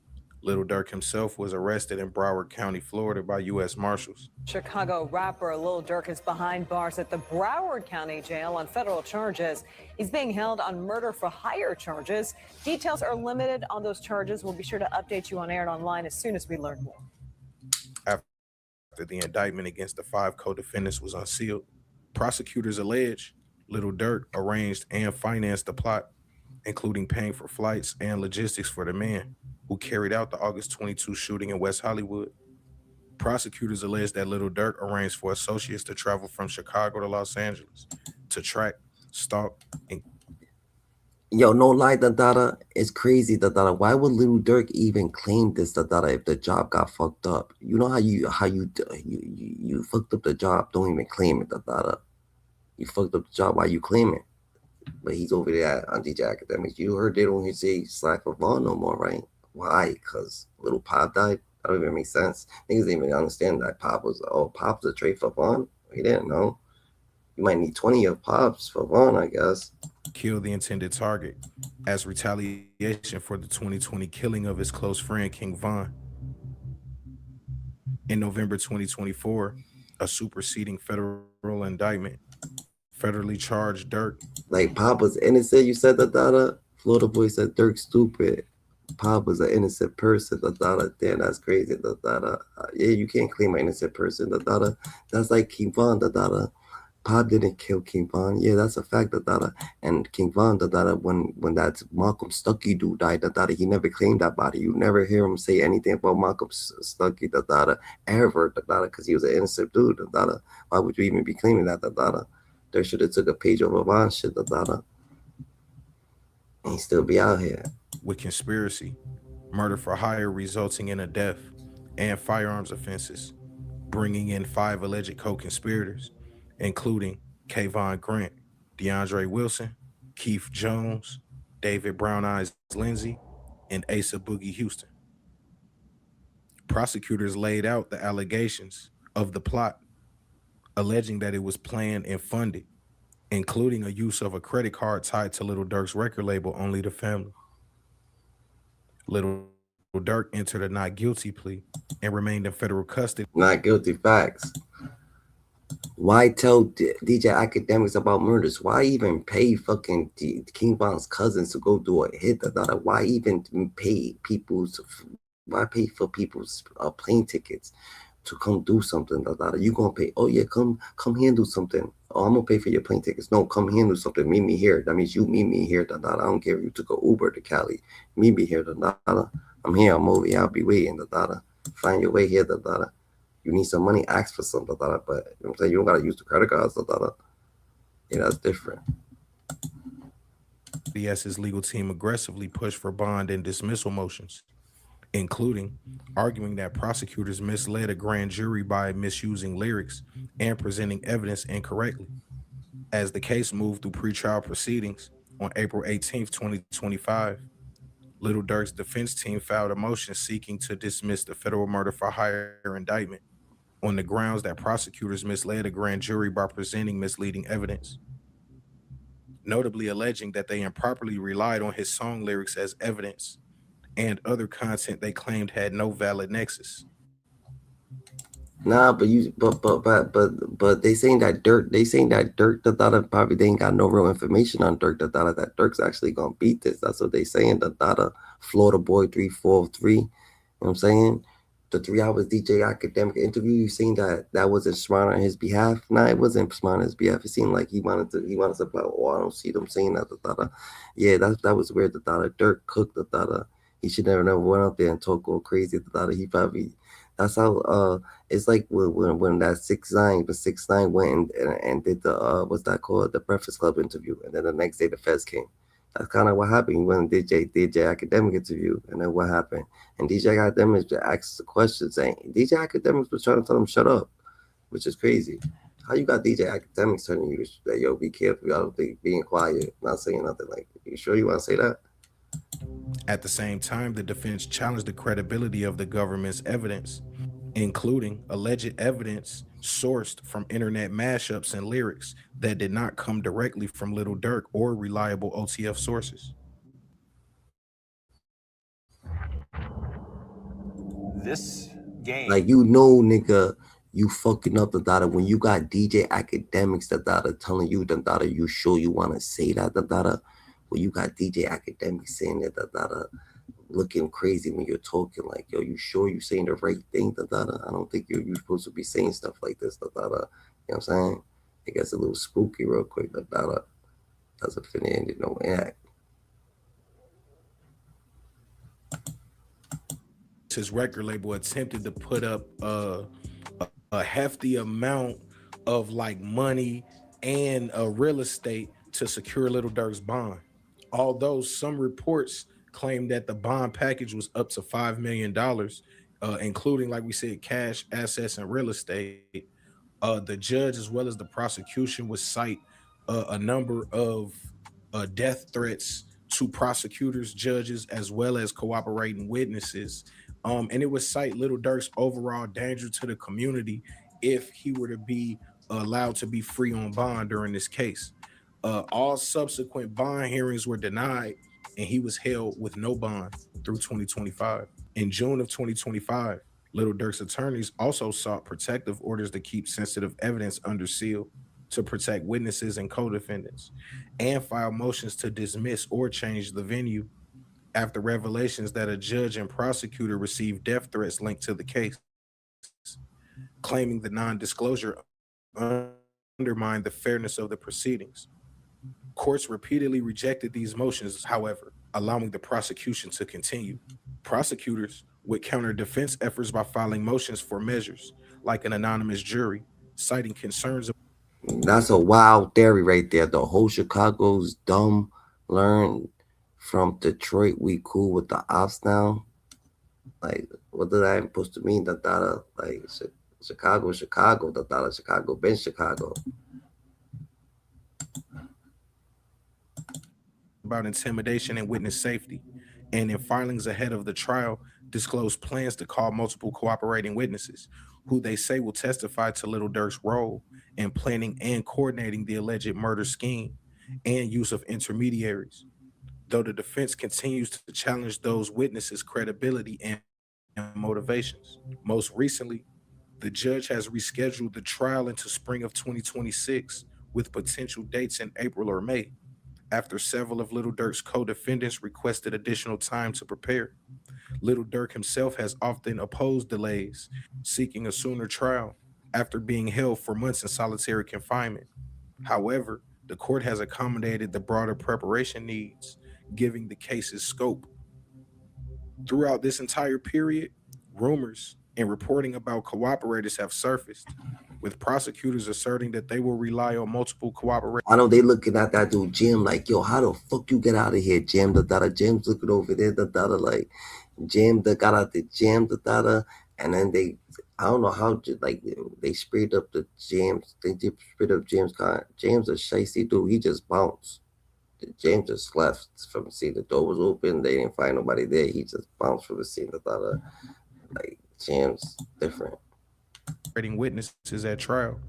Lil Durk himself was arrested in Broward County, Florida by U.S. Marshals. Chicago rapper Lil Durk is behind bars at the Broward County Jail on federal charges. He's being held on murder for hire charges. Details are limited on those charges. We'll be sure to update you on air and online as soon as we learn more. After the indictment against the 5 co-defendants was unsealed, prosecutors allege Lil Durk arranged and financed the plot, including paying for flights and logistics for the men who carried out the August 22 shooting in West Hollywood. Prosecutors allege that Lil Durk arranged for associates to travel from Chicago to Los Angeles to track, stalk, and... Yo, no lie, the data. It's crazy, the data. Why would Lil Durk even claim this, the data, if the job got fucked up? You know how you fucked up the job, don't even claim it, the data. You fucked up the job, why you claim it? But he's over there on DJ Academics. You heard they don't say slack for Vaughn no more, right? Why? Because little Pop died? That don't even make sense. Niggas didn't even understand that Pop was a trade for Vaughn. He didn't know. You might need 20 of Pops for Vaughn, I guess. Kill the intended target as retaliation for the 2020 killing of his close friend King Von. In November 2024, a superseding federal indictment federally charged Durk. Like Pop was innocent, you said that data? Florida boy said Durk stupid. Pop was an innocent person. The data, damn, that's crazy. The data, yeah, you can't claim an innocent person. The data, that's like King Von. The data, Pop didn't kill King Von. Yeah, that's a fact. The data, and King Von. The data, when that Malcolm Stuckey dude died, the data, he never claimed that body. You never hear him say anything about Malcolm Stuckey. The data, ever. The data, because he was an innocent dude. The data, why would you even be claiming that? The data. They should have took a page over Von shit, the data. And he still be out here. With conspiracy, murder for hire resulting in a death, and firearms offenses, bringing in 5 alleged co-conspirators, including Kayvon Grant, DeAndre Wilson, Keith Jones, David Brown Eyes Lindsay, and Asa Boogie Houston. Prosecutors laid out the allegations of the plot, alleging that it was planned and funded, including a use of a credit card tied to Lil Durk's record label, Only the Family. Lil Durk entered a not guilty plea and remained in federal custody. Not guilty, facts. Why tell DJ Academics about murders? Why even pay fucking King Von's cousins to go do a hit? Why even pay people's? Why pay for people's plane tickets to come do something? You gonna pay? Oh yeah, come handle something. Oh, I'm gonna pay for your plane tickets. No, come handle something. Meet me here. That means you meet me here. I don't care if you took a Uber to Cali. Meet me here. I'm here. I'm over here. I'll be waiting. Find your way here. You need some money, ask for something, but you know what I'm saying? You don't gotta use the credit cards. Yeah, that's different. DS's legal team aggressively pushed for bond and dismissal motions, including arguing that prosecutors misled a grand jury by misusing lyrics and presenting evidence incorrectly. As the case moved through pretrial proceedings on April 18th, 2025, Lil Durk's defense team filed a motion seeking to dismiss the federal murder for hire indictment on the grounds that prosecutors misled a grand jury by presenting misleading evidence, notably alleging that they improperly relied on his song lyrics as evidence and other content they claimed had no valid nexus. Nah, but they saying that Dirk probably they ain't got no real information on Dirk that Dirk's actually gonna beat this. That's what they saying. Florida Boy 343. You know what I'm saying? The 3 hours DJ Academic interview, you seen that wasn't smart on his behalf? Nah, it wasn't smart on his behalf. It seemed like he wanted to play, oh, I don't see them saying that. Yeah, that was weird. Dirk cooked he should never went out there and talk all crazy. He probably, that's how it's like when that 6ix9ine went and did the what's that called, the Breakfast Club interview, and then the next day the feds came. That's kind of what happened. He went and did DJ Academic interview, and then what happened? And DJ Academics asked the question saying DJ Academics was trying to tell him shut up, which is crazy. How you got DJ Academics telling you that, yo, be careful, I don't think being quiet, not saying nothing? Like, you sure you want to say that? At the same time, the defense challenged the credibility of the government's evidence, including alleged evidence sourced from internet mashups and lyrics that did not come directly from Lil Durk or reliable OTF sources. This game, like, you know, nigga, you fucking up when you got DJ Academics telling you you sure you want to say that when you got DJ Academics saying that looking crazy when you're talking, like, yo, you sure you saying the right thing? I don't think you're supposed to be saying stuff like this. You know what I'm saying? It gets a little spooky real quick. Doesn't fit in, no act. His record label attempted to put up a hefty amount of like money and real estate to secure Lil Durk's bond. Although some reports claim that the bond package was up to $5 million, including, like we said, cash, assets, and real estate. The judge, as well as the prosecution, would cite a number of death threats to prosecutors, judges, as well as cooperating witnesses. And it would cite Lil Durk's overall danger to the community if he were to be allowed to be free on bond during this case. All subsequent bond hearings were denied, and he was held with no bond through 2025. In June of 2025, Lil Durk's attorneys also sought protective orders to keep sensitive evidence under seal to protect witnesses and co-defendants, and filed motions to dismiss or change the venue after revelations that a judge and prosecutor received death threats linked to the case, claiming the non-disclosure undermined the fairness of the proceedings. Courts repeatedly rejected these motions, however, allowing the prosecution to continue. Prosecutors would counter defense efforts by filing motions for measures, like an anonymous jury, citing concerns. That's a wild theory right there. The whole Chicago's dumb. Learn from Detroit, we cool with the ops now. Like, what did that supposed to mean? Like, Chicago, Chicago been Chicago. About intimidation and witness safety, and in filings ahead of the trial, disclosed plans to call multiple cooperating witnesses, who they say will testify to Lil Durk's role in planning and coordinating the alleged murder scheme and use of intermediaries, though the defense continues to challenge those witnesses' credibility and motivations. Most recently, The judge has rescheduled the trial into spring of 2026 with potential dates in April or May, after several of Lil Durk's co-defendants requested additional time to prepare. Lil Durk himself has often opposed delays, seeking a sooner trial after being held for months in solitary confinement. However, the court has accommodated the broader preparation needs, giving the case's scope. Throughout this entire period, rumors and reporting about cooperators have surfaced, with prosecutors asserting that they will rely on multiple cooperators. I know they looking at that dude Jim like, yo, how the fuck you get out of here, Jim? Jim's looking over there, like Jim got out the Jim, and then I don't know how, like they sprayed up the James, sprayed up James. James a shicey dude. He just bounced. James just left from the scene. The door was open. They didn't find nobody there. He just bounced from the scene. Like James different. Witnesses at trial,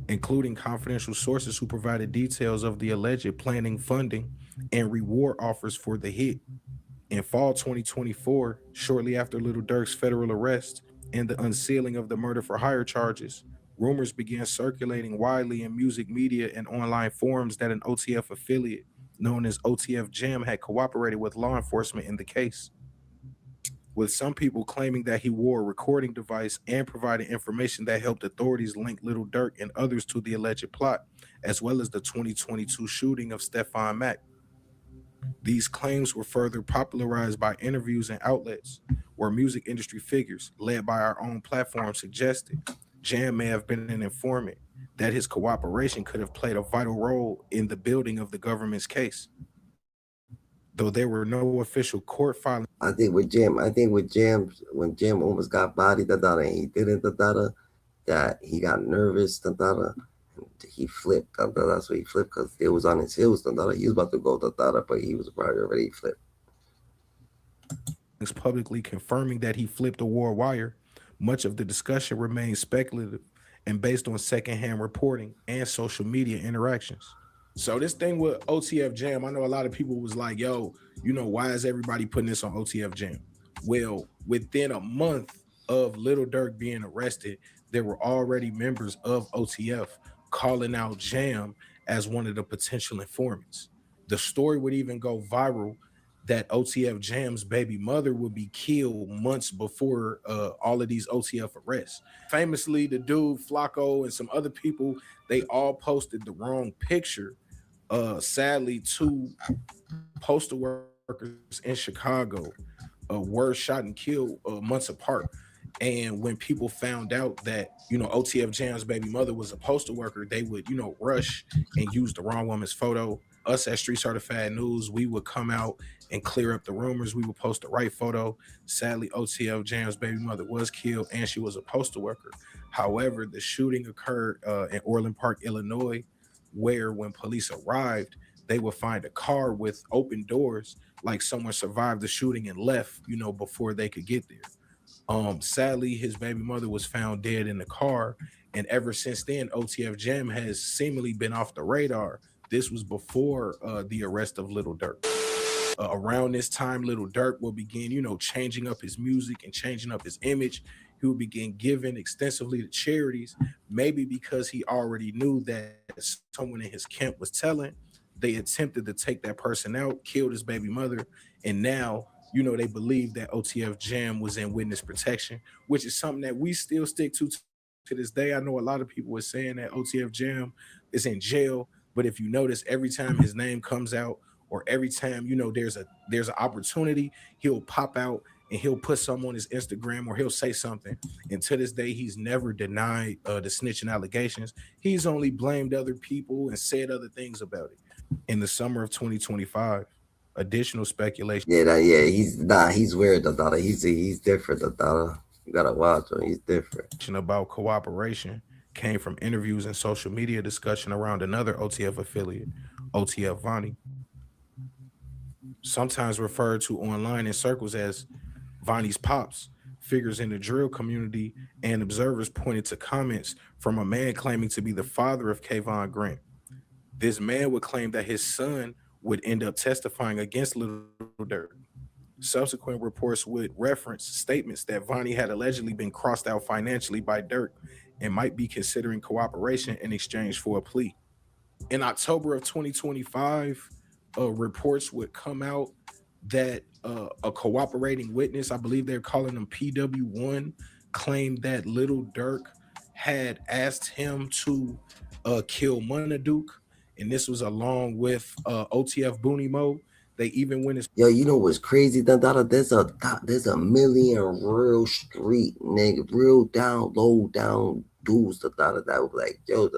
including confidential sources who provided details of the alleged planning, funding, and reward offers for the hit. In fall 2024, shortly after Lil Durk's federal arrest and the unsealing of the murder for hire charges, rumors began circulating widely in music media and online forums that an OTF affiliate known as OTF Jam had cooperated with law enforcement in the case, with some people claiming that he wore a recording device and provided information that helped authorities link Lil Durk and others to the alleged plot, as well as the 2022 shooting of Stephon Mack. These claims were further popularized by interviews and outlets where music industry figures, led by our own platform, suggested Jam may have been an informant, that his cooperation could have played a vital role in the building of the government's case. Though there were no official court filings. I think with Jam, when Jam almost got bodied, and he didn't, that he got nervous, and he flipped. That's why he flipped, because it was on his heels. He was about to go, but he was probably already flipped. Publicly confirming that he flipped a war wire, much of the discussion remains speculative and based on secondhand reporting and social media interactions. So this thing with OTF Jam, I know a lot of people was like, yo, why is everybody putting this on OTF Jam? Well, within a month of Lil Durk being arrested, there were already members of OTF calling out Jam as one of the potential informants. The story would even go viral that OTF Jam's baby mother would be killed months before all of these OTF arrests. Famously, the dude Flacco and some other people, they all posted the wrong picture. Sadly, 2 postal workers in Chicago were shot and killed months apart. And when people found out that, OTF Jam's baby mother was a postal worker, they would, rush and use the wrong woman's photo. Us at Street Certified News, we would come out and clear up the rumors. We would post the right photo. Sadly, OTF Jam's baby mother was killed and she was a postal worker. However, the shooting occurred in Orland Park, Illinois, where when police arrived, they would find a car with open doors, like someone survived the shooting and left, before they could get there. Sadly, his baby mother was found dead in the car, and ever since then, OTF Jam has seemingly been off the radar. This was before the arrest of Lil Durk. Around this time, Lil Durk will begin, changing up his music and changing up his image. He will begin giving extensively to charities, maybe because he already knew that someone in his camp was telling. They attempted to take that person out, killed his baby mother, and now, they believe that OTF Jam was in witness protection, which is something that we still stick to this day. I know a lot of people were saying that OTF Jam is in jail, but if you notice, every time his name comes out, or every time, there's an opportunity, he'll pop out and he'll put something on his Instagram or he'll say something. And to this day, he's never denied the snitching allegations. He's only blamed other people and said other things about it. In the summer of 2025, additional speculation. He's weird. He's different. You gotta watch him. He's different. About cooperation came from interviews and social media discussion around another OTF affiliate, OTF Vonnie, sometimes referred to online in circles as Vonnie's Pops. Figures in the drill community and observers pointed to comments from a man claiming to be the father of Kayvon Grant. This man would claim that his son would end up testifying against Lil Durk. Subsequent reports would reference statements that Vonnie had allegedly been crossed out financially by Durk and might be considering cooperation in exchange for a plea. In October of 2025, reports would come out that a cooperating witness, I believe they're calling him PW1, claimed that Lil Durk had asked him to kill Duke, and this was along with OTF Booney Mo. They even went as Yo, you know what's crazy? There's a million real street nigga, real down, low down dudes that was like, yo,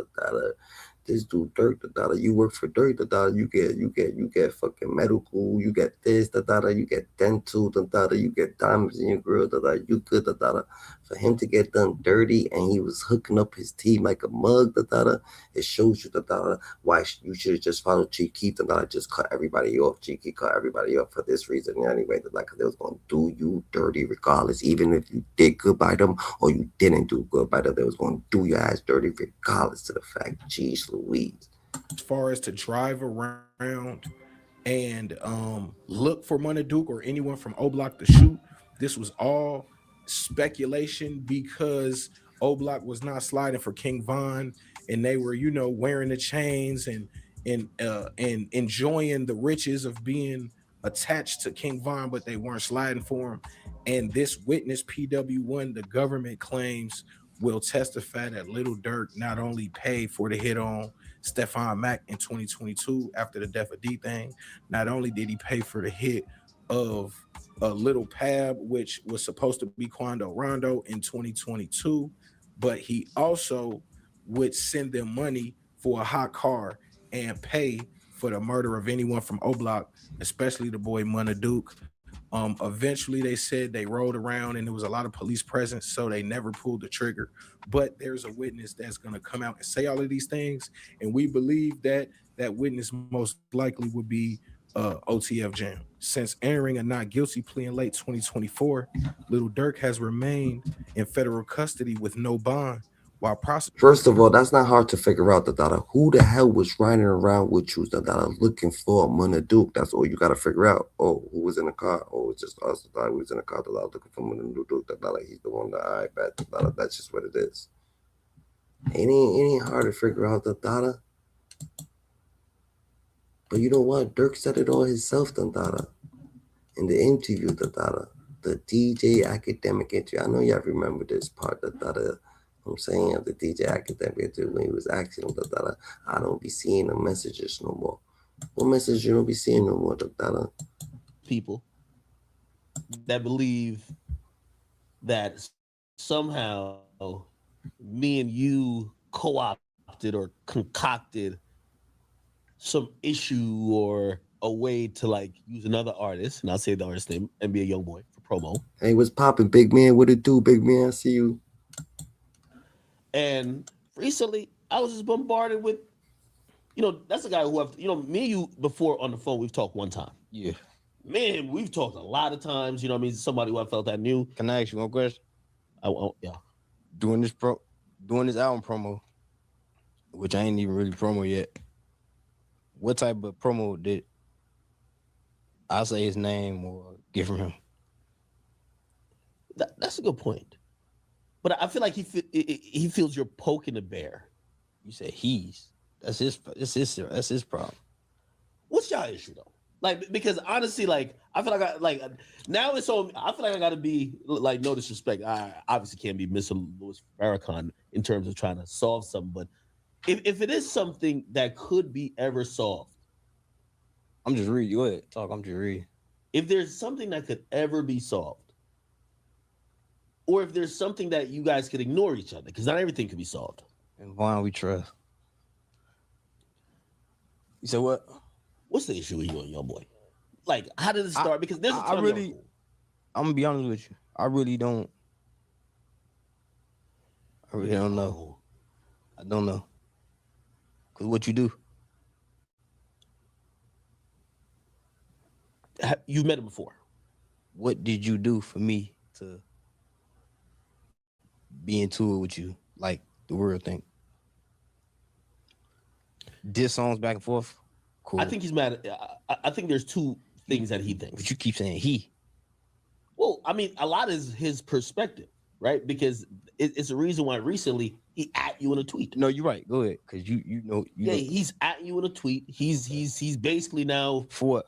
this dude Durk, you work for Durk, you get fucking medical, you get this, you get dental, you get diamonds in your grill, you good, for him to get done dirty and he was hooking up his team like a mug, it shows you why you should have just followed Chief Keef, just cut everybody off. Chief Keef cut everybody off for this reason anyway, cause they was gonna do you dirty regardless, even if you did good by them or you didn't do good by them, they was gonna do your ass dirty regardless to the fact, jeez Louise. As far as to drive around and look for Duke or anyone from O Block to shoot, this was all speculation because O Block was not sliding for King Von, and they were, wearing the chains and enjoying the riches of being attached to King Von, but they weren't sliding for him. And this witness PW1, the government claims, will testify that Lil Durk not only paid for the hit on Stephon Mack in 2022 after the Death of D thing, not only did he pay for the hit of a Little Pab, which was supposed to be Quando Rondo in 2022, but he also would send them money for a hot car and pay for the murder of anyone from O Block, especially the boy Duke. Eventually they said they rolled around and there was a lot of police presence, so they never pulled the trigger. But there's a witness that's going to come out and say all of these things, and we believe that that witness most likely would be OTF Jam. Since entering a not guilty plea in late 2024, Lil Durk has remained in federal custody with no bond. While First of all, that's not hard to figure out, who the hell was riding around with you, looking for Duke. That's all you got to figure out. Oh, who was in the car? Oh, it's just us. We was in the car, looking for Duke. He's the one that I bet. That's just what it is. It ain't hard to figure out, But you know what? Durk said it all himself, in the interview, the DJ academic interview. I know y'all remember this part, I'm saying the DJ academic interview when he was asking him, I don't be seeing the messages no more. What message you don't be seeing no more, People that believe that somehow me and you co-opted or concocted some issue or a way to use another artist, and I'll say the artist name, NBA Youngboy, for promo. Hey, what's popping, big man? What it do, big man? I see you. And recently, I was just bombarded with, that's a guy who me and you before on the phone, we've talked one time. Yeah. Man, we've talked a lot of times, somebody who I felt I knew. Can I ask you one question? Yeah. Doing this album promo, which I ain't even really promo yet. What type of promo did I say his name or get from him? That's a good point. But I feel like he feels you're poking the bear. You said that's his problem. What's y'all issue though? Because honestly, I feel like now it's so I feel like I gotta be no disrespect. I obviously can't be Mr. Louis Farrakhan in terms of trying to solve something, but if it is something that could be ever solved, I'm just reading. Go ahead, talk. I'm just reading. If there's something that could ever be solved, or if there's something that you guys could ignore each other, because not everything can be solved. And why we trust? You said what? What's the issue with you and Youngboy? How did it start? Because there's I'm gonna be honest with you. I really don't know. I don't know. Cause what you do? You've met him before. What did you do for me to be into it with you, like the real thing? Diss songs back and forth. Cool. I think he's mad. I think there's two things that he thinks. But you keep saying he. Well, I mean, a lot is his perspective, right? Because it's a reason why recently he at you in a tweet. No, you're right. Go ahead, because you know. He's at you in a tweet. He's basically now for what?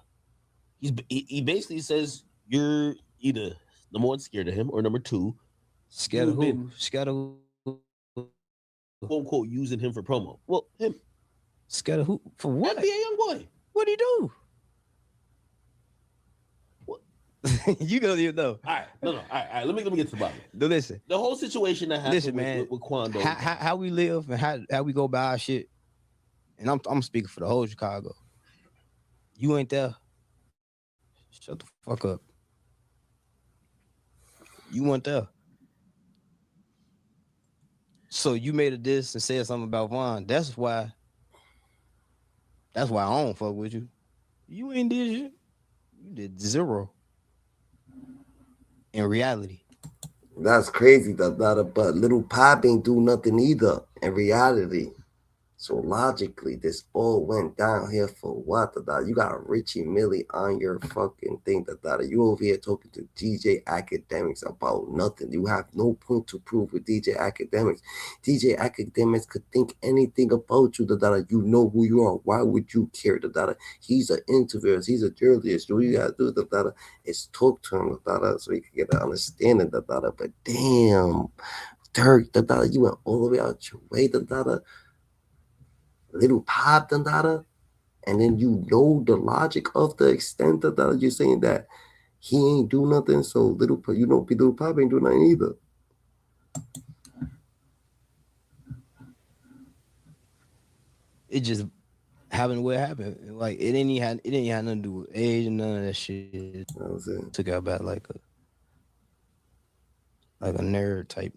He basically says you're either number one scared of him or number two scared of who? Scared of quote unquote using him for promo. Well, him scared of who? For what? NBA YoungBoy. What'd he do? You don't even know. All right, no. All right. Let me get to the bottom. No, listen. The whole situation that happened with Quando. How we live and how we go by our shit. And I'm speaking for the whole Chicago. You ain't there. Shut the fuck up. You weren't there. So you made a diss and said something about Von. That's why I don't fuck with you. You ain't did shit. You did zero. In reality. That's crazy, but Little Pop ain't do nothing either in reality. So logically, this all went down here for what? You got Richie Millie on your fucking thing. You over here talking to DJ Academics about nothing. You have no point to prove with DJ Academics. DJ Academics could think anything about you. You know who you are. Why would you care? He's an interviewer. He's a journalist. What you gotta do is talk to him so he can get an understanding. But damn, Durk, you went all the way out your way. Little Pop and then you know the logic of the extent that you're saying that he ain't do nothing, so Little Pop ain't do nothing either. It just happened where it happened. Like it didn't have nothing to do with age and none of that shit. That was it. Took out back like a nerd type.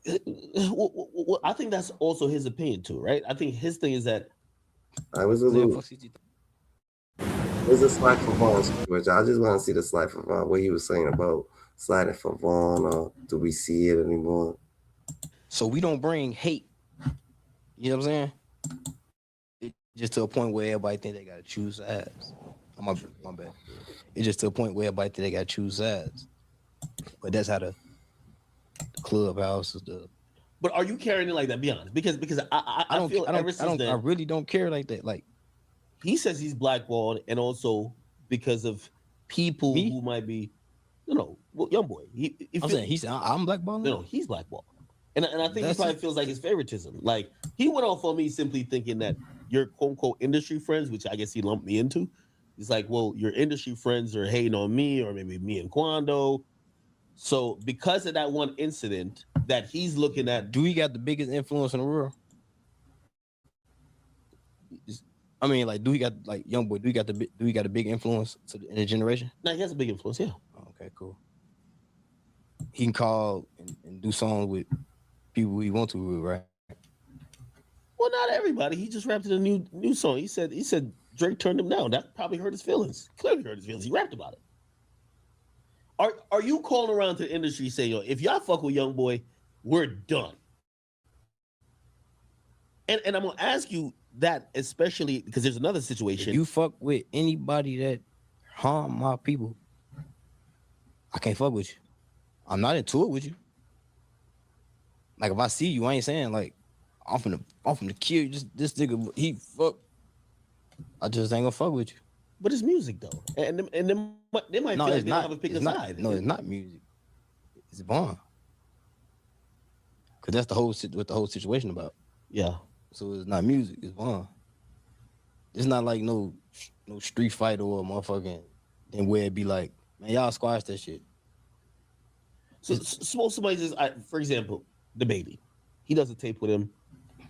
Well, I think that's also his opinion too, right? I think his thing is that I was a little. There's a slide for Vaughn situation. I just want to see the slide for Vaughn. What he was saying about sliding for Vaughn, or do we see it anymore? So we don't bring hate. You know what I'm saying? Just to a point where everybody think they gotta choose sides. My bad. It's just to a point where everybody think they gotta choose sides. But that's how the clubhouse is the. But are you carrying it like that? Be honest, because I feel ever since then, I really don't care like that. Like he says he's blackballed, and also because of people who might be, well, YoungBoy. I'm saying I'm blackballed. No, he's blackballed, and I think he probably feels like it's favoritism. Like he went off on me simply thinking that your quote unquote industry friends, which I guess he lumped me into. He's like, well, your industry friends are hating on me, or maybe me and Quando. So because of that one incident that he's looking at, do he got the biggest influence in the world? I mean, like, do he got like YoungBoy? Do he got a big influence in the generation? No, he has a big influence. Yeah. Okay, cool. He can call and do songs with people he want to, right? Well, not everybody. He just rapped in a new song. He said Drake turned him down. That probably hurt his feelings. Clearly hurt his feelings. He rapped about it. Are you calling around to the industry saying, yo, if y'all fuck with YoungBoy, we're done? And I'm gonna ask you that, especially because there's another situation. If you fuck with anybody that harm my people, I can't fuck with you. I'm not into it with you. Like if I see you, I ain't saying like I'm finna kill you. Just this nigga, he fuck. I just ain't gonna fuck with you. But it's music though, and they might feel like they don't have a pick aside. No, it's not music. It's Vaughn. Cause that's what the whole situation about. Yeah. So it's not music. It's Vaughn. It's not like no street fight or motherfucking. Then where it be like, man, y'all squash that shit. So somebody says, for example, the baby, he does a tape with him.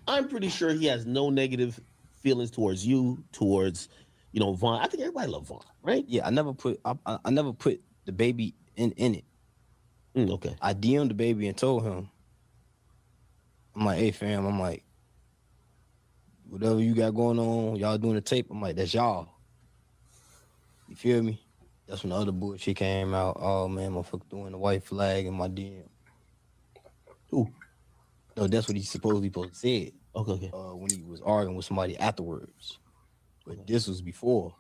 I'm pretty sure he has no negative feelings towards you, towards. Vaughn. I think everybody loves Vaughn, right? Yeah, I never put the baby in it. Okay. I DM'd the baby and told him, I'm like, hey fam, I'm like, whatever you got going on, y'all doing the tape, I'm like, that's y'all. You feel me? That's when the other bullshit came out. Oh man, motherfucker doing the white flag in my DM. Who? No, that's what he supposed to say. Okay. When he was arguing with somebody afterwards. But this was before.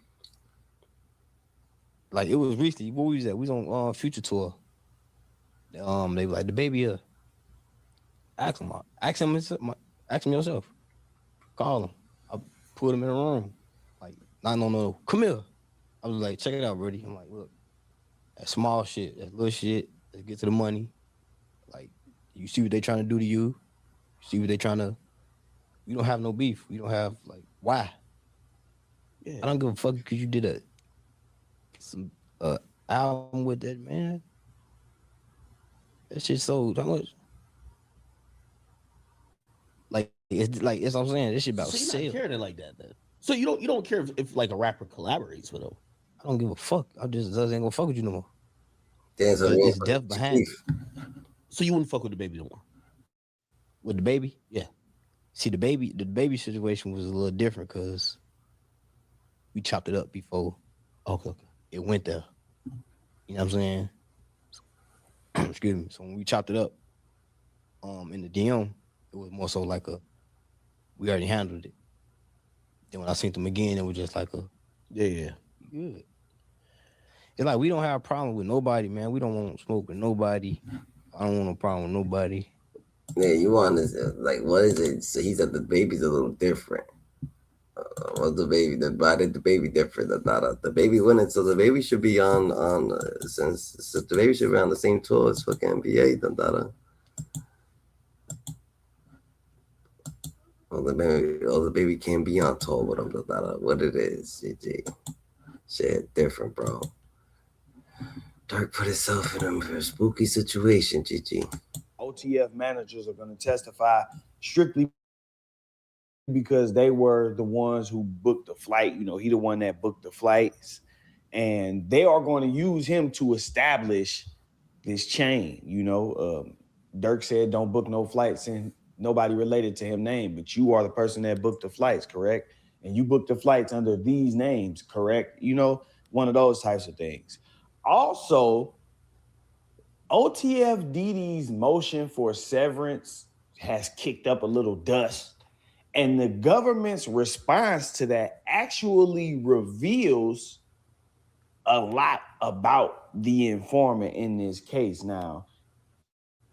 like it was recently. Where we was at? We was on Future Tour. They were like, the baby here. Ask him yourself. Call him. I put him in a room. Like, no. Come here. I was like, check it out, Brody. I'm like, look, that small shit, that little shit. Let's get to the money. Like, you see what they trying to do to you. You see what they trying to. We don't have no beef. We don't have like why. Yeah. I don't give a fuck because you did some album with that man. That shit sold how much? It's what I'm saying. This shit about So you're sales. not caring like that, then. So you don't care if like a rapper collaborates with him. I don't give a fuck. I just ain't gonna fuck with you no more. It's death behind it. So you wouldn't fuck with the baby no more. With the baby? Yeah. See, the baby situation was a little different because we chopped it up before. Okay. It went there. You know what I'm saying? Excuse me. So when we chopped it up, in the DM, it was more so like we already handled it. Then when I seen them again, it was just like yeah. Good. It's like we don't have a problem with nobody, man. We don't want to smoke with nobody. I don't want no problem with nobody. Yeah, you want this, like, what is it? So he said the baby's a little different. What's the baby? The baby different. The baby winning, so the baby should be on since the baby should be on the same tour as fucking NBA. The baby can't be on tour with him. What it is, GG. Shit, different, bro. Durk put himself in a spooky situation, GG. OTF managers are going to testify strictly because they were the ones who booked the flight. You know, he the one that booked the flights, and they are going to use him to establish this chain. You know, Durk said, "Don't book no flights and nobody related to him name, but you are the person that booked the flights, correct? And you booked the flights under these names, correct? You know, one of those types of things." Also, OTF Dede's motion for severance has kicked up a little dust, and the government's response to that actually reveals a lot about the informant in this case. Now,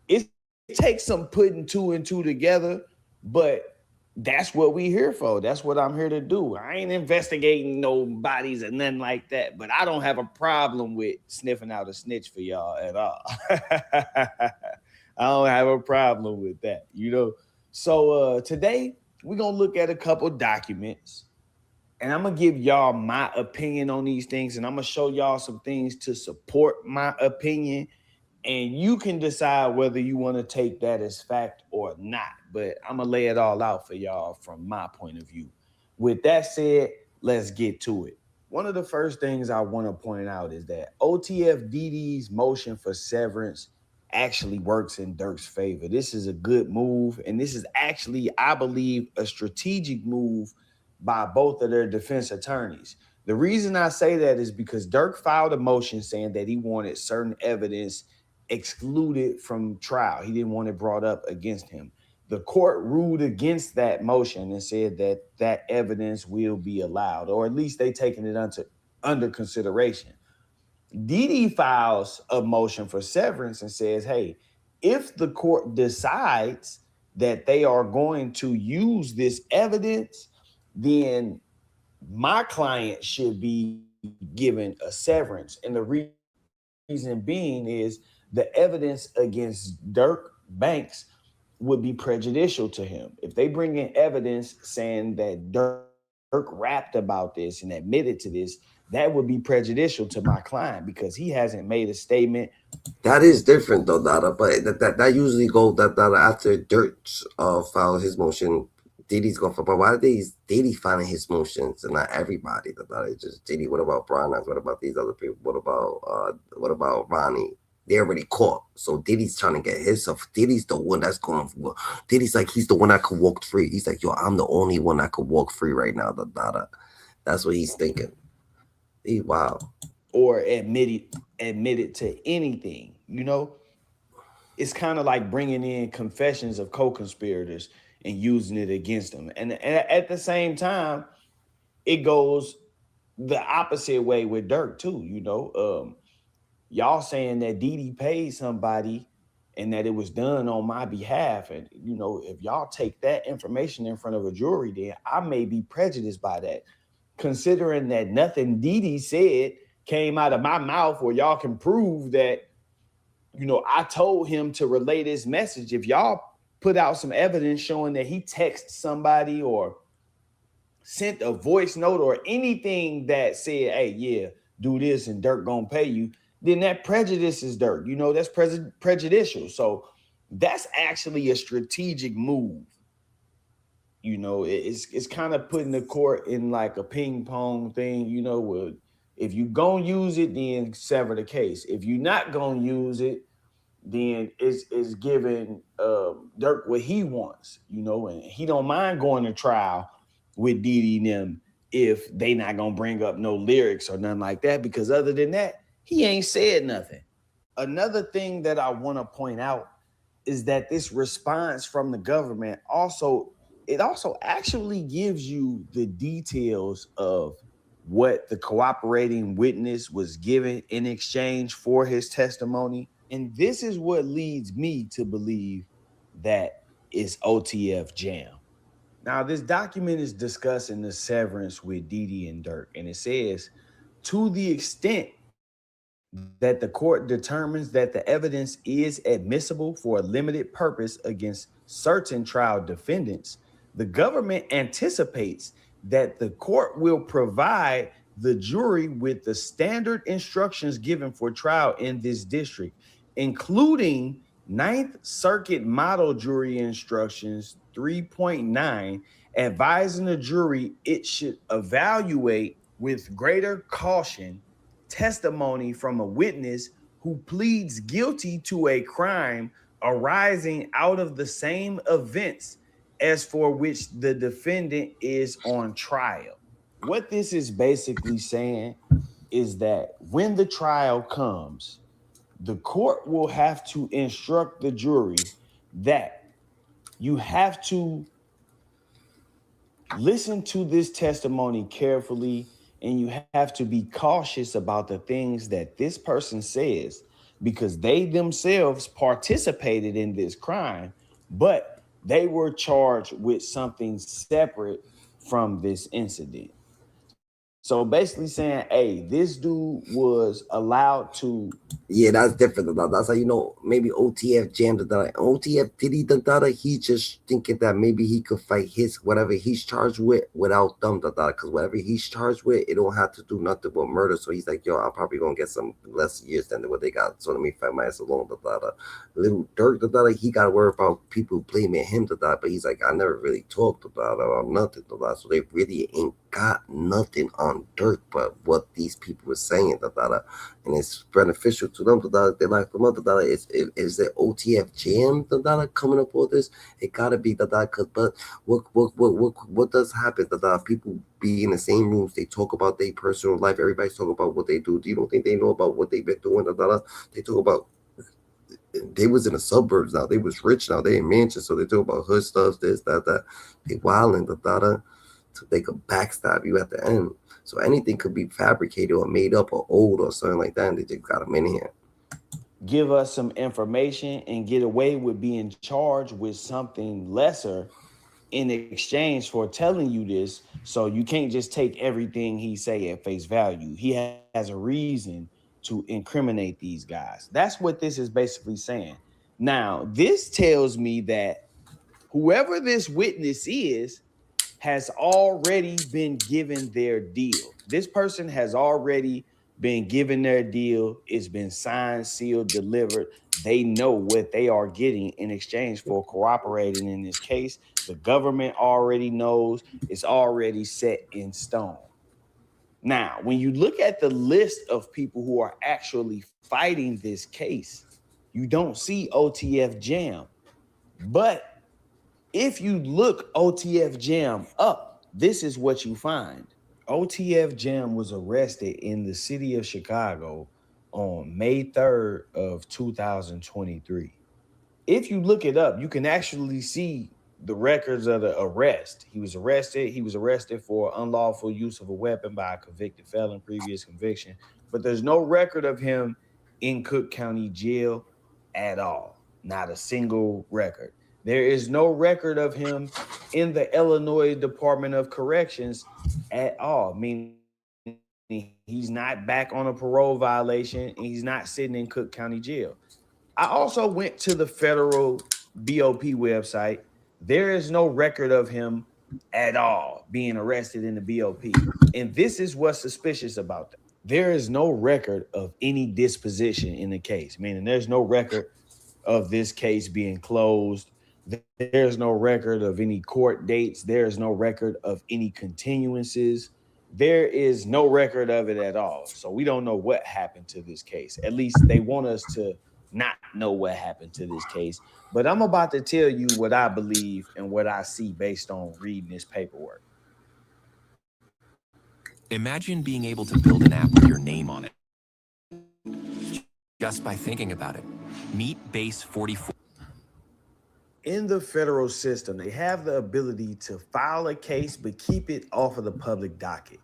it takes some putting two and two together, but that's what we here for. That's what I'm here to do. I ain't investigating no bodies or nothing like that, but I don't have a problem with sniffing out a snitch for y'all at all. I don't have a problem with that, you know? So today we're going to look at a couple documents, and I'm going to give y'all my opinion on these things, and I'm going to show y'all some things to support my opinion. And you can decide whether you want to take that as fact or not. But I'm going to lay it all out for y'all from my point of view. With that said, let's get to it. One of the first things I want to point out is that OTF Dede's motion for severance actually works in Durk's favor. This is a good move. And this is actually, I believe, a strategic move by both of their defense attorneys. The reason I say that is because Durk filed a motion saying that he wanted certain evidence excluded from trial. He didn't want it brought up against him. The court ruled against that motion and said that that evidence will be allowed, or at least they taken it under consideration. Dede files a motion for severance and says, hey, if the court decides that they are going to use this evidence, then my client should be given a severance. And the reason being is the evidence against Durk Banks would be prejudicial to him. If they bring in evidence saying that Durk rapped about this and admitted to this, that would be prejudicial to my client because he hasn't made a statement. That is different though, Dada, but that usually go after Durk filed his motion. Dede's going for, but why are Dede filing his motions and not everybody? It's just Dede. What about Brian? What about these other people? What about Vonnie? They already caught. So Dede's trying to get himself. Dede's the one that's going for. Dede's like, he's the one that could walk free. He's like, yo, I'm the only one that could walk free right now. That's what he's thinking. Wow. Or admitted to anything, you know? It's kind of like bringing in confessions of co-conspirators and using it against them. And at the same time, it goes the opposite way with Durk too. Y'all saying that Dede paid somebody and that it was done on my behalf. And, if y'all take that information in front of a jury, then I may be prejudiced by that. Considering that nothing Dede said came out of my mouth, or y'all can prove that, I told him to relay this message. If y'all put out some evidence showing that he texted somebody or sent a voice note or anything that said, hey, yeah, do this and Durk gonna pay you, then that prejudices Durk. That's prejudicial. So that's actually a strategic move. It's kind of putting the court in like a ping pong thing, where if you gonna use it, then sever the case. If you're not gonna use it, then it's giving Durk what he wants, and he don't mind going to trial with Dede and them if they not gonna bring up no lyrics or nothing like that, because other than that, he ain't said nothing. Another thing that I want to point out is that this response from the government also actually gives you the details of what the cooperating witness was given in exchange for his testimony. And this is what leads me to believe that it's OTF jam. Now, this document is discussing the severance with Dede and Durk, and it says, to the extent that the court determines that the evidence is admissible for a limited purpose against certain trial defendants, the government anticipates that the court will provide the jury with the standard instructions given for trial in this district, including Ninth Circuit Model Jury Instructions 3.9, advising the jury it should evaluate with greater caution testimony from a witness who pleads guilty to a crime arising out of the same events as for which the defendant is on trial. What this is basically saying is that when the trial comes, the court will have to instruct the jury that you have to listen to this testimony carefully, and you have to be cautious about the things that this person says, because they themselves participated in this crime, but they were charged with something separate from this incident. So basically saying, hey, this dude was allowed to. Yeah, that's different. That's how maybe OTF jammed the OTF Diddy he just thinking that maybe he could fight his whatever he's charged with without them because whatever he's charged with, it don't have to do nothing but murder. So he's like, yo, I'm probably gonna get some less years than what they got. So let me fight my ass alone. Lil Durk he gotta worry about people blaming him but he's like, I never really talked about nothing so they really ain't got nothing on Durk but what these people were saying and it's beneficial to them they like them is the OTF jam coming up with this. It gotta be cause but what does happen people be in the same rooms, they talk about their personal life, everybody's talking about what they do. You don't think they know about what they've been doing? They talk about they was in the suburbs now, they was rich now, they in mansions, so they talk about hood stuff, this, that, they wilding, so they could backstab you at the end. So anything could be fabricated or made up or old or something like that, and they just got them in here. Give us some information and get away with being charged with something lesser in exchange for telling you this. So you can't just take everything he say at face value. He has a reason to incriminate these guys. That's what this is basically saying. Now, this tells me that whoever this witness is has already been given their deal. This person has already been given their deal. It's been signed, sealed, delivered. They know what they are getting in exchange for cooperating in this case. The government already knows. It's already set in stone. Now, when you look at the list of people who are actually fighting this case, you don't see OTF Jam. But if you look OTF Jam up, this is what you find. OTF Jam was arrested in the city of Chicago on May 3rd of 2023. If you look it up, you can actually see the records of the arrest. He was arrested. He was arrested for unlawful use of a weapon by a convicted felon, previous conviction. But there's no record of him in Cook County Jail at all. Not a single record. There is no record of him in the Illinois Department of Corrections at all, meaning he's not back on a parole violation and he's not sitting in Cook County Jail. I also went to the federal BOP website. There is no record of him at all being arrested in the BOP. And this is what's suspicious about that. There is no record of any disposition in the case, meaning there's no record of this case being closed. There's no record of any court dates. There's no record of any continuances. There is no record of it at all. So we don't know what happened to this case. At least they want us to not know what happened to this case. But I'm about to tell you what I believe and what I see based on reading this paperwork. Imagine being able to build an app with your name on it. Just by thinking about it. Meet Base 44. In the federal system, they have the ability to file a case, but keep it off of the public docket.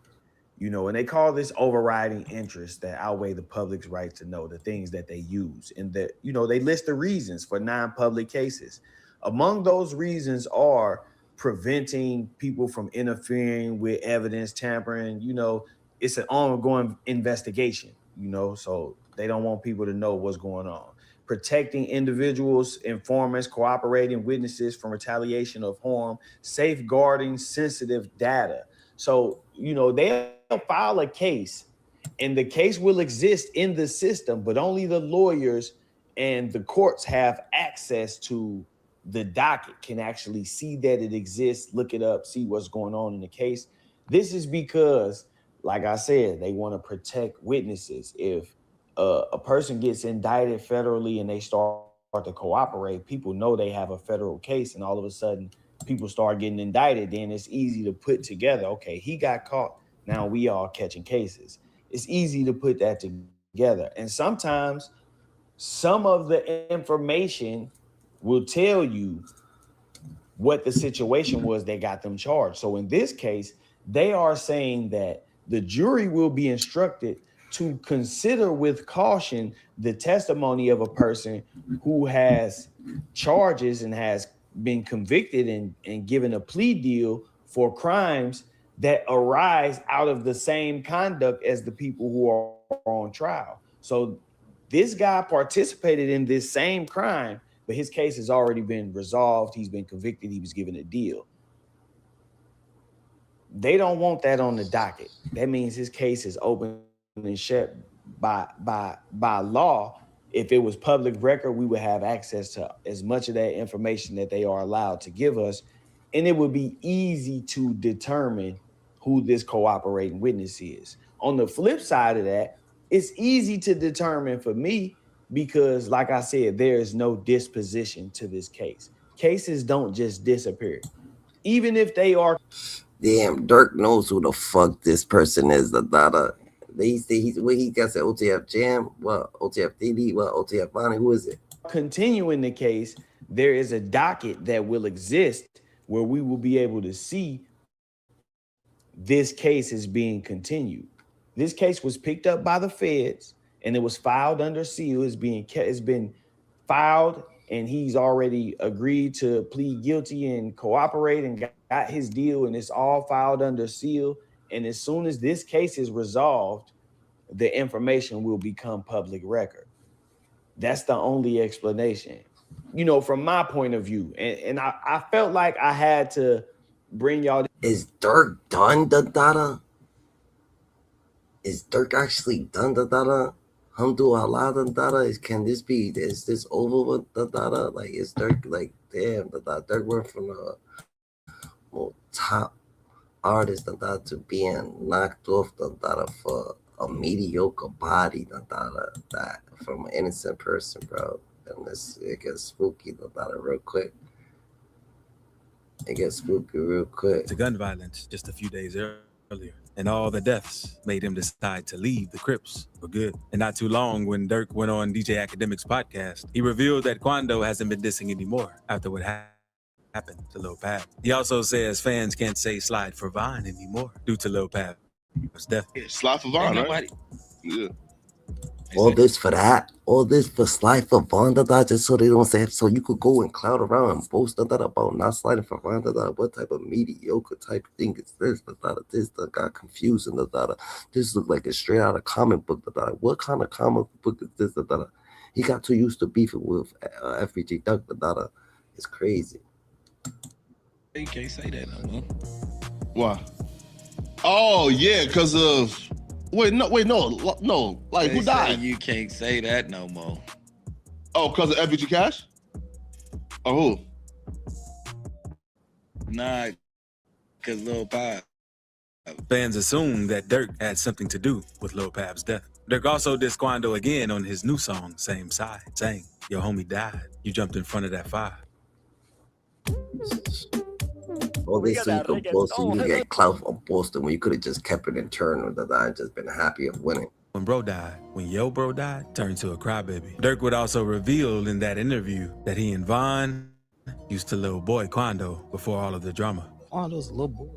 You know, and they call this overriding interest that outweigh the public's right to know the things that they use. And that, you know, they list the reasons for non-public cases. Among those reasons are preventing people from interfering with evidence tampering. You know, it's an ongoing investigation, you know, so they don't want people to know what's going on. Protecting individuals, informants, cooperating witnesses from retaliation of harm, safeguarding sensitive data. So, you know, they'll file a case and the case will exist in the system, but only the lawyers and the courts have access to the docket, can actually see that it exists, look it up, see what's going on in the case. This is because, like I said, they want to protect witnesses. If a person gets indicted federally and they start to cooperate, people know they have a federal case, and all of a sudden people start getting indicted, then it's easy to put together, okay, he got caught, now we all catching cases. It's easy to put that together. And sometimes some of the information will tell you what the situation was that got them charged. So in this case, they are saying that the jury will be instructed to consider with caution the testimony of a person who has charges and has been convicted and given a plea deal for crimes that arise out of the same conduct as the people who are on trial. So this guy participated in this same crime, but his case has already been resolved. He's been convicted. He was given a deal. They don't want that on the docket. That means his case is open and shut by law. If it was public record, we would have access to as much of that information that they are allowed to give us. And it would be easy to determine who this cooperating witness is. On the flip side of that, it's easy to determine for me because, like I said, there is no disposition to this case. Cases don't just disappear. Even if they are. Damn, Durk knows who the fuck this person is. They say he got the OTF Jam, what OTF Dede, what OTF Vonnie, who is it? Continuing the case, there is a docket that will exist where we will be able to see this case is being continued. This case was picked up by the feds and it was filed under seal. It's been filed and he's already agreed to plead guilty and cooperate and got his deal, and it's all filed under seal. And as soon as this case is resolved, the information will become public record. That's the only explanation, you know, from my point of view. And I felt like I had to bring y'all. Is Durk done the data? Is Durk actually done the data? Alhamdulillah the data? Is this over with the data? Like, is Durk, like, damn, the data? Durk went from the top artist to being knocked off the data for a mediocre body that from an innocent person, bro. And it gets spooky the data real quick. It gets spooky real quick. To gun violence just a few days earlier, and all the deaths made him decide to leave the Crips for good. And not too long, when Durk went on DJ Academic's podcast, he revealed that Quando hasn't been dissing anymore after what happened happened to Lil Pap. He also says fans can't say slide for Vonnie anymore due to Lil Pap's death. Yeah, slide for Vonnie, right? Yeah. All this for that, all this for slide for Vonda, just so they don't say, so you could go and cloud around and boast that about not sliding for Vonda. What type of mediocre type of thing is this? This got confusing. This looked like it's straight out of comic book. What kind of comic book is this? He got too used to beefing with FBG Duck. It's crazy. You can't say that no more. Why? Oh yeah, because of. Wait, no. Like, who died? You can't say that no more. Oh, because of FBG Cash? Or who? Nah, because Lil Pap. Fans assume that Durk had something to do with Lil Pap's death. Durk also dissed Quando again on his new song, Same Side, saying, your homie died. You jumped in front of that fire. All this so you could boast, so you get clout for boasting when you could have just kept it internal and just been happy of winning. When bro died, when yo bro died, turned to a crybaby. Durk would also reveal in that interview that he and Von used to little boy Quando before all of the drama. Quando's a little boy.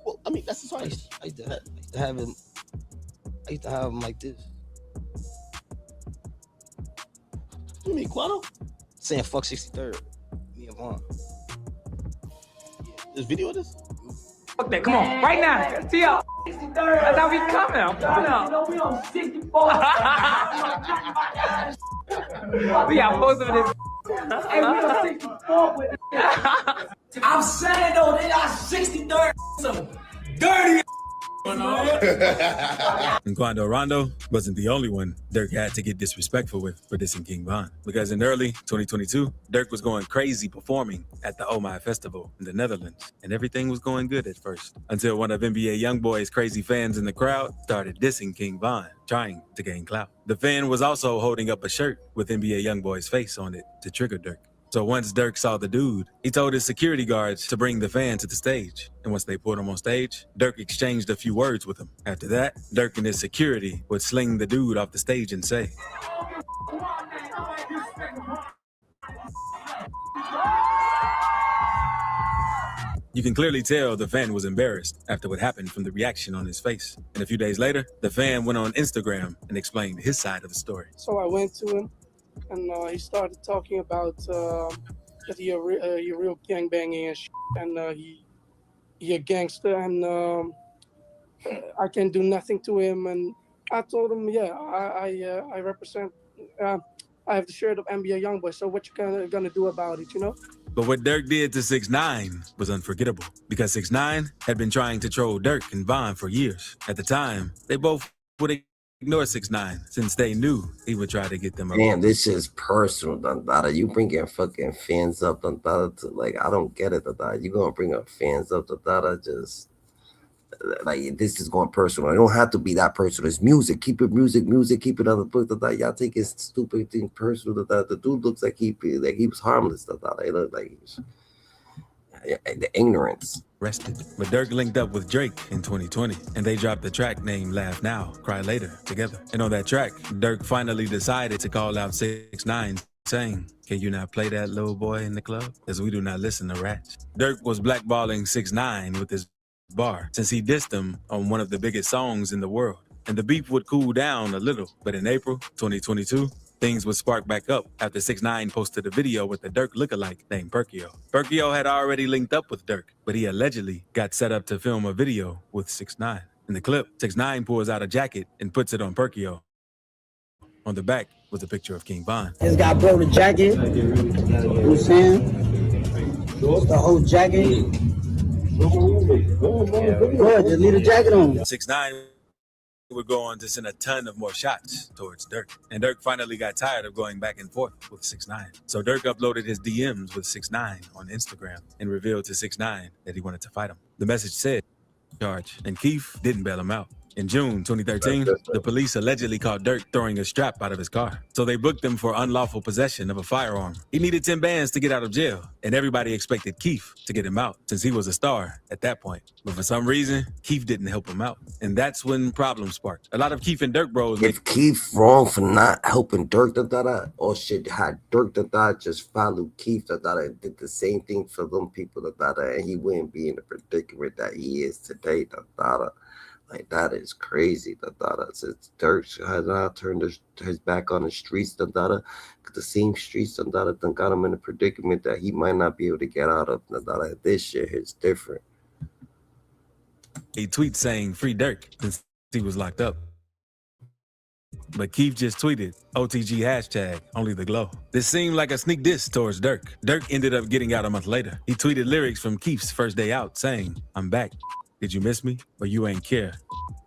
Well, I mean, that's his I used to have him like this. What do you mean, Quando? Saying fuck 63rd. Me and Von. There's video of this? Fuck that, come on, right now. See y'all. That's how we coming. I'm coming up. You know, we on 64. We got most of this. Hey, we on 64 with I'm saying though, they are 63rd. Some dirty. And Quando Rondo wasn't the only one Durk had to get disrespectful with for dissing King Von. Because in early 2022, Durk was going crazy performing at the Oh My Festival in the Netherlands. And everything was going good at first, until one of NBA YoungBoy's crazy fans in the crowd started dissing King Von, trying to gain clout. The fan was also holding up a shirt with NBA YoungBoy's face on it to trigger Durk. So once Durk saw the dude, he told his security guards to bring the fan to the stage. And once they put him on stage, Durk exchanged a few words with him. After that, Durk and his security would sling the dude off the stage and say, you can clearly tell the fan was embarrassed after what happened from the reaction on his face. And a few days later, the fan went on Instagram and explained his side of the story. So I went to him. And he started talking about that you're real gangbanging and shit, and he a gangster, and I can do nothing to him. And I told him, yeah, I represent, I have the shirt of NBA YoungBoy. So what you gonna do about it, you know? But what Durk did to 6ix9ine was unforgettable, because 6ix9ine had been trying to troll Durk and Von for years. At the time, they both would ignore 6ix9ine since they knew he would try to get them up. Man, this is personal, Dada. You bringing fucking fans up, Dada. Like, I don't get it, Dada. You gonna bring up fans up, Dada? Just like this is going personal. It don't have to be that personal. It's music. Keep it music. Keep it on the book, Dada. Y'all take his stupid thing personal, Dada. The dude looks like he was harmless, Dada. They look like the ignorance. Rested. But Durk linked up with Drake in 2020, and they dropped the track named Laugh Now, Cry Later together. And on that track, Durk finally decided to call out 6ix9ine, saying, can you not play that little boy in the club? Because we do not listen to rats. Durk was blackballing 6ix9ine with his bar, since he dissed him on one of the biggest songs in the world. And the beef would cool down a little, but in April 2022, things would spark back up after 6ix9ine posted a video with a Durk lookalike named Perkio. Perkio had already linked up with Durk, but he allegedly got set up to film a video with 6ix9ine. In the clip, 6ix9ine pulls out a jacket and puts it on Perkio. On the back was a picture of King Von. This guy brought the jacket. You know what I'm saying? It's the whole jacket. Good, just leave the jacket on. 6ix9ine would go on to send a ton of more shots towards Durk. And Durk finally got tired of going back and forth with 6ix9ine. So Durk uploaded his DMs with 6ix9ine on Instagram and revealed to 6ix9ine that he wanted to fight him. The message said, charge, and Keith didn't bail him out. In June 2013, the police allegedly caught Durk throwing a strap out of his car. So they booked him for unlawful possession of a firearm. He needed 10 bands to get out of jail, and everybody expected Keith to get him out, since he was a star at that point. But for some reason, Keith didn't help him out. And that's when problems sparked. A lot of Keith and Durk bros... If Keith wrong for not helping Durk, or shit, had Durk, just follow Keith, and did the same thing for them people, and he wouldn't be in the predicament that he is today, Like, that is crazy, since Durk has now turned his back on the streets, the same streets, done got him in a predicament that he might not be able to get out of, this shit is different. A tweet saying, "Free Durk," since he was locked up. But Keith just tweeted, OTG hashtag, only the glow. This seemed like a sneak diss towards Durk. Durk ended up getting out a month later. He tweeted lyrics from Keith's first day out saying, "I'm back. Did you miss me? Or you ain't care?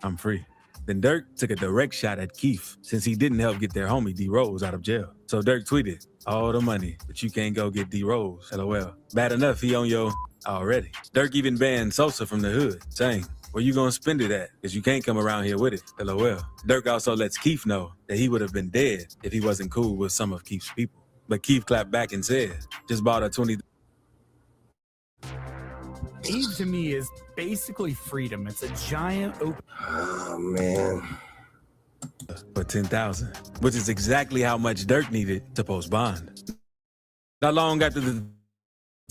I'm free." Then Durk took a direct shot at Keith since he didn't help get their homie D Rose out of jail. So Durk tweeted, "All the money, but you can't go get D Rose, LOL. Bad enough he on your already." Durk even banned Sosa from the hood, saying, "Where you gonna spend it at? Because you can't come around here with it, LOL." Durk also lets Keith know that he would have been dead if he wasn't cool with some of Keith's people. But Keith clapped back and said, "Just bought a 20... Eve to me is basically freedom. It's a giant open... Oh, man. For $10,000, which is exactly how much Durk needed to post bond. Not long after the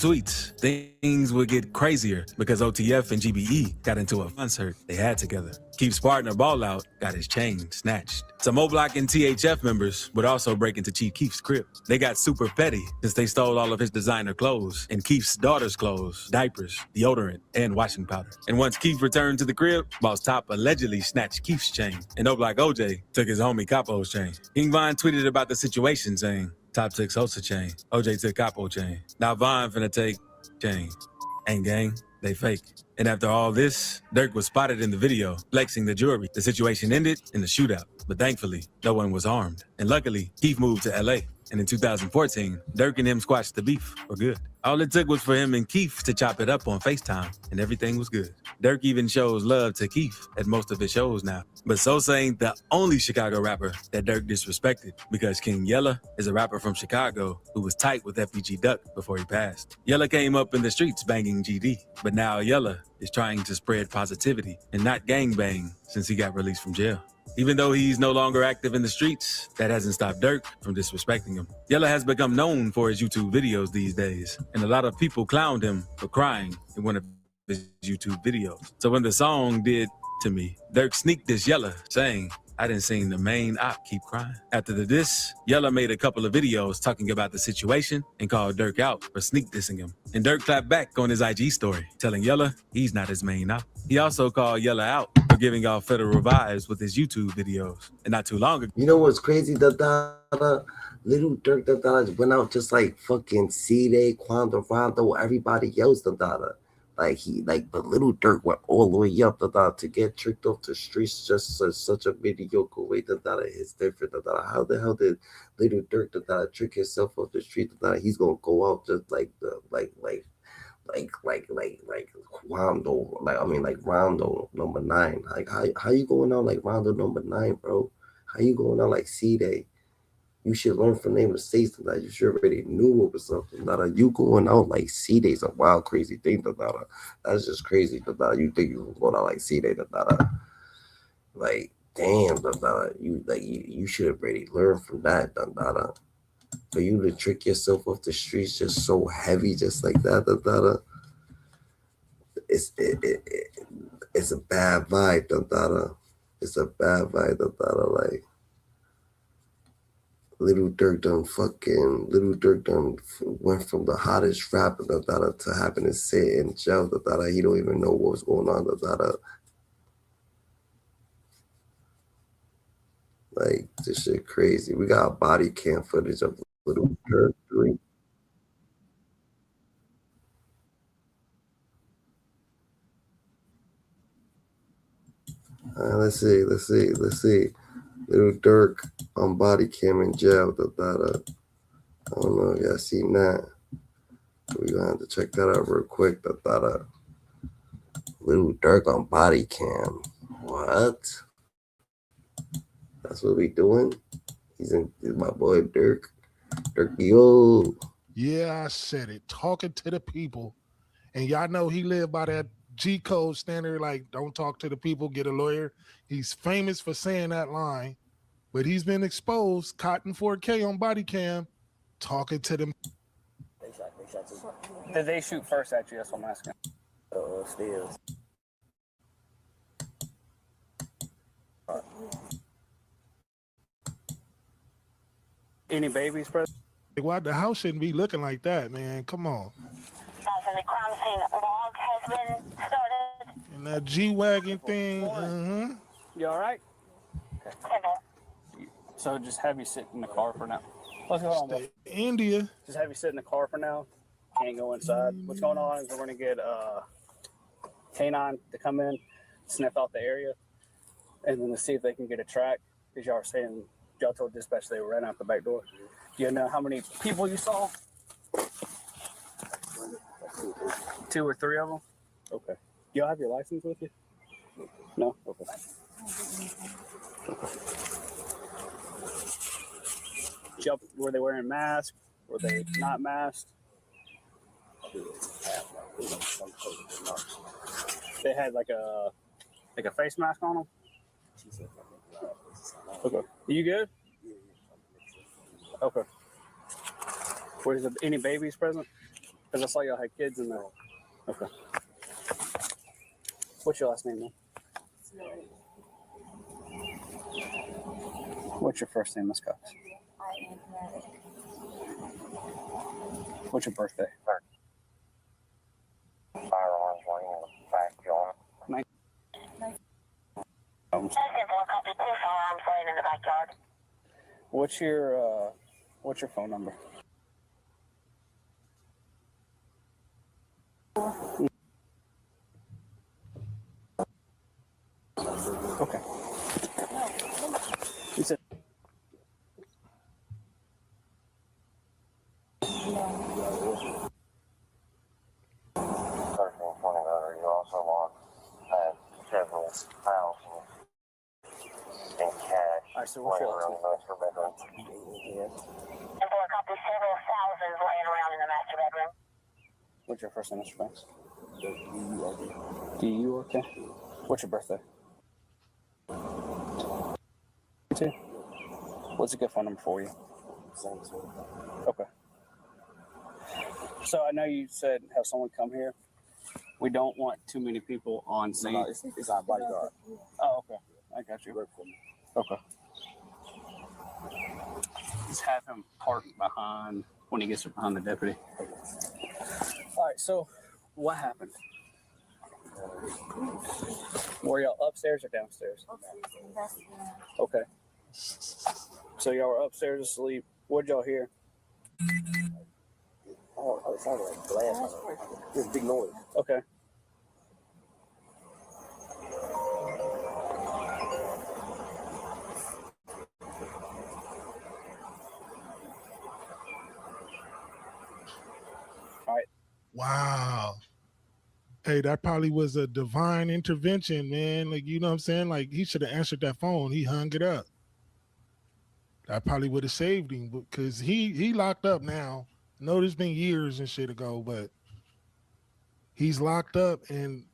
tweets, things would get crazier because OTF and GBE got into a concert they had together. Keith's partner, Ball Out, got his chain snatched. Some O-Block and THF members would also break into Chief Keef's crib. They got super petty since they stole all of his designer clothes and Keith's daughter's clothes, diapers, deodorant, and washing powder. And once Keith returned to the crib, Boss Top allegedly snatched Keith's chain, and O-Block OJ took his homie Capo's chain. King Von tweeted about the situation saying, "Top took Sosa chain, OJ took Capo chain. Now Von finna take chain. Ain't gang, they fake." And after all this, Durk was spotted in the video, flexing the jewelry. The situation ended in the shootout, but thankfully, no one was armed. And luckily, Keith moved to LA. And in 2014, Durk and him squashed the beef for good. All it took was for him and Keith to chop it up on FaceTime, and everything was good. Durk even shows love to Keith at most of his shows now. But Sosa ain't the only Chicago rapper that Durk disrespected, because King Yella is a rapper from Chicago who was tight with FBG Duck before he passed. Yella came up in the streets banging GD, but now Yella is trying to spread positivity and not gangbang since he got released from jail. Even though he's no longer active in the streets, that hasn't stopped Durk from disrespecting him. Yella has become known for his YouTube videos these days, and a lot of people clowned him for crying in one of his YouTube videos. So when the song did to me, Durk sneaked this Yella, saying, "I didn't seen the main op keep crying." After the diss, Yella made a couple of videos talking about the situation and called Durk out for sneak dissing him. And Durk clapped back on his IG story, telling Yella he's not his main op. He also called Yella out for giving off federal vibes with his YouTube videos. And not too long ago, You know what's crazy? Little Durk went out just like fucking C-Day, Quando Rondo, everybody else. But Little Durk went all the way up to get tricked off the streets just such a mediocre way. It's different. How the hell did Little Durk trick himself off the street? He's gonna go out just like Quando, like Rondo number 9. Like how you going out like Rondo number 9, bro? How you going out like C-Day? You should learn from their mistakes. You should already knew what was up. You going out like C-Day's a wild, crazy thing. That's just crazy. You think you going out like C-Day? Like damn. You should have already learned from that. For you to trick yourself off the streets just so heavy, just like that. It's a bad vibe. It's a bad vibe. Like. Little Durk done went from the hottest rapper to having to sit in jail. He don't even know what's going on. Like, this shit crazy. We got body cam footage of Little Durk doing. Let's see. Little Durk on body cam in jail. I don't know if y'all seen that. We're gonna have to check that out real quick. Little Durk on body cam. What? What? That's what we doing? He's my boy Durk. Durk, yo. Yeah, I said it. Talking to the people. And y'all know he lived by that G code standard, like don't talk to the people, get a lawyer. He's famous for saying that line, but he's been exposed, caught in 4K on body cam, talking to them. Did they shoot first at you? That's what I'm asking. Stairs. Any babies present? Why the house shouldn't be looking like that, man? Come on. The crime scene log has been started. And that G-Wagon thing, You all right? Okay. So just have you sit in the car for now. What's going on, bro? India. Just have you sit in the car for now. Can't go inside. What's going on is we're going to get K9 to come in, sniff out the area, and then to see if they can get a track. Because y'all were saying, y'all told dispatch they ran out the back door. Do you know how many people you saw? 2 or 3 of them? Okay. Y'all have your license with you? No? Okay. Were they wearing masks? Were they not masked? They had like a face mask on them? Okay. You good? Okay. Was there any babies present? Because I saw y'all had kids in there. Okay. What's your last name, man? What's your first name, Miss Cox? What's your birthday? What's your phone number? Okay. You said. You also lost several thousands in cash. All right, so what's your last name? Master bedroom. And for a copy, several thousands laying around in the master bedroom. What's your first name, Mr. Banks? D.U. Okay. What's your birthday? 2. What's a good phone number for you? Okay. So I know you said have someone come here. We don't want too many people on scene. No, it's our bodyguard. Oh, okay. I got you. Okay. Just have him park behind when he gets behind the deputy. All right. So, what happened? Were y'all upstairs or downstairs? Okay. So y'all were upstairs asleep. What'd y'all hear? Oh, it sounded like glass. This big noise. Okay. All right. Wow. Hey, that probably was a divine intervention, man. Like, you know what I'm saying? Like, he should have answered that phone. He hung it up. That probably would have saved him because he locked up now. I know it's been years and shit ago, but he's locked up. And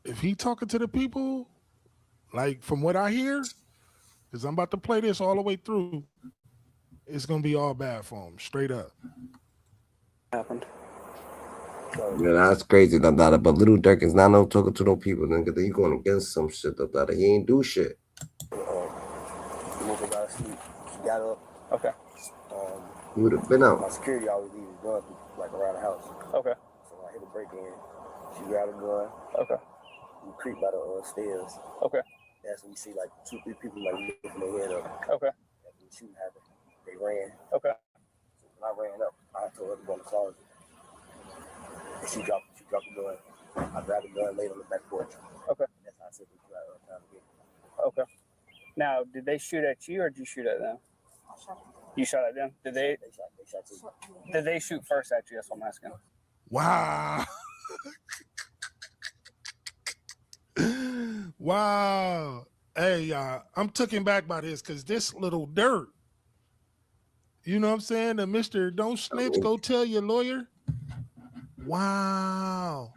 if he talking to the people, like from what I hear, because I'm about to play this all the way through, it's going to be all bad for him, straight up. Happened. Yeah, that's crazy, but Lil Durk is not no talking to no people, nigga. He going against some shit, he ain't do shit. Got up. Okay. He would have been out. My security always leaves his gun like around the house. Okay. So I hit a break in. She grabbed a gun. Okay. We creep by the stairs. Okay. That's when we see like 2, 3 people like lifting their head up. Okay. That's when the shooting happened. They ran. Okay. So when I ran up, I told her to go in the closet. And she dropped the gun. I grabbed the gun, laid on the back porch. Okay. And that's how I said we got time to get. Okay. Now, did they shoot at you or did you shoot at them? You shot at them? Did they shot too. Did they shoot first at you? That's what I'm asking. Wow. Wow. Hey, I'm taken back by this because this Lil Durk, you know what I'm saying? The Mr. Don't Snitch, go tell your lawyer. Wow.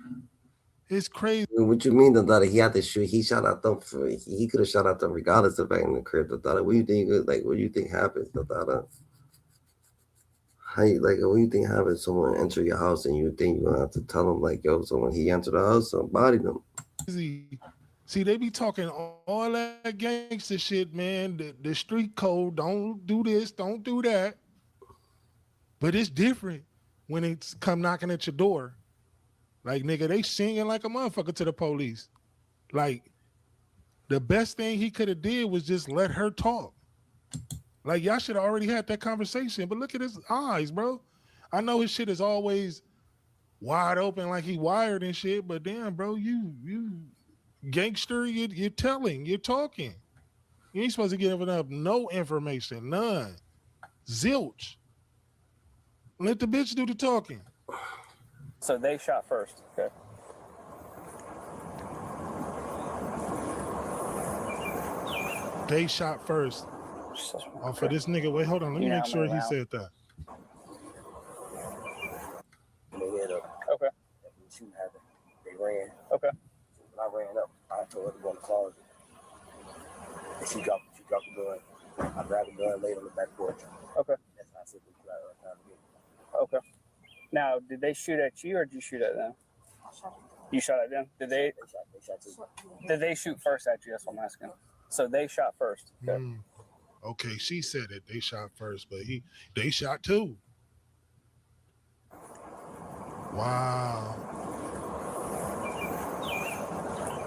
It's crazy. What you mean that he had to shoot? He shot at them for. He could have shot at them regardless of back in the crib. What do you think? Like, what do you think happens? How you, like, what do you think happens? Someone enter your house and you think you're gonna have to tell them like, yo, someone he entered the house, somebody them. See, they be talking all that gangster shit, man. The street code, don't do this, don't do that. But it's different when it's come knocking at your door. Like, nigga, they singing like a motherfucker to the police. Like, the best thing he could have did was just let her talk. Like, y'all should have already had that conversation. But look at his eyes, bro. I know his shit is always wide open like he wired and shit, but damn, bro, you gangster, you're telling, you're talking. You ain't supposed to give up no information, none. Zilch. Let the bitch do the talking. So they shot first. Okay. They shot first. Oh, for this nigga. Wait, hold on. Let me make sure he said that. Okay. They ran. Okay. When I ran up, I told her to go in the closet. And she dropped the gun. I grabbed the gun, laid on the back porch. Okay. That's how I said we got time to get. Okay. Now, did they shoot at you or did you shoot at them? You shot at them? Did they shot too. Did they shoot first at you? That's what I'm asking. So they shot first. Okay. Okay, she said it. They shot first, but they shot too. Wow.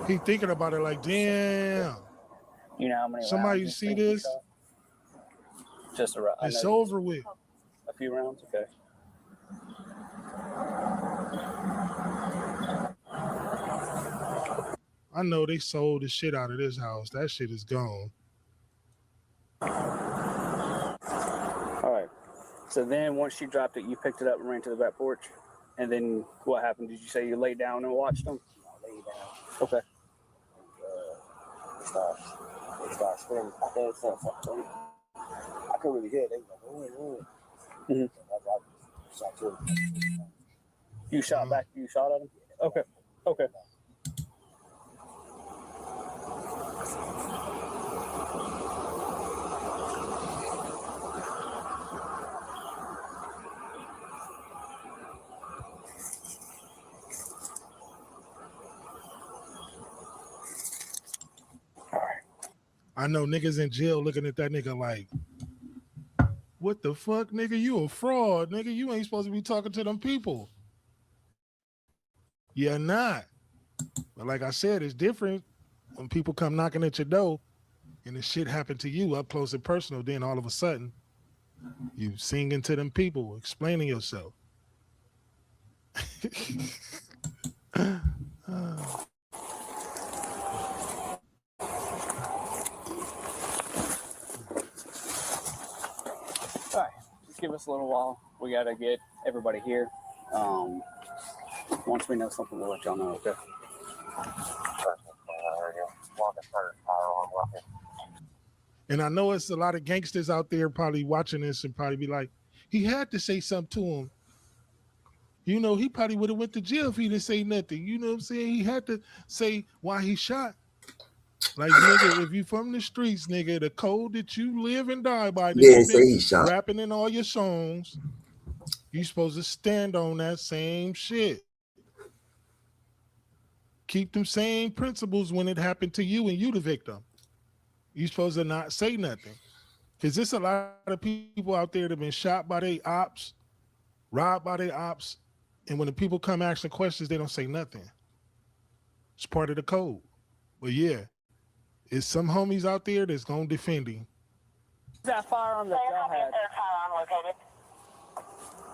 He thinking about it like, damn. You know how many somebody rounds see this? Just a round. It's over with. A few rounds? Okay. I know they sold the shit out of this house. That shit is gone. All right. So then once she dropped it, you picked it up and ran to the back porch. And then what happened? Did you say you laid down and watched them? I laid down. Okay. They started screaming. I think it's something. I couldn't really hear it. They were like, oh. Mm-hmm. I shot too. You shot back? You shot at him? Okay. Okay. I know niggas in jail looking at that nigga like, what the fuck, nigga? You a fraud, nigga. You ain't supposed to be talking to them people. You're not. But like I said, it's different when people come knocking at your door and the shit happened to you up close and personal. Then all of a sudden, you singing to them people, explaining yourself. All right, just give us a little while. We got to get everybody here. Once we know something, we'll let y'all know, okay? And I know it's a lot of gangsters out there probably watching this and probably be like, he had to say something to him. You know, he probably would have went to jail if he didn't say nothing. You know what I'm saying? He had to say why he shot. Like, nigga, if you from the streets, nigga, the code that you live and die by, that Yeah, say he shot. rapping in all your songs, you supposed to stand on that same shit. Keep them same principles when it happened to you and you the victim. You supposed to not say nothing. Because there's a lot of people out there that have been shot by their ops, robbed by their ops, and when the people come asking questions, they don't say nothing. It's part of the code. But yeah, it's some homies out there that's going to defend him. That firearm that y'all had.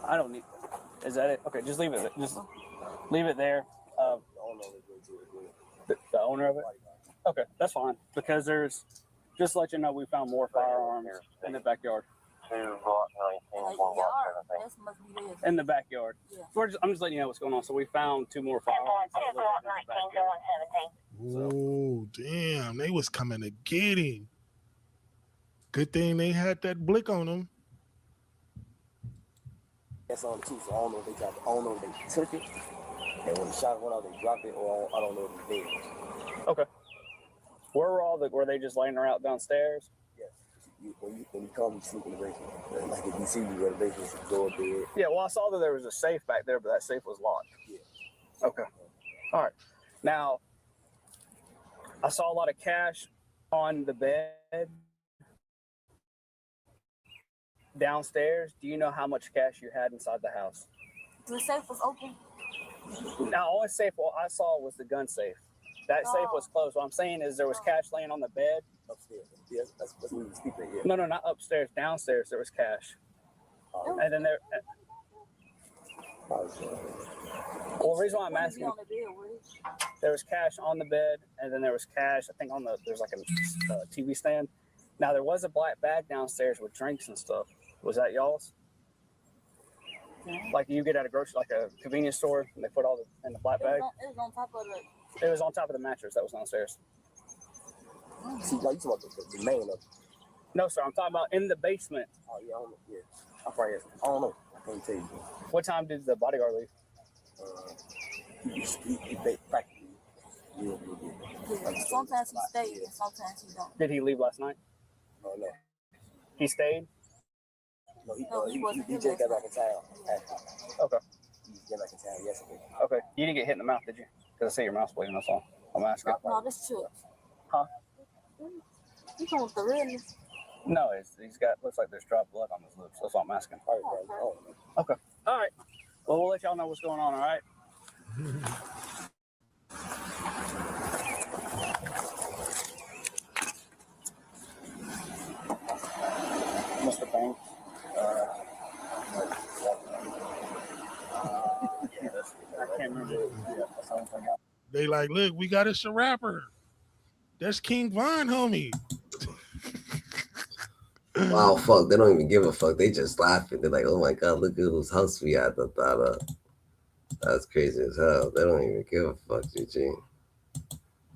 I don't need. Is that it? Okay, just leave it. Just leave it there. The owner of it. Okay, that's fine. Because there's. Just to let you know, we found more firearms in the backyard. In the backyard. I'm just letting you know what's going on. So we found 2 more firearms. Oh, damn. They was coming to get him. Good thing they had that blick on them. That's on too, so I don't know if they dropped it. I don't know if they took it, and when the shot went out, they dropped it, or I don't know if they did. Okay. Where were they just laying around downstairs? Yes. When you come, you sleep in the basement. Like if you see me go to the basement, you go up there. Yeah, well, I saw that there was a safe back there, but that safe was locked. Yeah. Okay. All right. Now, I saw a lot of cash on the bed downstairs. Do you know how much cash you had inside the house? The safe was open. Now, only safe I saw was the gun safe. That safe was closed. What I'm saying is there was cash laying on the bed. Upstairs. Yes, that's what we were speaking. Yeah. No, not upstairs. Downstairs, there was cash. And then there. Well, the reason why I'm asking, there was cash on the bed, and then there was cash. I think there's like a TV stand. Now there was a black bag downstairs with drinks and stuff. Was that y'all's? Like you get at a convenience store, and they put all in the black bag. It was on top of It was on top of the mattress that was downstairs. See, like you talking about the main of it. No, sir. I'm talking about in the basement. Oh yeah, I don't know. Yeah, I'm probably asking. I don't know. I can't tell you. What time did the bodyguard leave? He practically. Sometimes he stayed, and sometimes he don't. Did he leave last night? Oh no. He stayed. No, he just got back in town. Okay. He got back in town yesterday. Okay. You didn't get hit in the mouth, did you? Because I see your mouth's bleeding. That's all. I'm asking. No, this chips. Huh? You come with the redness? No, he's got. Looks like there's dropped blood on his lips. That's what I'm asking. Okay. All right. Well, we'll let y'all know what's going on. All right. Mr. Banks. I can't remember. They like, look, we got us a rapper. That's King Von, homie. Wow, fuck. They don't even give a fuck. They just laughing. They're like, oh my God, look at whose house we at. That's crazy as hell. They don't even give a fuck, GG.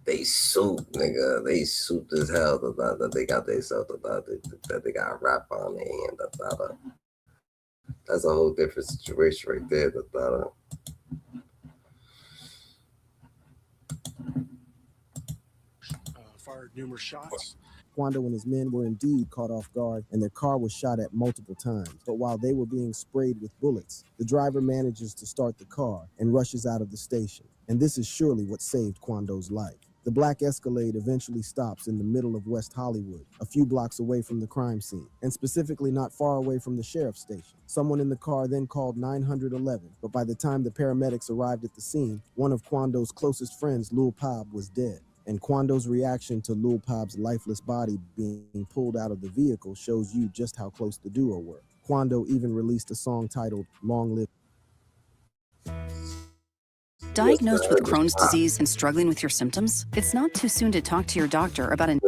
They suit, nigga. They suit as hell that they got themselves that they got a rap on their hand. That's a whole different situation right there. Fired numerous shots. Quando and his men were indeed caught off guard, and their car was shot at multiple times. But while they were being sprayed with bullets, the driver manages to start the car and rushes out of the station. And this is surely what saved Quando's life. The black Escalade eventually stops in the middle of West Hollywood, a few blocks away from the crime scene, and specifically not far away from the sheriff's station. Someone in the car then called 911, but by the time the paramedics arrived at the scene, one of Quando's closest friends, Lil Pab, was dead. And Quando's reaction to Lil Pab's lifeless body being pulled out of the vehicle shows you just how close the duo were. Quando even released a song titled Long Live. Diagnosed with Crohn's disease and struggling with your symptoms? It's not too soon to talk to your doctor about an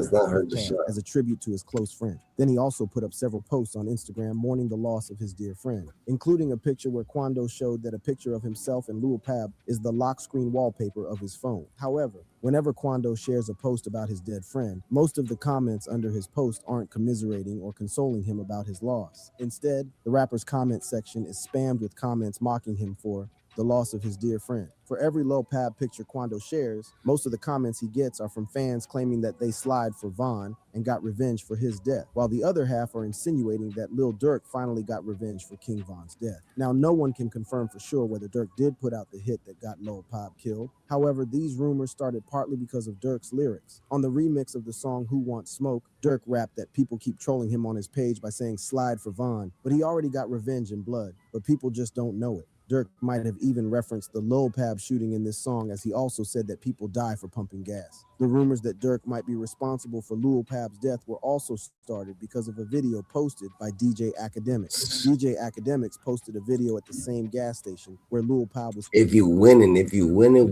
as a tribute to his close friend. Then he also put up several posts on Instagram mourning the loss of his dear friend, including a picture where Quando showed that a picture of himself and Lil Pab is the lock screen wallpaper of his phone. However, whenever Quando shares a post about his dead friend, most of the comments under his post aren't commiserating or consoling him about his loss. Instead, the rapper's comment section is spammed with comments mocking him for the loss of his dear friend. For every Lil Pab picture Quando shares, most of the comments he gets are from fans claiming that they slide for Von and got revenge for his death, while the other half are insinuating that Lil Durk finally got revenge for King Von's death. Now, no one can confirm for sure whether Durk did put out the hit that got Lil Pab killed. However, these rumors started partly because of Durk's lyrics. On the remix of the song Who Wants Smoke, Durk rapped that people keep trolling him on his page by saying slide for Von, but he already got revenge in blood, but people just don't know it. Durk might have even referenced the Lil Pab shooting in this song, as he also said that people die for pumping gas. The rumors that Durk might be responsible for Lil Pab's death were also started because of a video posted by DJ Academics. DJ Academics posted a video at the same gas station where Lil Pab was. If you winning,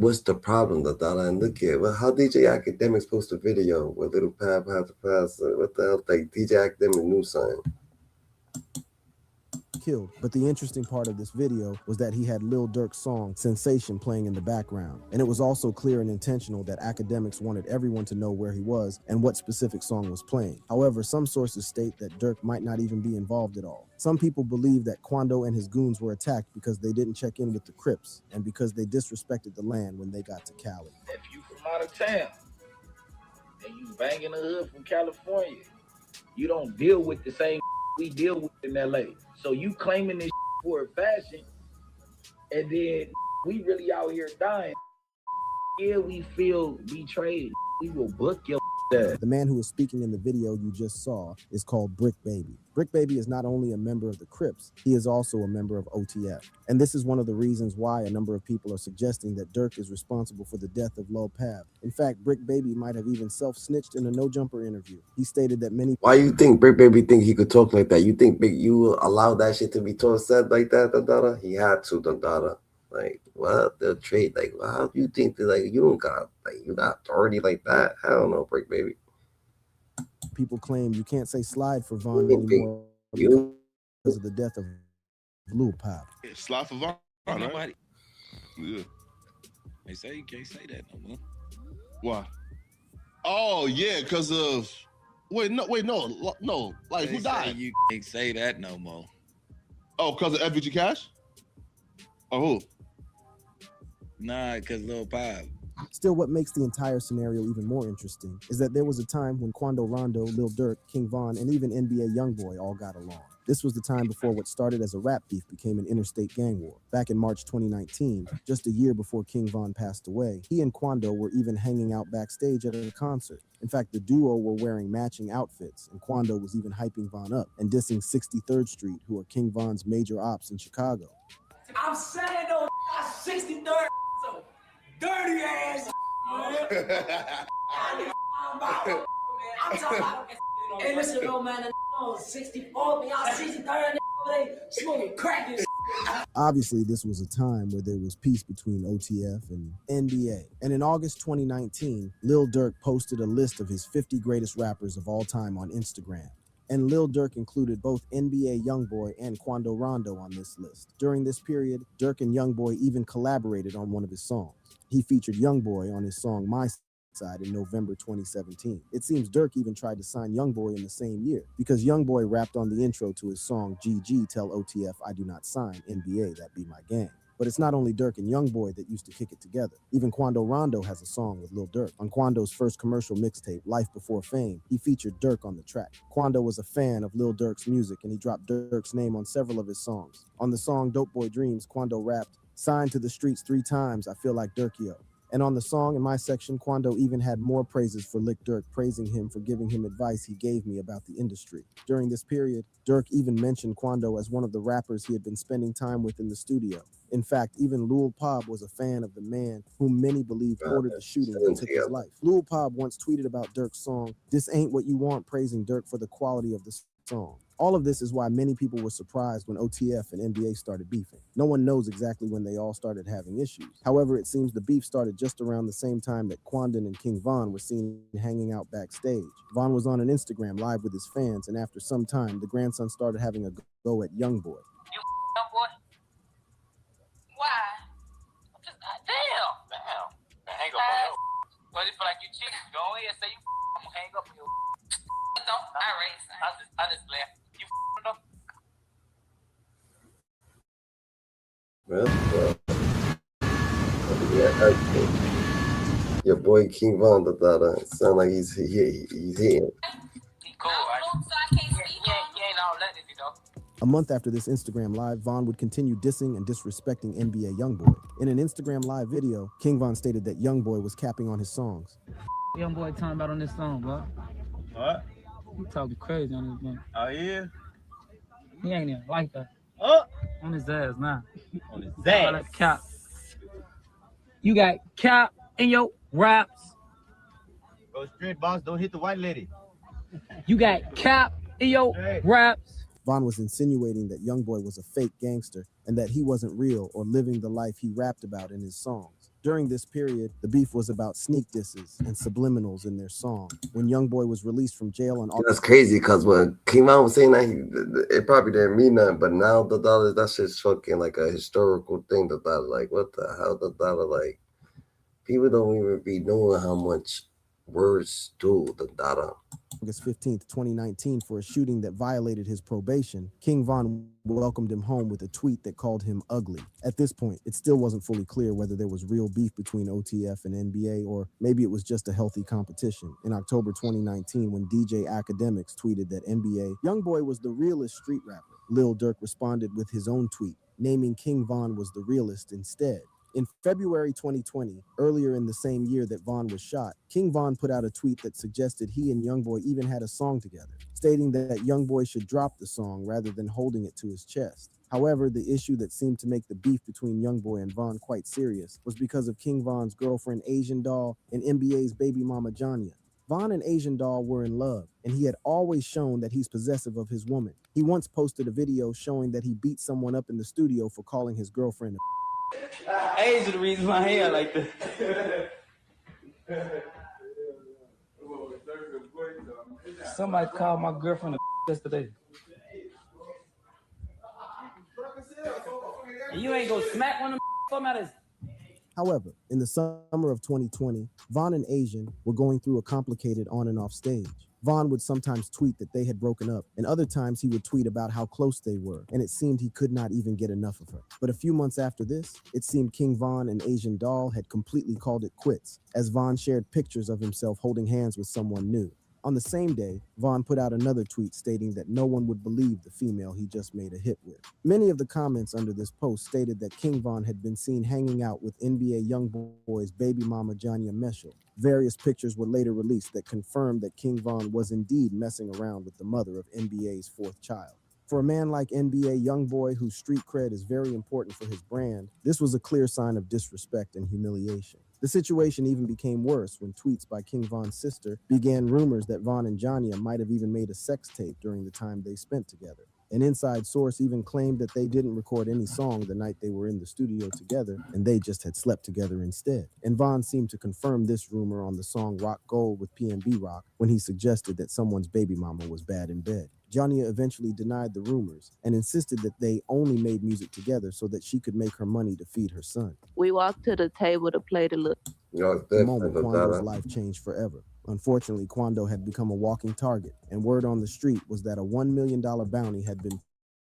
what's the problem? And look at how DJ Academics post a video where Lil Pab had to pass. What the hell? Like DJ Academics knew something. killed. But the interesting part of this video was that he had Lil Durk's song Sensation playing in the background. And it was also clear and intentional that academics wanted everyone to know where he was and what specific song was playing. However, some sources state that Durk might not even be involved at all. Some people believe that Quando and his goons were attacked because they didn't check in with the Crips and because they disrespected the land when they got to Cali. If you from out of town and you banging the hood from California, you don't deal with the same we deal with in LA. So you claiming this for a fashion, and then we really out here dying. Yeah, we feel betrayed. We will book your ass. The man who was speaking in the video you just saw is called Brick Baby. Brick Baby is not only a member of the Crips, he is also a member of OTF. And this is one of the reasons why a number of people are suggesting that Durk is responsible for the death of Lil Pab. In fact, Brick Baby might have even self-snitched in a No Jumper interview. He stated that many— Why you think Brick Baby think he could talk like that? You think you allowed that shit to be said like that, da-da? He had to, da-da. Like, what the trade? Like, how do you think that, like, you don't got, like, you got authority like that? I don't know, Brick Baby. people claim you can't say slide for Vonnie anymore because of the death of Lil Pab. Slide for Vonnie, right? Yeah. They say you can't say that no more. Why? Oh yeah, because of no. Like, They who died? say you can't say that no more. Oh, because of FBG Cash? Or who? Nah, because Lil Pab. Still, what makes the entire scenario even more interesting is that there was a time when Quando Rondo, Lil Durk, King Von, and even NBA Youngboy all got along. This was the time before what started as a rap beef became an interstate gang war. Back in March 2019, just a year before King Von passed away, he and Quando were even hanging out backstage at a concert. In fact, the duo were wearing matching outfits, and Quando was even hyping Von up and dissing 63rd Street, who are King Von's major ops in Chicago. I'm saying though, 63rd, so dirty ass. I'm talking about, hey, listen, though, man, 64, y'all 63rd, they smoking crack and Obviously, this was a time where there was peace between OTF and NBA. And in August 2019, Lil Durk posted a list of his 50 greatest rappers of all time on Instagram. And Lil Durk included both NBA Youngboy and Quando Rondo on this list. During this period, Durk and Youngboy even collaborated on one of his songs. He featured Youngboy on his song My Side in November 2017. It seems Durk even tried to sign Youngboy in the same year because Youngboy rapped on the intro to his song GG Tell OTF I Do Not Sign NBA That Be My Gang. But it's not only Durk and Youngboy that used to kick it together. Even Quando Rondo has a song with Lil Durk. On Quando's first commercial mixtape, Life Before Fame, he featured Durk on the track. Quando was a fan of Lil Durk's music and he dropped Durk's name on several of his songs. On the song Dope Boy Dreams, Quando rapped, "Signed to the streets 3 times, I feel like Durkio." And on the song in my section, Quando even had more praises for Lick Durk, praising him for giving him advice he gave me about the industry. During this period, Durk even mentioned Quando as one of the rappers he had been spending time with in the studio. In fact, even Lil Pab was a fan of the man whom many believe ordered the shooting that took his life. Lil Pab once tweeted about Durk's song, "This ain't what you want," praising Durk for the quality of the song. All of this is why many people were surprised when OTF and NBA started beefing. No one knows exactly when they all started having issues. However, it seems the beef started just around the same time that Quandon and King Von were seen hanging out backstage. Von was on an Instagram live with his fans, and after some time, the grandson started having a go at Youngboy. You boy? Why? Damn. Hang up on you. But if like you cheat, go ahead and say you I'm gonna hang up on you. Don't. All right. I just laugh. You Well, yeah, your boy King Von, sound like he's here. He cool, right? So I can't speak. He ain't all that, you know. A month after this Instagram live, Von would continue dissing and disrespecting NBA Youngboy. In an Instagram live video, King Von stated that Youngboy was capping on his songs. Youngboy talking about on this song, bro. What? He talking crazy on this one. Oh, yeah? He ain't even like that. Oh! On his ass now. On his ass. Like cap. You got cap in your raps. Go straight, boss. Don't hit the white lady. You got cap in your raps. Von was insinuating that Youngboy was a fake gangster and that he wasn't real or living the life he rapped about in his songs. During this period, the beef was about sneak disses and subliminals in their song. When Youngboy was released from jail on That's crazy because when King Von was saying that, it probably didn't mean nothing. But now the dollar, that shit's fucking like a historical thing. The dollar, like, what the hell? The dollar, like, people don't even be knowing how much words do. The dollar. August 15th, 2019, for a shooting that violated his probation, King Von welcomed him home with a tweet that called him ugly. At this point, it still wasn't fully clear whether there was real beef between OTF and NBA, or maybe it was just a healthy competition. In October 2019, when DJ Academics tweeted that NBA Youngboy was the realest street rapper, Lil Durk responded with his own tweet, naming King Von was the realest instead. In February 2020, earlier in the same year that Von was shot, King Von put out a tweet that suggested he and Youngboy even had a song together, stating that Youngboy should drop the song rather than holding it to his chest. However, the issue that seemed to make the beef between Youngboy and Von quite serious was because of King Von's girlfriend Asian Doll and NBA's baby mama Janya. Von and Asian Doll were in love, and he had always shown that he's possessive of his woman. He once posted a video showing that he beat someone up in the studio for calling his girlfriend a Age is the reason my hair like that. Somebody called my girlfriend a yesterday. And you ain't gonna smack one of them out of. However, in the summer of 2020, Von and Asian were going through a complicated on and off stage. Von would sometimes tweet that they had broken up, and other times he would tweet about how close they were, and it seemed he could not even get enough of her. But a few months after this, it seemed King Von and Asian Doll had completely called it quits, as Von shared pictures of himself holding hands with someone new. On the same day, Von put out another tweet stating that no one would believe the female he just made a hit with. Many of the comments under this post stated that King Von had been seen hanging out with NBA Youngboy's baby mama Janya Meshel. Various pictures were later released that confirmed that King Von was indeed messing around with the mother of NBA's fourth child. For a man like NBA Youngboy, whose street cred is very important for his brand, this was a clear sign of disrespect and humiliation. The situation even became worse when tweets by King Von's sister began rumors that Von and Janya might have even made a sex tape during the time they spent together. An inside source even claimed that they didn't record any song the night they were in the studio together, and they just had slept together instead. And Von seemed to confirm this rumor on the song Rock Gold with PNB Rock when he suggested that someone's baby mama was bad in bed. Janya eventually denied the rumors and insisted that they only made music together so that she could make her money to feed her son. We walked to the table to play the look. The moment Quando's life changed forever. Unfortunately, Quando had become a walking target, and word on the street was that a $1 million bounty had been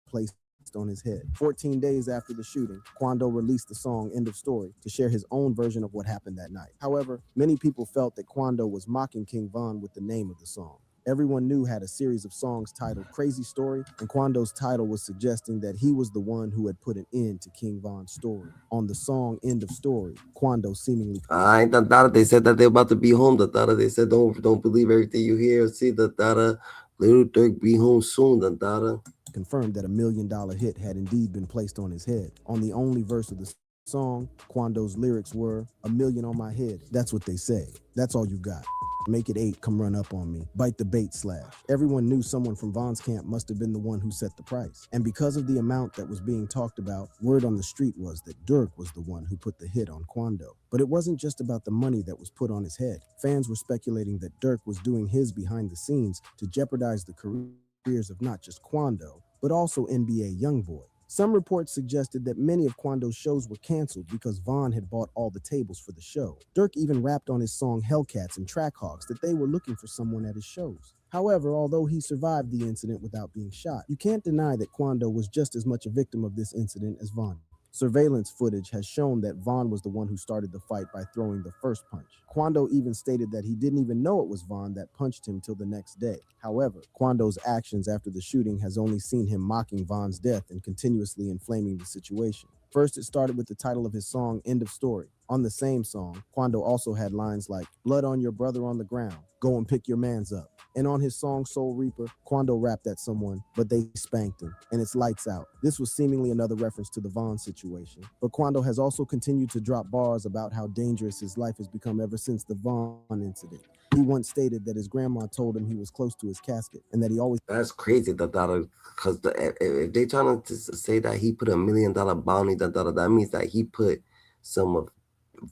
placed on his head. 14 days after the shooting, Quando released the song End of Story to share his own version of what happened that night. However, many people felt that Quando was mocking King Von with the name of the song. Everyone knew had a series of songs titled Crazy Story, and Quando's title was suggesting that he was the one who had put an end to King Von's story. On the song End of Story, Quando seemingly... I ain't the data. They said that they're about to be home. The data. They said don't believe everything you hear. See the data. Lil Durk be home soon. The data confirmed that $1 million hit had indeed been placed on his head. On the only verse of the song, Quando's lyrics were, "$1 million on my head. That's what they say. That's all you got. Make it 8, come run up on me. Bite the bait slash." Everyone knew someone from Von's camp must have been the one who set the price. And because of the amount that was being talked about, word on the street was that Durk was the one who put the hit on Quando. But it wasn't just about the money that was put on his head. Fans were speculating that Durk was doing his behind the scenes to jeopardize the careers of not just Quando, but also NBA Youngboy. Some reports suggested that many of Quando's shows were canceled because Von had bought all the tables for the show. Durk even rapped on his song Hellcats and Trackhawks that they were looking for someone at his shows. However, although he survived the incident without being shot, you can't deny that Quando was just as much a victim of this incident as Von. Surveillance footage has shown that Von was the one who started the fight by throwing the first punch. Quando even stated that he didn't even know it was Von that punched him till the next day. However, Quando's actions after the shooting has only seen him mocking Von's death and continuously inflaming the situation. First, it started with the title of his song, End of Story. On the same song, Quando also had lines like, "Blood on your brother on the ground, go and pick your mans up." And on his song, Soul Reaper, Quando rapped at someone, but they spanked him, and it's lights out. This was seemingly another reference to the Von situation. But Quando has also continued to drop bars about how dangerous his life has become ever since the Von incident. He once stated that his grandma told him he was close to his casket, and that he always... That's crazy, because if they trying to say that he put $1 million bounty, that means that he put some of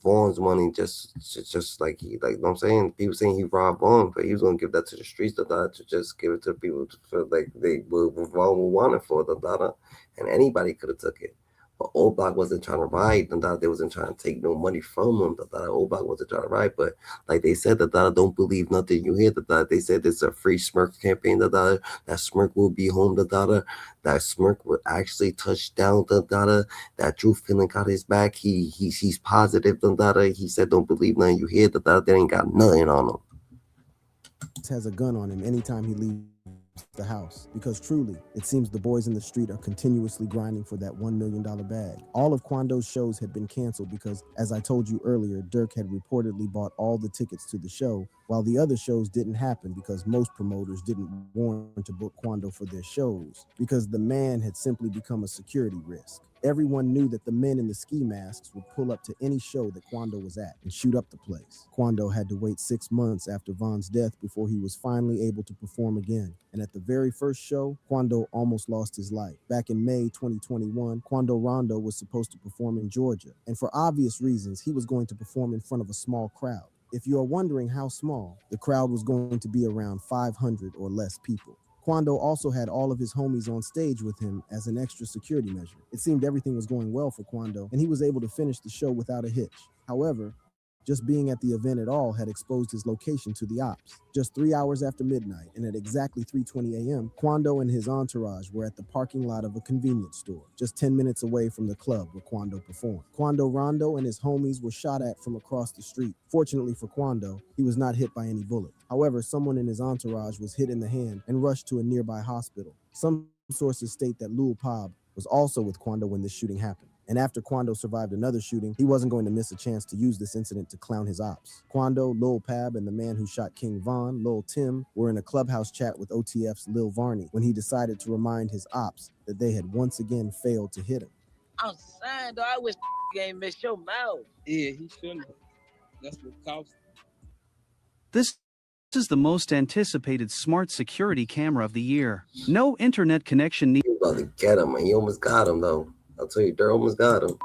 Vaughn's money just like he, like, you know what I'm saying? People saying he robbed Vaughn, but he was gonna give that to the streets, to just give it to people to feel like they were Vaughn wanted for and anybody could have took it. But Old Block wasn't trying to ride, they wasn't trying to take no money from him. Old Block wasn't trying to ride, but like they said, don't believe nothing you hear. They said it's a free Smirk campaign. That Smirk will be home. That Smirk will actually touch down. That Drew feeling got his back. He's positive. He said, don't believe nothing you hear. They ain't got nothing on him. Has a gun on him anytime he leaves the house, because truly it seems the boys in the street are continuously grinding for that $1 million bag. All of Quando's shows had been canceled because, as I told you earlier, Durk had reportedly bought all the tickets to the show, while the other shows didn't happen because most promoters didn't want to book Quando for their shows because the man had simply become a security risk. Everyone knew that the men in the ski masks would pull up to any show that Quando was at and shoot up the place. Quando had to wait 6 months after Von's death before he was finally able to perform again. And at the very first show, Quando almost lost his life. Back in May 2021, Quando Rondo was supposed to perform in Georgia. And for obvious reasons, he was going to perform in front of a small crowd. If you are wondering how small, the crowd was going to be around 500 or less people. Quando also had all of his homies on stage with him as an extra security measure. It seemed everything was going well for Quando, and he was able to finish the show without a hitch. However, just being at the event at all had exposed his location to the ops. Just 3 hours after midnight, and at exactly 3:20 a.m., Quando and his entourage were at the parking lot of a convenience store, just 10 minutes away from the club where Quando performed. Quando Rondo and his homies were shot at from across the street. Fortunately for Quando, he was not hit by any bullet. However, someone in his entourage was hit in the hand and rushed to a nearby hospital. Some sources state that Lil Pab was also with Quando when this shooting happened. And after Quando survived another shooting, he wasn't going to miss a chance to use this incident to clown his ops. Quando, Lil Pab, and the man who shot King Von, Lil Tim, were in a clubhouse chat with OTF's Lil Varney when he decided to remind his ops that they had once again failed to hit him. I'm saying, though, I wish ain't miss your mouth. Yeah, he shouldn't. That's what cost. This is the most anticipated smart security camera of the year. No internet connection needed. He was about to get him, and he almost got him, though. I'll tell you, Durk almost got him.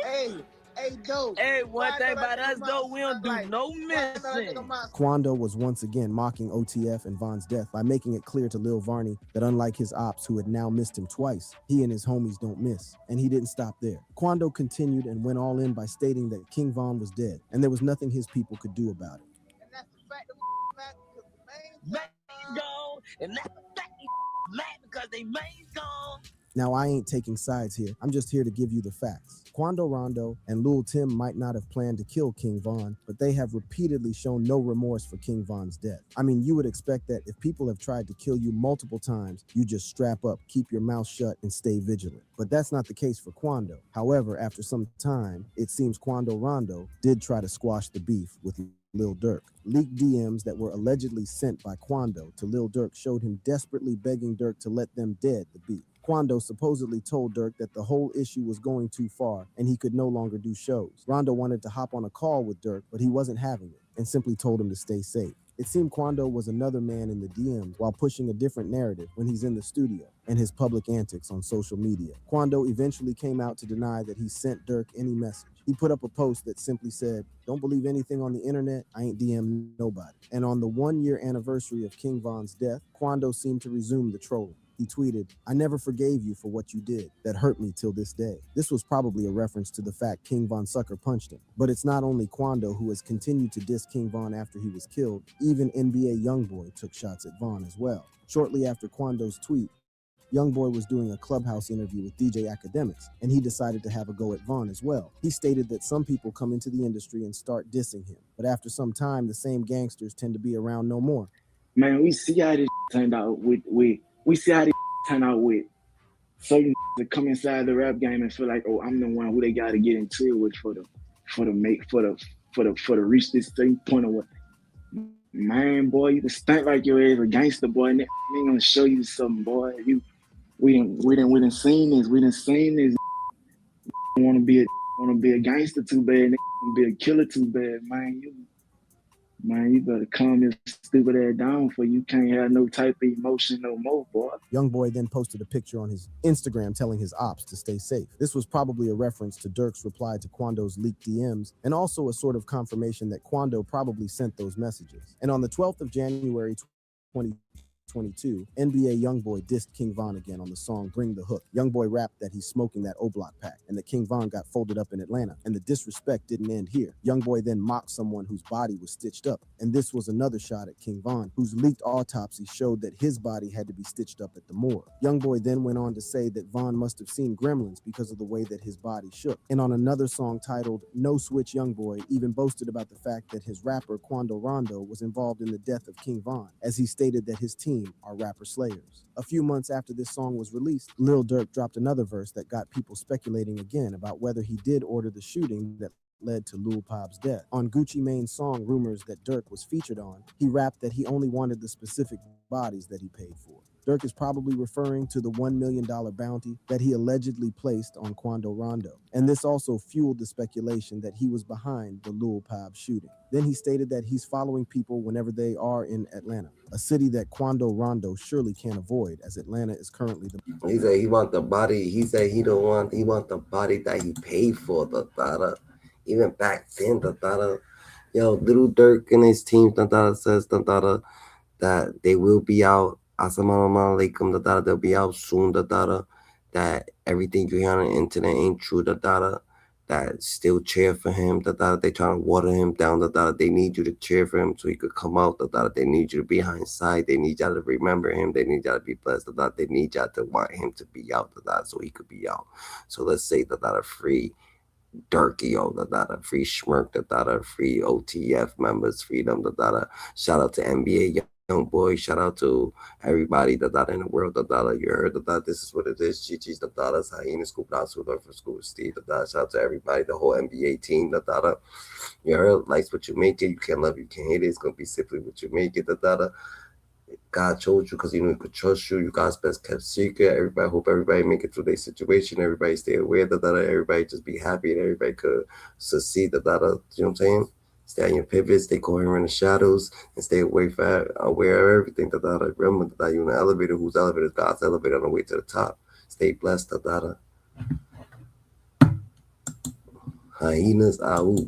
Hey, dope. Hey, one thing about us, though, we don't do no missing. Quando was once again mocking OTF and Von's death by making it clear to Lil Varney that unlike his ops who had now missed him twice, he and his homies don't miss. And he didn't stop there. Quando continued and went all in by stating that King Von was dead, and there was nothing his people could do about it. And that's the fact that main gone, and that's the fact mad because they main gone. Now, I ain't taking sides here. I'm just here to give you the facts. Quando Rondo and Lil Tim might not have planned to kill King Von, but they have repeatedly shown no remorse for King Von's death. I mean, you would expect that if people have tried to kill you multiple times, you just strap up, keep your mouth shut, and stay vigilant. But that's not the case for Quando. However, after some time, it seems Quando Rondo did try to squash the beef with Lil Durk. Leaked DMs that were allegedly sent by Quando to Lil Durk showed him desperately begging Durk to let them dead the beef. Quando supposedly told Durk that the whole issue was going too far and he could no longer do shows. Rondo wanted to hop on a call with Durk, but he wasn't having it and simply told him to stay safe. It seemed Quando was another man in the DMs while pushing a different narrative when he's in the studio and his public antics on social media. Quando eventually came out to deny that he sent Durk any message. He put up a post that simply said, "Don't believe anything on the internet, I ain't DM nobody." And on the 1-year anniversary of King Von's death, Quando seemed to resume the trolling. He tweeted, "I never forgave you for what you did. That hurt me till this day." This was probably a reference to the fact King Von sucker punched him. But it's not only Quando who has continued to diss King Von after he was killed. Even NBA Youngboy took shots at Von as well. Shortly after Quando's tweet, Youngboy was doing a Clubhouse interview with DJ Academics, and he decided to have a go at Von as well. He stated that some people come into the industry and start dissing him, but after some time, the same gangsters tend to be around no more. Man, we see how this turned out we see how this turn out with certain that come inside the rap game and feel like, oh, I'm the one who they got to get into it with for the reach this certain point of what. Man, boy, you can stunt like your ass a gangster, boy. And they ain't gonna show you something, boy. We done seen this. We done seen this. Want to be a gangster too bad. They want to be a killer too bad, man. Man, you better calm your stupid ass down for you can't have no type of emotion no more, boy. Youngboy then posted a picture on his Instagram telling his ops to stay safe. This was probably a reference to Durk's reply to Quando's leaked DMs, and also a sort of confirmation that Quando probably sent those messages. And on the 12th of January 2022, NBA Youngboy dissed King Von again on the song Bring the Hook. Youngboy rapped that he's smoking that O-Block pack and that King Von got folded up in Atlanta, and the disrespect didn't end here. Youngboy then mocked someone whose body was stitched up, and this was another shot at King Von, whose leaked autopsy showed that his body had to be stitched up at the morgue. Youngboy then went on to say that Von must have seen gremlins because of the way that his body shook, and on another song titled No Switch Youngboy even boasted about the fact that his rapper Quando Rondo was involved in the death of King Von, as he stated that his team are rapper slayers. A few months after this song was released, Lil Durk dropped another verse that got people speculating again about whether he did order the shooting that led to Lil Pop's death. On Gucci Mane's song Rumors that Durk was featured on, he rapped that he only wanted the specific bodies that he paid for. Durk is probably referring to the $1 million bounty that he allegedly placed on Quando Rondo. And this also fueled the speculation that he was behind the Lil Pab shooting. Then he stated that he's following people whenever they are in Atlanta, a city that Quando Rondo surely can't avoid, as Atlanta is currently the... He said he want the body. He said he want the body that he paid for, the thought. Even back then, the thought. Yo, Lil Durk and his team, the thought says the thought that they will be out. Assalamu alaikum, the thought they'll be out soon, the thought that everything you hear on the internet ain't true, the thought that still cheer for him, the thought they trying to water him down, the thought they need you to cheer for him so he could come out, the thought they need you to be hindsight, they need y'all to remember him, they need y'all to be blessed, the thought they need y'all to want him to be out, the thought so he could be out. So let's say the thought free Durky, the thought free Schmirk, the thought free OTF members, freedom, the thought shout out to NBA Young Boy, shout out to everybody that in the world, that you heard that this is what it is. Chichi's the thought, Hyena Scoop, for School Steve, the shout out to everybody, the whole NBA team, the you heard, likes what you make it, you can't love, you can't hate it, it's gonna be simply what you make it, the God chose you because you know he could trust you. You God's best kept secret. Everybody, hope everybody make it through their situation. Everybody stay aware that everybody just be happy and everybody could succeed. You know what I'm saying? Stay on your pivots, stay coherent in the shadows, and stay aware of everything. Remember that you're in an elevator whose elevator is God's elevator on the way to the top. Stay blessed. Hyenas out.